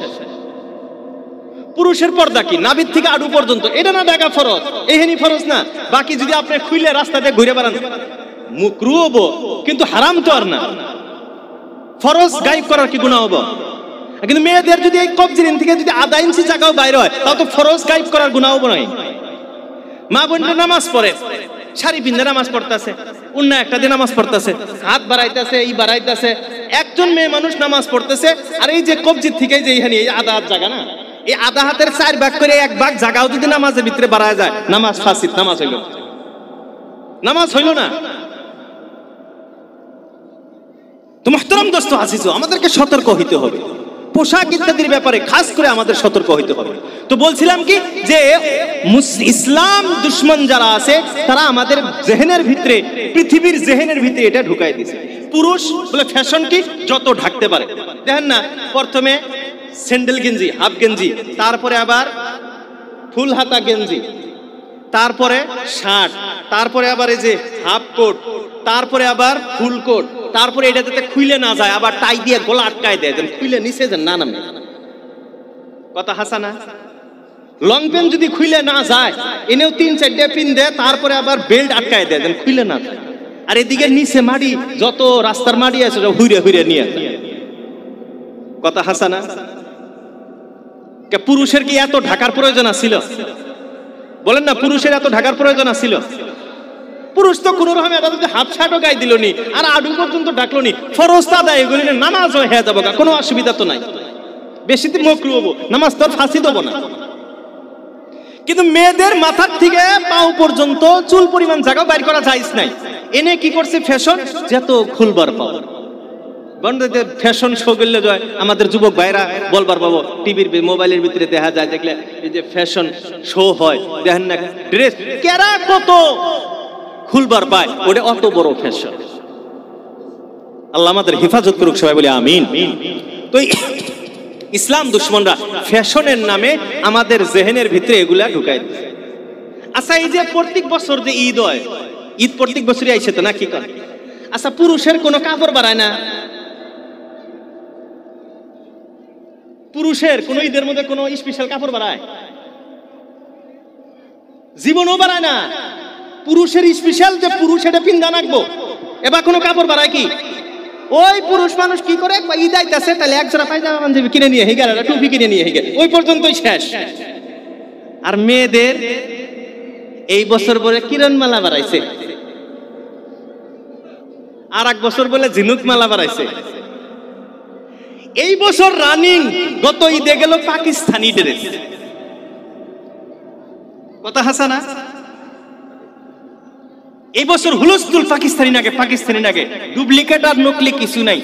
পুরুষের পর্দা কি? নাভির থেকে আডু পর্যন্ত, এটা না ঢাকা ফরজ, এহেনি ফরজ না। বাকি যদি আপনি খুইলে রাস্তাতে ঘুরে বেড়ান মুকরুহ হবো, কিন্তু হারাম তো আর না। ফরজ গায়েব করার কি গুনাহ হবো? কিন্তু মেয়েদের যদি এই কবজির থেকে যদি আধা ইঞ্চি জায়গাও বাইরে হয় তাও তো ফরজ গায়েব করার গুনাহ হবো নাই। মা বোনরা নামাজ পড়ে, শাড়ি পিন্ধে নামাজ পড়তেছে, অন্য একটা দিয়ে নামাজ পড়তেছে, হাত বাড়াইতেছে, এই বাড়াইতেছে। একজন মেয়ে মানুষ নামাজ পড়তেছে, আর এই যে কবজির থেকে যে এইখানে এই আধা হাত জায়গা না, এই আধা হাতের 4 ভাগ করে 1 ভাগ জায়গাও যদি নামাজের ভিতরে বাড়ায় যায়, নামাজ ফাসিদ, নামাজ হইল, নামাজ হইল না। তো মুহতারাম দোস্ত আজিজু, আমাদেরকে সতর্ক হইতে হবে পোশাক ইত্যাদির ব্যাপারে, খাস করে আমাদের সতর্ক হইতে হবে। তো বলছিলাম কি যে ইসলাম দুশমন যারা আছে তারা আমাদের জেহেনের ভিতরে, পৃথিবীর জেহেনের ভিতরে এটা ঢুকাই দিয়েছে। পুরুষ বলে ফ্যাশন কি? যত ঢাকতে পারে। দেখেন না, প্রথমে স্যান্ডেল গেঞ্জি, হাফ গেঞ্জি, তারপরে আবার ফুল হাতা গেঞ্জি, তারপরে শার্ট, তারপরে আবার এই যে হাফ কোট, তারপরে আবার ফুল কোট, তারপরে এটা যাতে খুইলে না যায় আবার টাই দিয়ে গলা আটকায় দেয়, যেন খুইলে নিচে যেন না নামে। কথা হাসানা? লং প্যান্ট যদি খুইলে না যায় এনেও 3-4টা পিন দেয়, তারপরে আবার বেল্ট আটকায় দেয় যেন খুইলে না যায়। আর এদিকে নিচে মাটি, যত রাস্তার মাটি আছে সব হুইরে হুইরে নিয়ে। কথা হাসানা? পুরুষের কি এত ঢাকার প্রয়োজন ছিল? বলেন না, পুরুষের এত ঢাকার প্রয়োজন ছিল? পুরুষ তো কোন রকম এটা যদি হাফ শার্টও গায়ে দিল নি, আর আডু পর্যন্ত ডাকলো নি, ফরজটা আদায় এগুলি নামাজ হয়ে যাবো, কোনো অসুবিধা তো নাই। বেশি দিন মকরু হবো, নামাজ তো ফাঁসি দেবো না। কিন্তু মেয়েদের মাথার থেকে পাও পর্যন্ত চুল পরিমাণ জায়গা বাইর করা যাইস নাই, এনে কি করছে ফ্যাশন, যত খুলবার পাও। ফ্যাশন শো করলে যায় আমাদের যুবক ভাইরা বলবার পাবো, টিভির মোবাইলের ভিতরে দেখা যায়, দেখলে এই যে ফ্যাশন শো হয়, দেখেন না ড্রেস কেরা কত খুলবার পায়, ওটা অত বড় ফ্যাশন। আল্লাহ আমাদের হেফাজত করুক, সবাই বলি আমিন। তো ইসলাম দুশমনরা ফ্যাশনের নামে আমাদের জেহেনের ভিতরে এগুলা ঢুকাই দিচ্ছে। আচ্ছা এই যে প্রত্যেক বছর যে ঈদ হয়, ঈদ প্রত্যেক বছরই আইছে তো, না কি করে? আচ্ছা পুরুষের কোনো কাপড় বাড়ায় না? পুরুষের কোনো ঈদের মধ্যে কোনো স্পেশাল কাপড় বাড়ায়? জীবনও বাড়ায় না। পুরুষের স্পেশাল যে পুরুষ এটা পিন্দা নাকবো, এবার কোনো কাপড় বাড়ায় কি? ওই পুরুষ মানুষ কি করে, ঈদ আইতাছে তাহলে এক জোড়া পায়জামা পাঞ্জাবি কিনে নিয়ে হেগে, একটা টুপি কিনে নিয়ে হেগে, ওই পর্যন্তই শেষ। আর মেয়েদের এই বছর বলে কিরণ মালা বাড়াইছে, আর এক বছর বলে ঝিনুক মালা বাড়াইছে। এই বছর রানিং গত ঈদে গেল পাকিস্তানি ড্রেস। কথা হাসানা? এই বছর হুলস্থুল পাকিস্তানি নাগে, পাকিস্তানি নাগে, ডুপ্লিকেট আর নকলি কিছু নাই।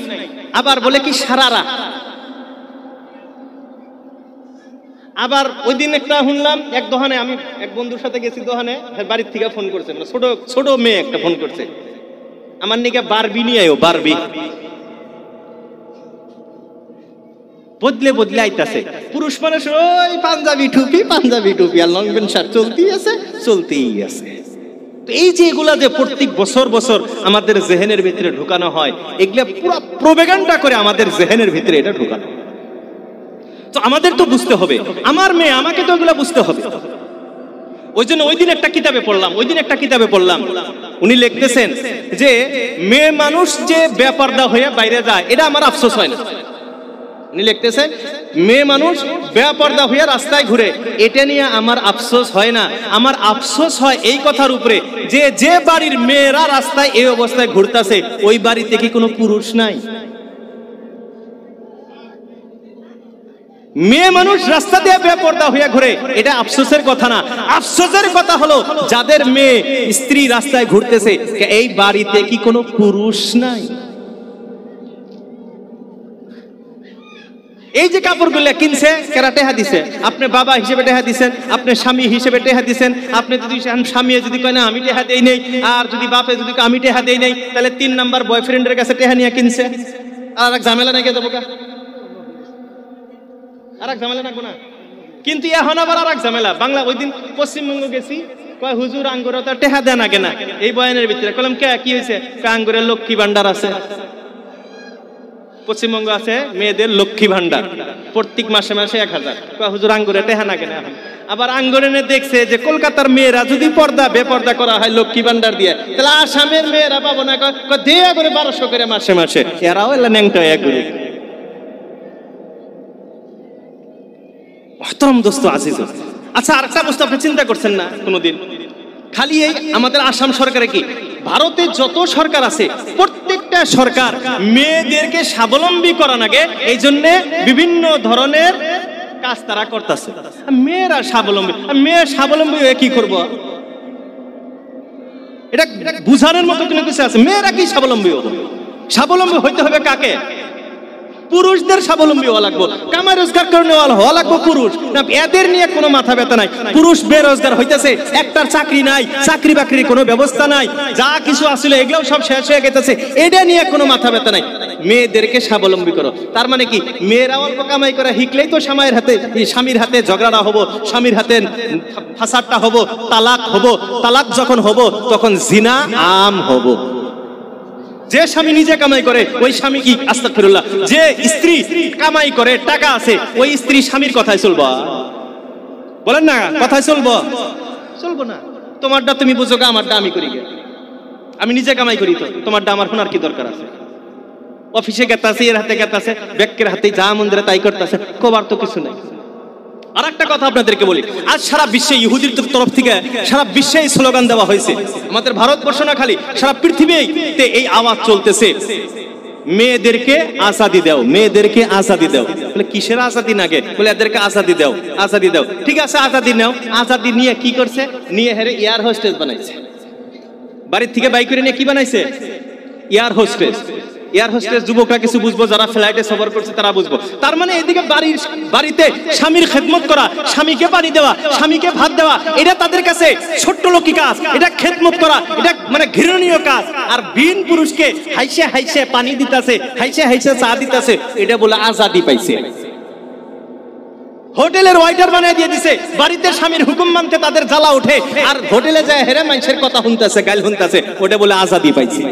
আবার বলে কি সারারা। আবার ওই দিন একটা শুনলাম এক দোকানে, আমি এক বন্ধুর সাথে গেছি দোকানে, বাড়ির থেকে ফোন করছে, মানে ছোট ছোট মেয়ে একটা ফোন করছে, আমার নিকে বারবি নিয়ে আয়ো, বারবি। বদলে বদলে আইতাছে। পুরুষ মানুষ ওই পাঞ্জাবি টুপি আর লং প্যান্ট শার্ট চলতেই আছে। তো এই যে এগুলা যে প্রত্যেক বছর বছর আমাদের জেহেনের ভিতরে ঢুকানো হয়, এগুলা পুরো প্রোপাগান্ডা করে আমাদের জেহেনের ভিতরে এটা ঢুকানো। তো আমাদের তো বুঝতে হবে, আমার মেয়ে, আমাকে তো এগুলা বুঝতে হবে। ওই জন্য ওই দিন একটা কিতাবে পড়লাম, উনি লিখতেছেন যে মেয়ে মানুষ যে বেপরদা হয়ে বাইরে যায়, এটা আমার আফসোস হয় না। উনি লিখতেছেন মেয়ে মানুষ বেপরদা হয়ে রাস্তায় ঘুরে, এটা নিয়ে আমার আফসোস হয় না। আমার আফসোস হয় এই কথার উপরে যে যে বাড়ির মেয়েরা রাস্তায় এই অবস্থায় ঘুরতেছে, ওই বাড়িতে কি কোনো পুরুষ নাই? মেয়ে মানুষ রাস্তা দিয়ে বেপরদা হয়ে ঘুরে, এটা আফসোসের কথা না। আফসোসের কথা হলো যাদের মেয়ে স্ত্রী রাস্তায় ঘুরতেছে, এই বাড়িতে কি কোনো পুরুষ নাই? এই যে কাপড়গুলো কিনছে কেরা টেহা দিছে? আপনি বাবা হিসেবে টেহা দিছেন, আপনি স্বামী হিসেবে টেহা দিছেন। আপনি যদি স্বামী যদি কয় না আমি টেহা দেই নাই, আর যদি বাপে যদি আমি টেহা দেই নাই, তাহলে 3 নাম্বার বয়ফ্রেন্ডের কাছে টেহা নিয়ে কিনছে। আর এক ঝামেলা নাকি দেবো, আর এক ঝামেলা নাকবো না। কিন্তু এখন আবার আর এক ঝামেলা। বাংলা ওই দিন পশ্চিমবঙ্গ গেছি, কয় হুজুর আঙ্গুরে তো টেহা দেন আগে না। এই বয়ানের ভিতরে কলাম কে কি হয়েছে, আঙ্গুরের লক্ষ্মী ভান্ডার আছে, পশ্চিমবঙ্গ আছে মেয়েদের লক্ষ্মী ভান্ডার, প্রত্যেক মাসে মাসে 1000। হুজুর আঙ্গুরে টেহা না কেন? আবার আঙ্গুরে দেখছে যে কলকাতার মেয়েরা যদি পর্দা বেপর্দা করা হয় লক্ষ্মী ভান্ডার দিয়ে, তাহলে আসামের মেয়েরা পাবো না, দেয়া করে 1200 করে মাসে মাসে। এরাও এলা ন্যাংটা একগুলি। মহতরম দোস্ত আজিজ, আচ্ছা আরেকটা বস্তু আপনি চিন্তা করছেন না কোনোদিন? খালি এই আমাদের আসাম সরকারে কি, ভারতে যত সরকার আছে প্রত্যেকটা সরকার মেয়েদেরকে স্বাবলম্বী করা নাগে, এই জন্য বিভিন্ন ধরনের কাজ তারা করতেছে। মেয়েরা স্বাবলম্বী, মেয়ে স্বাবলম্বী হয়ে কি করবো? এটা বুঝানোর মতো কোনো কিছু আছে? মেয়েরা কি স্বাবলম্বী হবে? স্বাবলম্বী হইতে হবে কাকে? পুরুষদের স্বাবলম্বী হওয়া লাগবে, কামাই রোজগার করে হওয়া লাগবে পুরুষ। এদের নিয়ে কোনো মাথা ব্যথা নাই। পুরুষ বেরোজগার হইতেছে, একটার চাকরি নাই, চাকরি বাকরির কোনো ব্যবস্থা নাই, যা কিছু আসলে এগুলোও সব শেষ হয়ে গেছে, এটা নিয়ে কোনো মাথা ব্যথা নাই। মেয়েদেরকে স্বাবলম্বী করো, তার মানে কি মেয়েরা অল্প কামাই করে হিকলেই তো স্বামীর হাতে ঝগড়া হবো, স্বামীর হাতে ফাসাদটা হবো, তালাক হবো। তালাক যখন হবো তখন জিনা আম হবো। যে স্বামী নিজে কামাই করে ওই স্বামী কি, আস্তাগফিরুল্লাহ, যে স্ত্রী কামাই করে টাকা আছে ওই স্ত্রী স্বামীর কথায় চলবা? বলেন না, কথায় চলবো? চলবো না। তোমারটা তুমি বুঝো, আমারটা আমি করি, আমি নিজে কামাই করি, তো তোমারটা আমার শোনার কি দরকার আছে? অফিসে গেতাছে, এর হাতে গেতাছে, ব্যাংকের হাতে যা মন্দিরে তাই করতেছে, কবার তো কিছু নাই। আর একটা কথা আপনাদেরকে বলি, আজ সারা বিশ্বে ইহুদির তরফ থেকে সারা বিশ্বে স্লোগান দেওয়া হয়েছে। আমাদের ভারতবর্ষ না, খালি সারা পৃথিবীতে এই আওয়াজ চলতেছে, মেয়েদেরকে আজাদি দাও, মেয়েদেরকে আজাদি দাও। বলে কিসের আজাদি নাগে? বলে এদেরকে আজাদি দাও, আজাদি দাও। ঠিক আছে আজাদি নাও। আজাদি নিয়ে কি করছে? নিয়ে হেরে এয়ার হোস্টেস বানাইছে। বাড়ির থেকে বাইক করে নিয়ে কি বানাইছে? Air hostess. এয়ার হোস্টেস যুবকরা কিছু বুঝবো, যারা ফ্লাইটে সফর করছে তারা বুঝবো। তার মানে এদিকে বাড়িতে স্বামীর খেদমত করা, স্বামীকে পানি দেওয়া, স্বামীকে ভাত দেওয়া, এটা তাদের কাছে ছোট্ট লোকি কাজ। এটা খেদমত করা, এটা মানে ঘৃণনীয় কাজ। আর বিন পুরুষকে হাইসে হাইসে পানি দিতেছে, হাইসে হাইসে চা দিতেছে, এটা বলে আজাদি পাইছে। হোটেলের ওয়াইটার বানিয়ে দিয়ে দিছে, বাড়িতে স্বামীর হুকুম মানতে তাদের জ্বালা ওঠে, আর হোটেলে যায় হেরে মানুষের কথা শুনতেছে, গাইল শুনতেছে, ওটা বলে আজাদি পাইছে।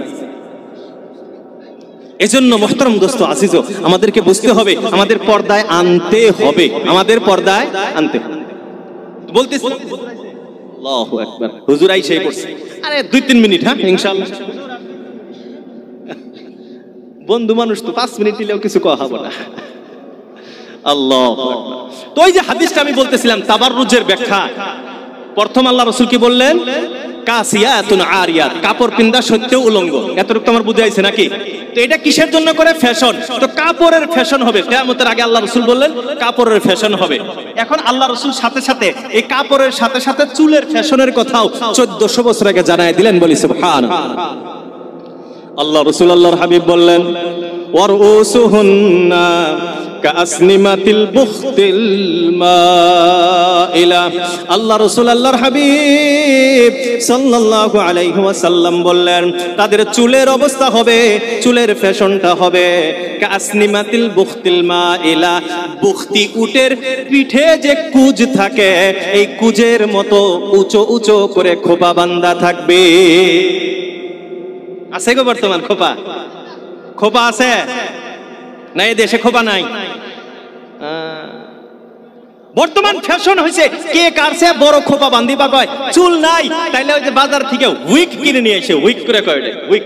এজন্য মুহতারাম দোস্ত আজিজ, আমাদেরকে বুঝতে হবে, আমাদের পর্দায় আনতে হবে, আমাদের পর্দায় আনতে বলতেছি। আল্লাহু আকবার, হুজুর আইসা পড়ছে, আরে 2-3 মিনিট, হ্যাঁ ইনশাআল্লাহ। বন্ধু মানুষ তো 5 মিনিট দিলেও কিছু কওয়া হবে না। আল্লাহু আকবার। তো ওই যে হাদিসটা আমি বলতেছিলাম তাবাররুজের ব্যাখ্যা, প্রথম আল্লাহ রাসূল কি বললেন? কাসিয়াতুন আরিয়াত, কাপড় পিন্দা সত্ত্বেও উলঙ্গ। এতটুকু আমার বুঝে আইছে নাকি? তো এটা কিসের জন্য করে? ফ্যাশন। তো কাপড়ের ফ্যাশন হবে, কিয়ামতের আগে আল্লাহ রাসূল বললেন কাপড়ের ফ্যাশন হবে। এখন আল্লাহ রাসূল সাথে সাথে এই কাপড়ের সাথে সাথে চুলের ফ্যাশনের কথাও 1400 বছর আগে জানায় দিলেন, বলি সুবহানাল্লাহ। আল্লাহ রাসূল আল্লাহর হাবিব বললেন ওয়ারউসুহুন্না কাসনিমাতিল বুখতিল মাইলা। আল্লাহ রাসূল আল্লাহর হাবিব সাল্লাল্লাহু আলাইহি ওয়াসাল্লাম বললেন তাদের চুলের অবস্থা হবে, চুলের ফ্যাশনটা হবে কাসনিমাতিল বুখতিল মাইলা, বুখতি উটের পিঠে যে কুজ থাকে এই কুজের মতো উঁচু উঁচু করে খোপা বাঁধা থাকবে। আছে গো বর্তমান খোপা? খোপা আছে না এই দেশে? খোপা নাই। বর্তমান ফ্যাশন হয়েছে কে কারছে বড় খোপা বান্ধিবা কয়, চুল নাই তাইলে ওই যে বাজার থেকে উইক কিনে নিয়ে এসে, উইক করে কয় উইক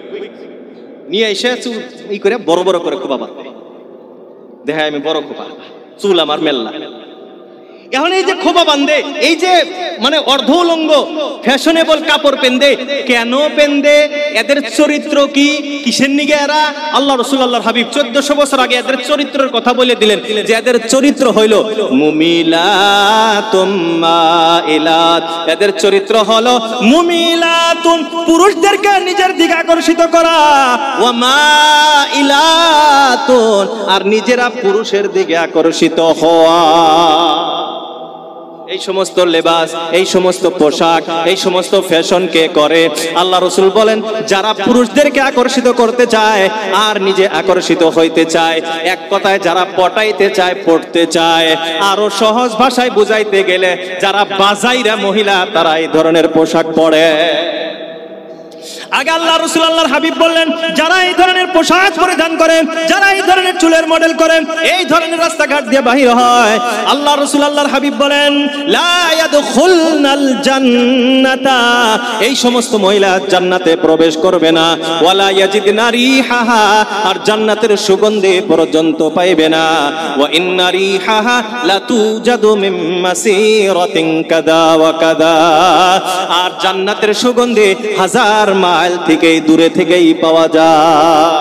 নিয়ে এসে চুল ই করে বড় বড় করে খোপা বাঁধে, দেখায় আমি বড় খোপা, চুল আমার মেল্লা। এখন এই যে খোপা বান্ধে, এই যে মানে অর্ধ উলঙ্গ ফ্যাশনেবল কাপড় পেন্দে, কেন পেন্দে? এদের চরিত্র কি? কিসের নিগে এরা? আল্লাহ রাসূল আল্লাহর হাবিব 1400 বছর আগে এদের চরিত্রের কথা বলে দিলেন যে এদের চরিত্র হইল মুমিলাতুম মাইলাত। এদের চরিত্র হলো মুমিলাতুন, পুরুষদেরকে নিজের দিকে আকর্ষিত করা, ওয়া মাইলাতুন, আর নিজেরা পুরুষের দিকে আকর্ষিত হওয়া। এই সমস্ত লেবাস, এই সমস্ত পোশাক, এই সমস্ত ফ্যাশন কে করে? আল্লাহ রাসূল বলেন যারা পুরুষদেরকে আকর্ষিত করতে চায় আর নিজে আকর্ষিত হইতে চায়, এক কথায় যারা পটাইতে চায়, পড়তে চায়, আরো সহজ ভাষায় বুঝাইতে গেলে যারা বাজাইরা মহিলা তারা এই ধরনের পোশাক পরে। আগে আল্লাহ রাসূল আল্লাহর হাবিব বললেন যারা এই ধরনের পোশাক পরিধান করেন, যারা এই ধরনের চুলের মডেল করেন, এই ধরনের রাস্তাঘাট দিয়ে বাহির হয়, আল্লাহ রাসূল আল্লাহর হাবিব বলেন লা ইয়াদখুলনাল জান্নাতা, এই সমস্ত মহিলা জান্নাতে প্রবেশ করবে না, ওয়ালা ইয়াজিদনা রিহাহা, আর জান্নাতের সুগন্ধি পর্যন্ত পাইবে না, ওয়া ইন্না রিহাহা লাতুজাদু মিন মাসিরাতিন কাদা ওয়া কাদা, আর জান্নাতের সুগন্ধি 1000 মাইল থেকে দূরে থেকেই পাওয়া যায়।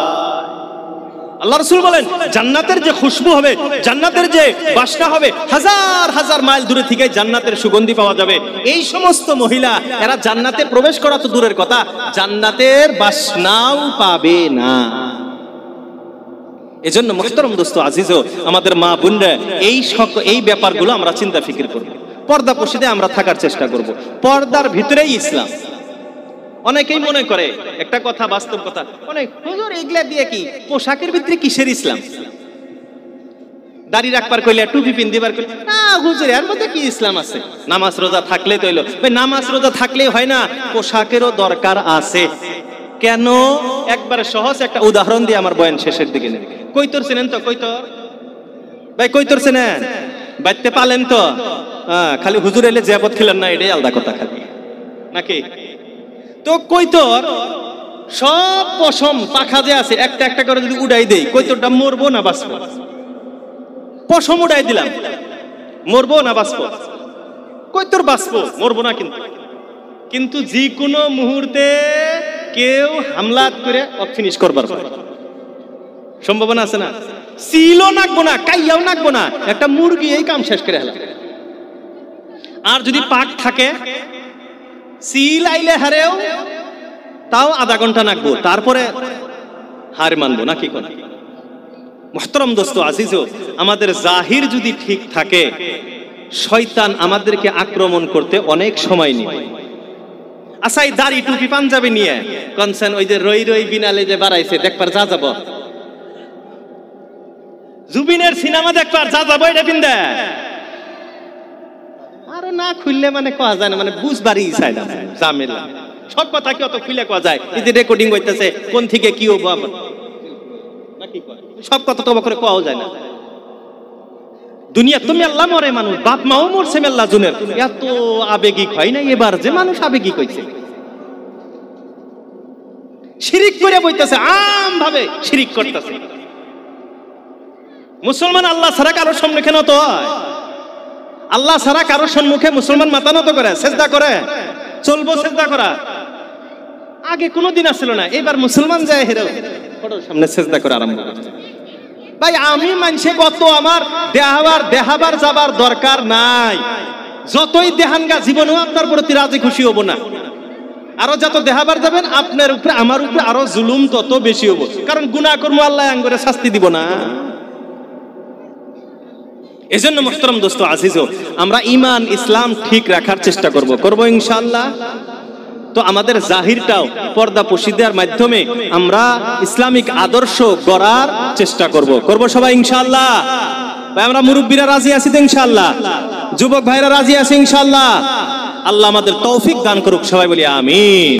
আল্লাহ রাসূল বলেন জান্নাতের যে খুশবু হবে, জান্নাতের যে বাসনা হবে, 1000 মাইল দূরে থেকে জান্নাতের সুগন্ধি পাওয়া যাবে। এই সমস্ত মহিলা এরা জান্নাতে প্রবেশ করা তো দূরের কথা, জান্নাতের বাসনাও পাবে না। এজন্য মুহতারাম দোস্ত আজিজ, আমাদের মা বোনরা এই ব্যাপারগুলো আমরা চিন্তা ফিকির করব, পর্দা পশিদে আমরা থাকার চেষ্টা করব। পর্দার ভিতরেই ইসলাম। অনেকেই মনে করে একটা কথা, বাস্তব কথা, অনেক হুজুর এগুলা দিয়ে কি পোশাকের ভিতরে কিসের ইসলাম? দাড়ি রাখবার কইলে, টুপি পিন্দিবার কইলে, না হুজুর এর মধ্যে কি ইসলাম আছে? নামাজ রোজা থাকলে তো হইলো। ভাই নামাজ রোজা থাকলেই হয় না, পোশাকেরও দরকার আছে। কেন? একবারে সহজ একটা উদাহরণ দিয়ে আমার বয়ান শেষের দিকে নেবে। কৈতর চেনেন তো? কৈতর ভাই, কৈতর চেনেন? বাইতে পালেন তো? খালি হুজুর এলে জিয়াবত খেলেন না, এটাই আলাদা কথা খালি নাকি? তো কৈতর সব পশম পাখা যে আছে একটা একটা করে যদি উড়াই দেই, কৈতরটা মরবো না বাঁচবো? পশম উড়াই দিলাম, মরবো না বাঁচবো? কৈতর বাঁচবো, মরবো না। কিন্তু যে কোনো মুহূর্তে কেউ হামলা করে ফিনিশ করবার সম্ভাবনা আছে না? সিলও নাকবো না, কাইয়াও নাকবো না, একটা মুরগি এই কাম শেষ করে হেলা। আর যদি পাক থাকে, সিল আইলে হারেও তাও আধা ঘন্টা নাকবো, তারপরে হার মানবো না। কি করে মুহতারাম দোস্ত আজিজ, আমাদের জাহির যদি ঠিক থাকে, শয়তান আমাদেরকে আক্রমণ করতে অনেক সময় নেয়। আচ্ছা এই দাড়ি টুপি পাঞ্জাবি নিয়ে কনসেন ওই যে রই রই বিনালে যে বাড়াইছে দেখবার যা যাব, জুবিনের সিনেমা দেখবার যা যাবো, এটা পিন্দে না খুললে মানে কোয়া যায় না, মানে বুঝবারই চায় না, ঝামেলা। সব কথা কি অত খুলে কোয়া যায়? এই যে রেকর্ডিং হইতেছে, কোন থেকে কি হবো আবার সব কথা তো করে কোয়াও যায় না। দুনিয়া তুমি আল্লাহ মরে মানুষ, বাপ মাও মরছে মেল্লা জুনের, এত আবেগিক হয় না এবার যে মানুষ আবেগিক হয়েছে। শিরিক করে বইতেছে, আম ভাবে শিরিক করতেছে। মুসলমান আল্লাহ ছাড়া কারোর সম্মুখে নত হয়? আল্লাহ ছাড়া কারোর সম্মুখে মুসলমান মাথা নত করে, সেজদা করে? চলবো সেজদা করা? আগে কোনোদিন আসছিল না, এবার মুসলমান যায় হেরে ফটোর সামনে সেজদা করে আরম্ভ করছে। ভাই আমি মানছে কত, আমার দেহাবার যাবার দরকার নাই। যতই দেহানগা জীবনেও আপনার প্রতি রাজি খুশি হব না। আরো যত দেহাবার যাবেন আপনার উপরে আমার উপরে আরো জুলুম তত বেশি হবো, কারণ গুনাহ কর্ম আল্লাহ আঙ্গুরে শাস্তি দিব না। এজন্য মুহতারাম দোস্ত আজিজ, আমরা ঈমান ইসলাম ঠিক রাখার চেষ্টা করব ইনশাআল্লাহ। তো আমাদের জাহিরটাও পর্দা পশিদার মাধ্যমে আমরা ইসলামিক আদর্শ গড়ার চেষ্টা করব সবাই ইনশাআল্লাহ। ভাই আমরা মুরব্বীরা রাজি আছি তো ইনশাআল্লাহ, যুবক ভাইরা রাজি আছে ইনশাআল্লাহ। আল্লাহ আমাদের তৌফিক দান করুক, সবাই বলি আমিন।